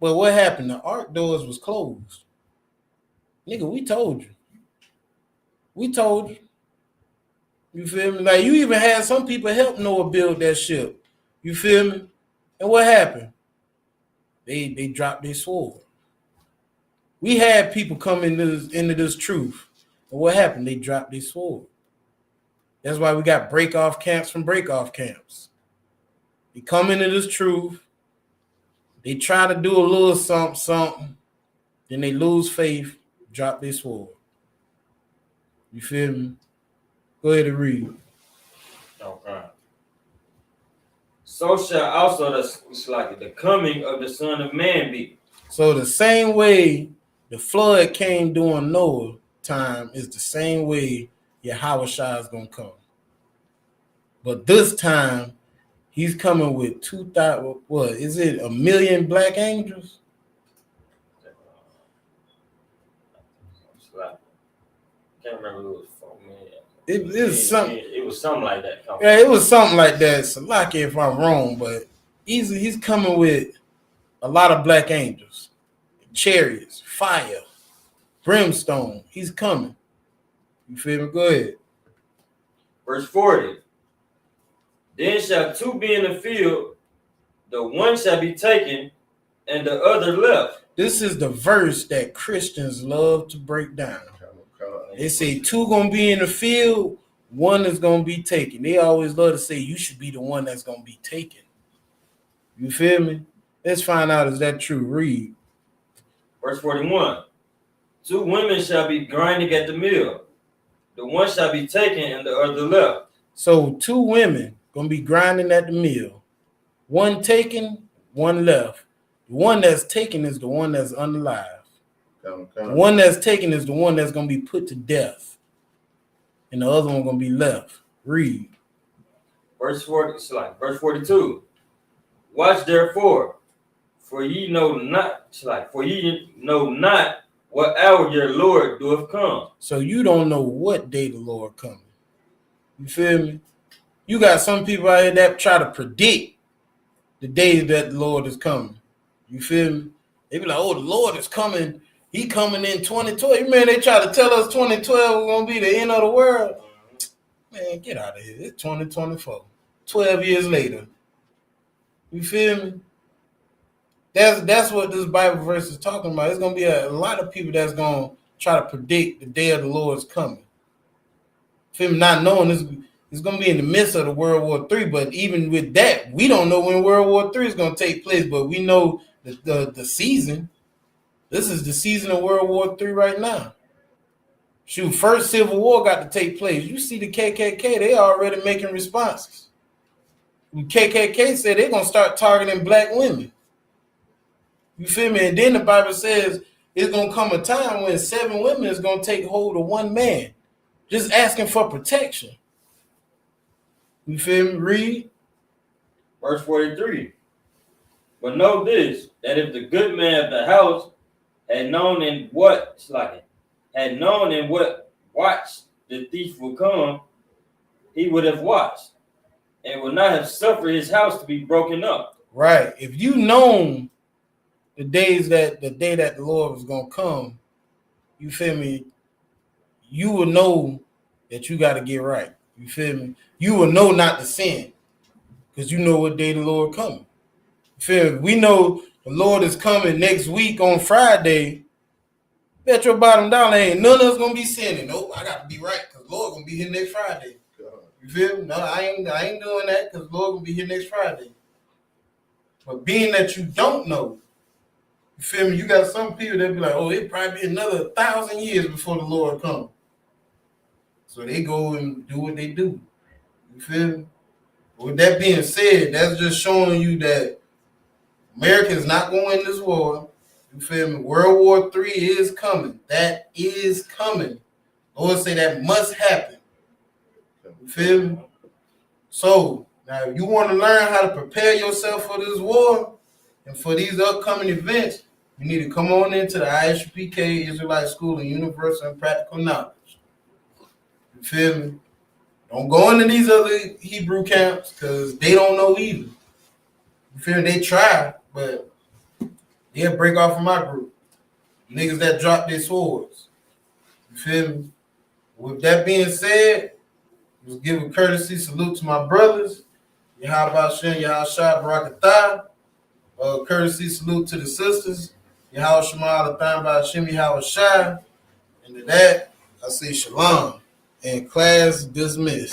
But what happened? The ark doors was closed. Nigga, we told you. We told you. You feel me? Like you even had some people help Noah build that ship. You feel me? And what happened? They dropped their sword. We had people come into this truth. And what happened? They dropped their sword. That's why we got break-off camps from break-off camps. They come into this truth. They try to do a little something. Then they lose faith. Drop their sword. You feel me? Go ahead and read. Okay. So shall also the coming of the Son of Man be. So the same way the flood came during Noah time is the same way Yahawashi is going to come. But this time, he's coming with 2,000, what, is it 1 million black angels? I can't remember who it was from. It was something like that. Yeah, it was something like that. Salaki if I'm wrong, but he's coming with a lot of black angels, chariots, fire, brimstone. He's coming. You feel me? Go ahead. Verse 40. Then shall two be in the field, the one shall be taken, and the other left. This is the verse that Christians love to break down. They say two gonna be in the field, one is gonna be taken. They always love to say you should be the one that's gonna be taken. You feel me? Let's find out, is that true? Read. Verse 41. Two women shall be grinding at the mill. The one shall be taken and the other left. So two women gonna be grinding at the mill. One taken, one left. The one that's taken is the one that's unalive. The one that's taken is the one that's going to be put to death. And the other one going to be left. Read. Verse 42. Watch therefore, for ye know not what hour your Lord doeth come. So you don't know what day the Lord coming. You feel me? You got some people out here that try to predict the day that the Lord is coming. You feel me? They be like, oh, the Lord is coming. He coming in 2012. Man, they try to tell us 2012 is going to be the end of the world. Man, get out of here. It's 2024. 12 years later. You feel me? That's what this Bible verse is talking about. It's going to be a lot of people that's going to try to predict the day of the Lord's coming. Feel me? Not knowing this. It's going to be in the midst of the World War III, but even with that, we don't know when World War III is going to take place, but we know the season. This is the season of World War III right now. Shoot, first Civil War got to take place. You see the KKK, they already making responses. The KKK said they're going to start targeting black women. You feel me? And then the Bible says it's going to come a time when 7 women is going to take hold of 1 man, just asking for protection. You feel me? Read. Verse 43. But know this, that if the good man of the house had known in what watch the thief will come, he would have watched and would not have suffered his house to be broken up. Right. If you known the day that the Lord was gonna come, you feel me? You will know that you got to get right. You feel me? You will know not to sin because you know what day the Lord coming. You feel me? We know the Lord is coming next week on Friday. Bet your bottom dollar ain't none of us gonna be sinning. Nope, I got to be right because the Lord gonna be here next Friday. You feel me? No, I ain't doing that because the Lord gonna be here next Friday. But being that you don't know, you feel me? You got some people that be like, oh, it probably be another 1,000 years before the Lord comes. So they go and do what they do. You feel me? With that being said, that's just showing you that America is not going to win this war. You feel me? World War III is coming. That is coming. I would say that must happen. You feel me? So now if you want to learn how to prepare yourself for this war and for these upcoming events, you need to come on into the ISUPK Israelite School of Universal and Practical Knowledge. You feel me? Don't go into these other Hebrew camps because they don't know either. You feel me? They try, but they'll break off from my group. Niggas that drop their swords. You feel me? With that being said, let's give a courtesy salute to my brothers. Yahweh Shem, Yahweh Shah, Barakatah. Courtesy salute to the sisters. Yahweh Shema, Alatham, Ba'ashem, Yahweh Shah. And to that, I say shalom. And class dismissed.